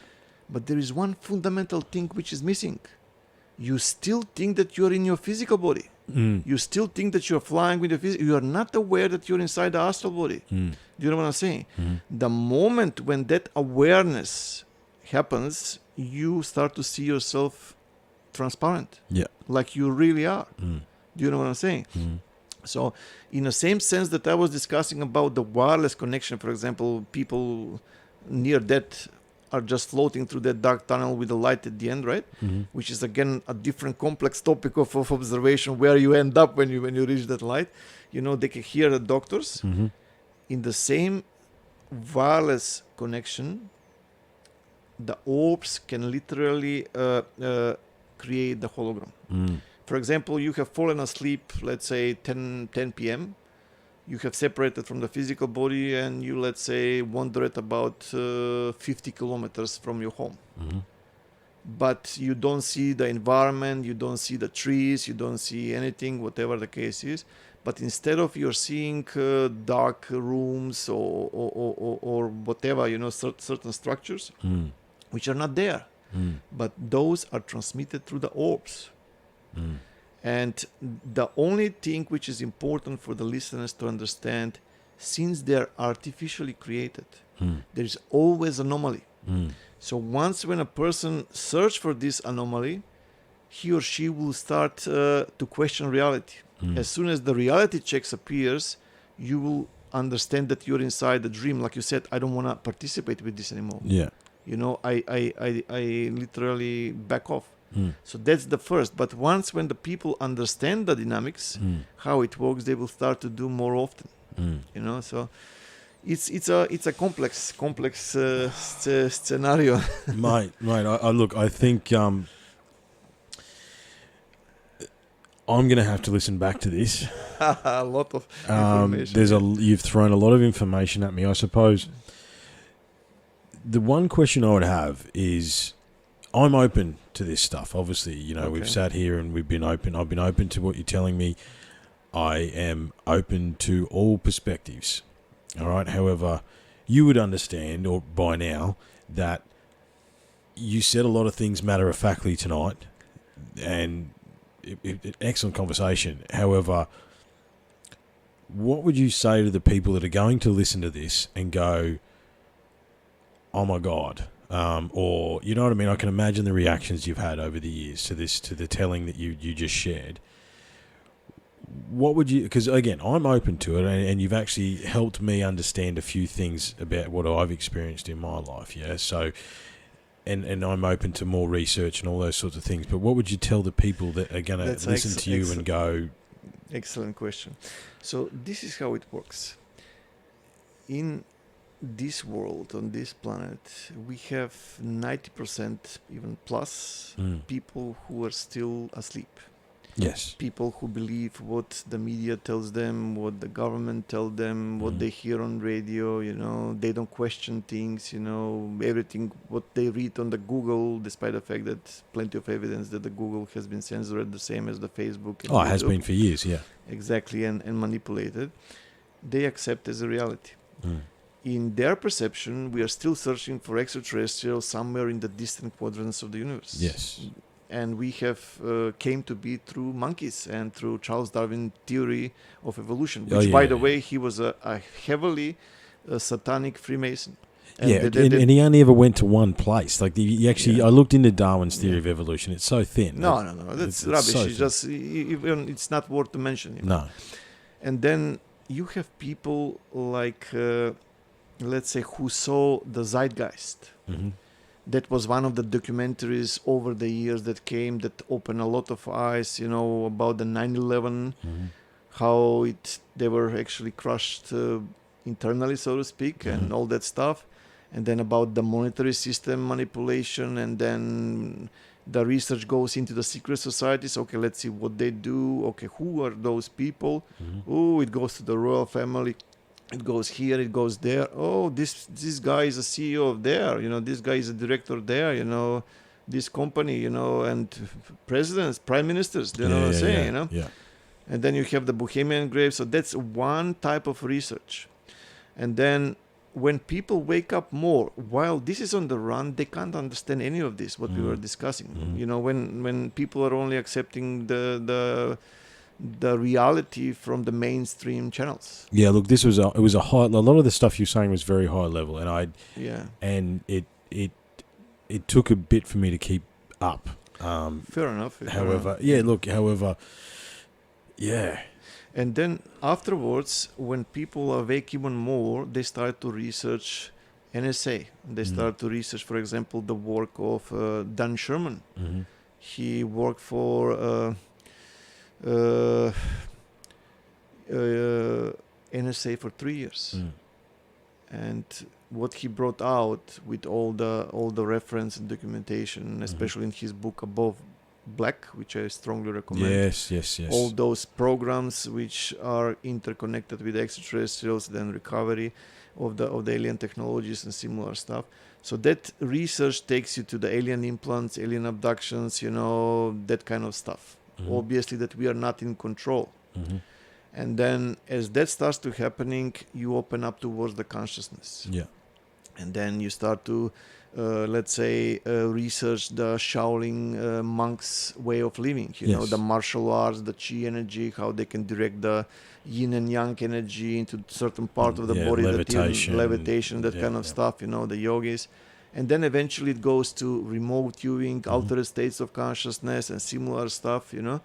But there is one fundamental thing which is missing. you still think that you're in your physical body. You still think that you're flying with your physical. You are not aware that you're inside the astral body. Do you know what I'm saying? The moment when that awareness happens, you start to see yourself transparent, like you really are. Do you know what I'm saying? So in the same sense that I was discussing about the wireless connection, for example, people near death are just floating through that dark tunnel with a light at the end, right? Which is again a different complex topic of observation, where you end up when you reach that light. You know, they can hear the doctors. In the same wireless connection, the orbs can literally create the hologram. For example, you have fallen asleep, let's say 10 p.m. You have separated from the physical body and you, let's say, wander at about 50 kilometers from your home. But you don't see the environment, you don't see the trees, you don't see anything, whatever the case is. But instead of you're seeing dark rooms or whatever, you know, certain structures, which are not there. But those are transmitted through the orbs. And the only thing which is important for the listeners to understand, since they're artificially created, there is always anomaly. So once when a person search for this anomaly, he or she will start to question reality. As soon as the reality checks appears, you will understand that you're inside the dream. Like you said, I don't want to participate with this anymore. You know, I literally back off. So that's the first. But once when the people understand the dynamics, how it works, they will start to do more often. You know, so it's a complex scenario. mate. I look. I think I'm going to have to listen back to this. A lot of information. You've thrown a lot of information at me. I suppose the one question I would have is, I'm open to this stuff. Obviously, you know, we've sat here and we've been open. I've been open to what you're telling me. I am open to all perspectives. All right. However, you would understand, or by now, that you said a lot of things matter-of-factly tonight, and excellent conversation. However, what would you say to the people that are going to listen to this and go, "Oh my God"? Or, you know what I mean? I can imagine the reactions you've had over the years to this, to the telling that you just shared. What would you, because again, I'm open to it, and you've actually helped me understand a few things about what I've experienced in my life. Yeah. So, and I'm open to more research and all those sorts of things. But what would you tell the people that are going to listen to you and go? Excellent question. So this is how it works. In this world, on this planet, we have 90%, even plus, people who are still asleep. Yes. People who believe what the media tells them, what the government tells them, what they hear on radio, you know, they don't question things, you know, everything what they read on the Google, despite the fact that plenty of evidence that the Google has been censored the same as the Facebook. And it has been for years, yeah. Exactly, and manipulated. They accept as a reality. In their perception, we are still searching for extraterrestrials somewhere in the distant quadrants of the universe. Yes. And we have came to be through monkeys and through Charles Darwin's theory of evolution, which, by the way, he was a heavily satanic Freemason. And and he only ever went to one place. Like, he actually, I looked into Darwin's theory of evolution. It's so thin. No, that's rubbish. So it's just, even it's not worth to mention. You know? No. And then you have people like, let's say, who saw the Zeitgeist. That was one of the documentaries over the years that came, that opened a lot of eyes, you know, about the 9/11, how they were actually crushed internally, so to speak, and all that stuff. And then about the monetary system manipulation, and then the research goes into the secret societies. Okay, let's see what they do. Okay, who are those people? Oh, it goes to the royal family. It goes here, it goes there. Oh, this guy is a CEO of there. You know, this guy is a director there. You know, this company. You know, and presidents, prime ministers. You know what I'm saying? You know. Yeah. And then you have the Bohemian Grave. So that's one type of research. And then when people wake up more, while this is on the run, they can't understand any of this, what we were discussing. You know, when people are only accepting the reality from the mainstream channels. Yeah, look, it was a high. A lot of the stuff you're saying was very high level, and it took a bit for me to keep up. Fair enough. However, And then afterwards, when people awake even more, they start to research NSA. They start to research, for example, the work of Dan Sherman. He worked for NSA for 3 years. And what he brought out with all the reference and documentation, especially in his book Above Black, which I strongly recommend. Yes. All those programs which are interconnected with extraterrestrials, then recovery of the alien technologies and similar stuff. So that research takes you to the alien implants, alien abductions, you know, that kind of stuff. Obviously that we are not in control. And then as that starts to happening, you open up towards the consciousness. Yeah. And then you start to research the Shaolin monks' way of living, you know, the martial arts, the chi energy, how they can direct the yin and yang energy into certain part of the body, levitation, that kind of stuff, you know, the yogis. And then eventually it goes to remote viewing, altered states of consciousness and similar stuff, you know.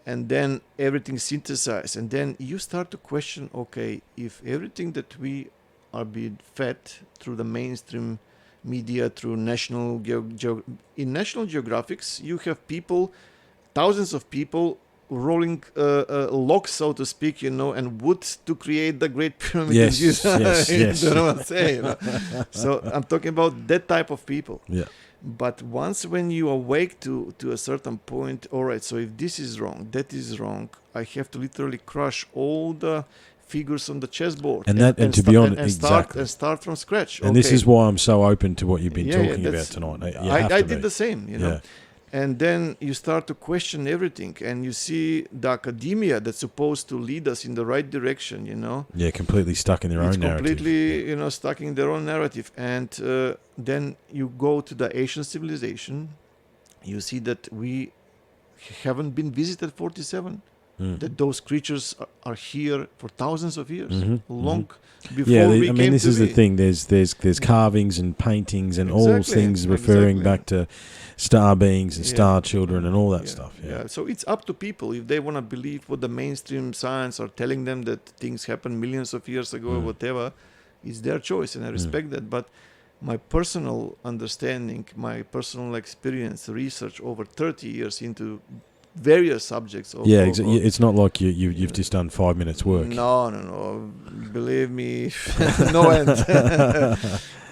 And then everything synthesized. And then you start to question, okay, if everything that we are being fed through the mainstream media, through in National Geographics, you have people, thousands of people rolling logs, so to speak, you know, and wood to create the Great Pyramid. Yes. You know what I'm saying? You know? So I'm talking about that type of people. Yeah. But once when you awake to a certain point, all right, so if this is wrong, that is wrong, I have to literally crush all the figures on the chessboard and to be honest, exactly, and start from scratch. And this is why I'm so open to what you've been talking about tonight. I did the same, you know. And then you start to question everything, and you see the academia that's supposed to lead us in the right direction, you know. Yeah, completely stuck in their own narrative. Completely, you know, stuck in their own narrative. And then you go to the Asian civilization, you see that we haven't been visited 47. That those creatures are here for thousands of years, long before we came to be. I mean, this is the thing. There's carvings and paintings and all things referring back to star beings and star children and all that stuff. Yeah. So it's up to people if they want to believe what the mainstream science are telling them, that things happened millions of years ago or whatever. It's their choice, and I respect that. But my personal understanding, my personal experience, research over 30 years into various subjects. It's not like you've just done 5 minutes work. No. Believe me, no end.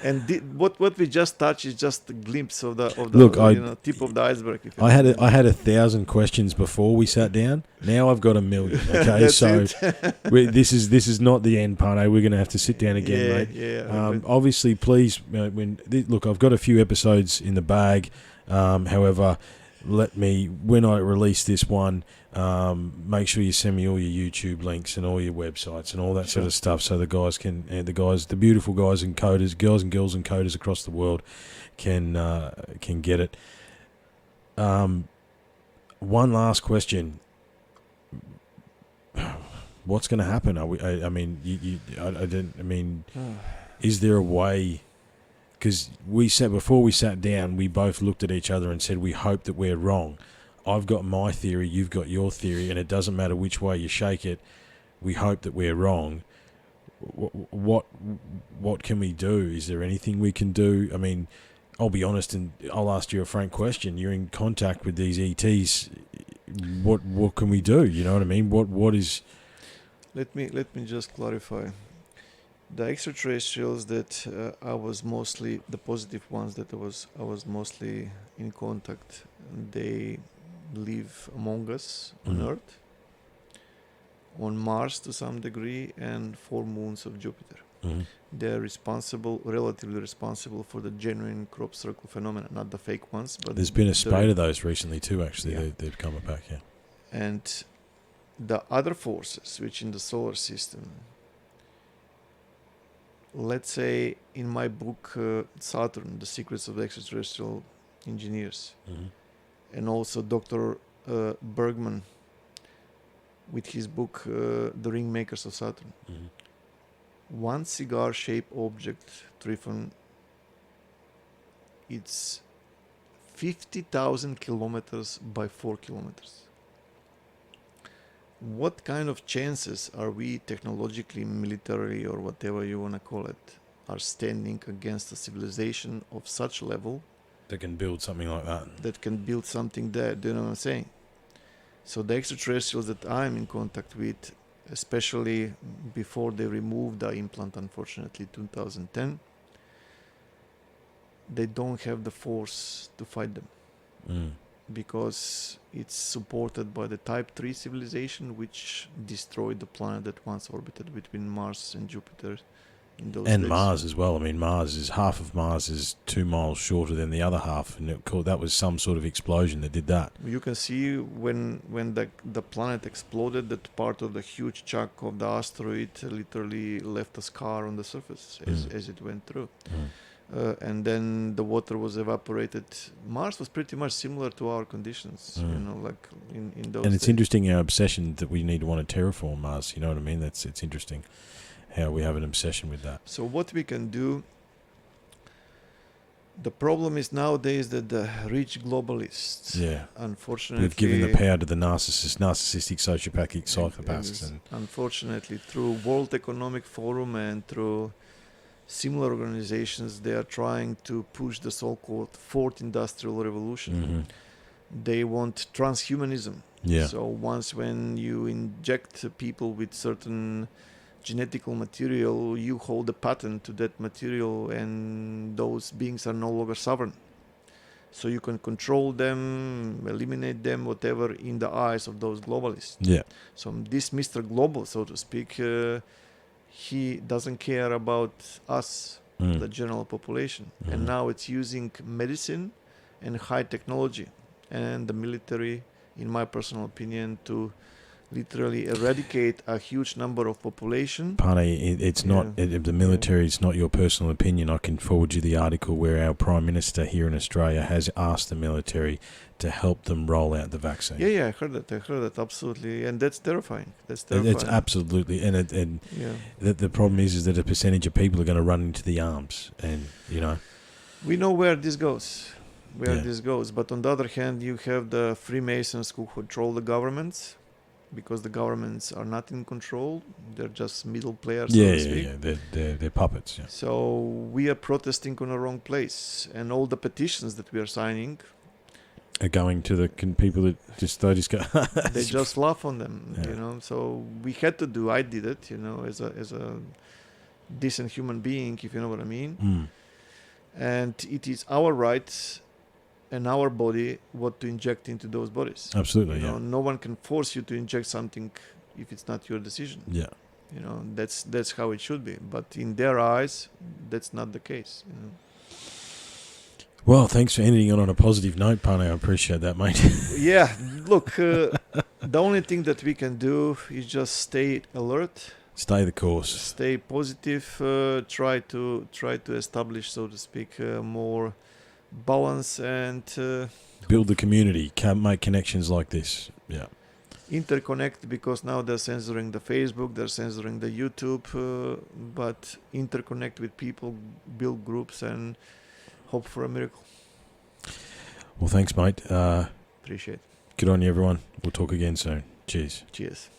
And what we just touched is just a glimpse of the tip of the iceberg. I had 1,000 questions before we sat down. Now I've got 1 million. Okay, so this is not the end, Pane. We're going to have to sit down again, mate. Obviously, please. I've got a few episodes in the bag. However, when I release this one, make sure you send me all your YouTube links and all your websites and all that sort of stuff, so the guys can, the beautiful guys and coders, girls and girls and coders across the world can get it. One last question: what's going to happen? Is there a way? Because before we sat down, we both looked at each other and said we hope that we're wrong. I've got my theory, you've got your theory, and it doesn't matter which way you shake it. We hope that we're wrong. What can we do? Is there anything we can do? I mean, I'll be honest, and I'll ask you a frank question. You're in contact with these ETs. What can we do? You know what I mean? What is? Let me just clarify. The extraterrestrials that I was mostly, the positive ones that I was mostly in contact, they live among us on Earth, on Mars to some degree, and 4 moons of Jupiter. They're relatively responsible for the genuine crop circle phenomena, not the fake ones. But there's been a spate of those recently too, actually. They've come back, And the other forces, which in the solar system, let's say in my book Saturn, The Secrets of the Extraterrestrial Engineers, and also Dr. Bergman with his book The Ring Makers of Saturn. One cigar-shaped object, Trifon, it's 50,000 kilometers by 4 kilometers. What kind of chances are we technologically, militarily, or whatever you want to call it, are standing against a civilization of such level that can build something like that? That can build something there, do you know what I'm saying? So the extraterrestrials that I'm in contact with, especially before they removed the implant, unfortunately, 2010, they don't have the force to fight them. Because it's supported by the Type 3 civilization, which destroyed the planet that once orbited between Mars and Jupiter in those and days. Mars as well. I mean, half of Mars is 2 miles shorter than the other half, and that was some sort of explosion that did that. You can see when the planet exploded, that part of the huge chunk of the asteroid literally left a scar on the surface as it went through. And then the water was evaporated. Mars was pretty much similar to our conditions, you know, like in those And it's days. interesting our obsession that we need to want to terraform Mars, you know what I mean? It's interesting how we have an obsession with that. So what we can do, the problem is nowadays that the rich globalists, unfortunately, we've given the power to the narcissistic, sociopathic, psychopaths. And unfortunately, through World Economic Forum and through similar organizations, they are trying to push the so-called Fourth Industrial Revolution. They want transhumanism. So once when you inject people with certain genetical material, you hold a patent to that material, and those beings are no longer sovereign. So you can control them, eliminate them, whatever, in the eyes of those globalists. So this Mr. Global, so to speak, he doesn't care about us, the general population. And now it's using medicine and high technology and the military, in my personal opinion, to literally eradicate a huge number of population. Pane, it's not the military. It's not your personal opinion. I can forward you the article where our Prime Minister here in Australia has asked the military to help them roll out the vaccine. I heard that absolutely, and that's terrifying. It's absolutely, and the problem is that a percentage of people are going to run into the arms, and you know, we know where this goes. But on the other hand, you have the Freemasons who control the governments, because the governments are not in control. They're just middle players, so to speak. They're puppets. So we are protesting on the wrong place, and all the petitions that we are signing are going to the people that they just go. They just laugh on them, you know. So we had to do. I did it, you know, as a decent human being, if you know what I mean. And it is our rights and our body what to inject into those bodies. Absolutely, you know, no one can force you to inject something if it's not your decision. You know, that's how it should be. But in their eyes, that's not the case. You know. Well, thanks for ending it on a positive note, Pane. I appreciate that, mate. Look, the only thing that we can do is just stay alert. Stay the course. Stay positive. Try to establish, so to speak, more balance and build the community. Make connections like this. Interconnect, because now they're censoring the Facebook, they're censoring the YouTube, but interconnect with people, build groups, and hope for a miracle. Well, thanks, mate. Appreciate it. Good on you, everyone. We'll talk again soon. Cheers. Cheers.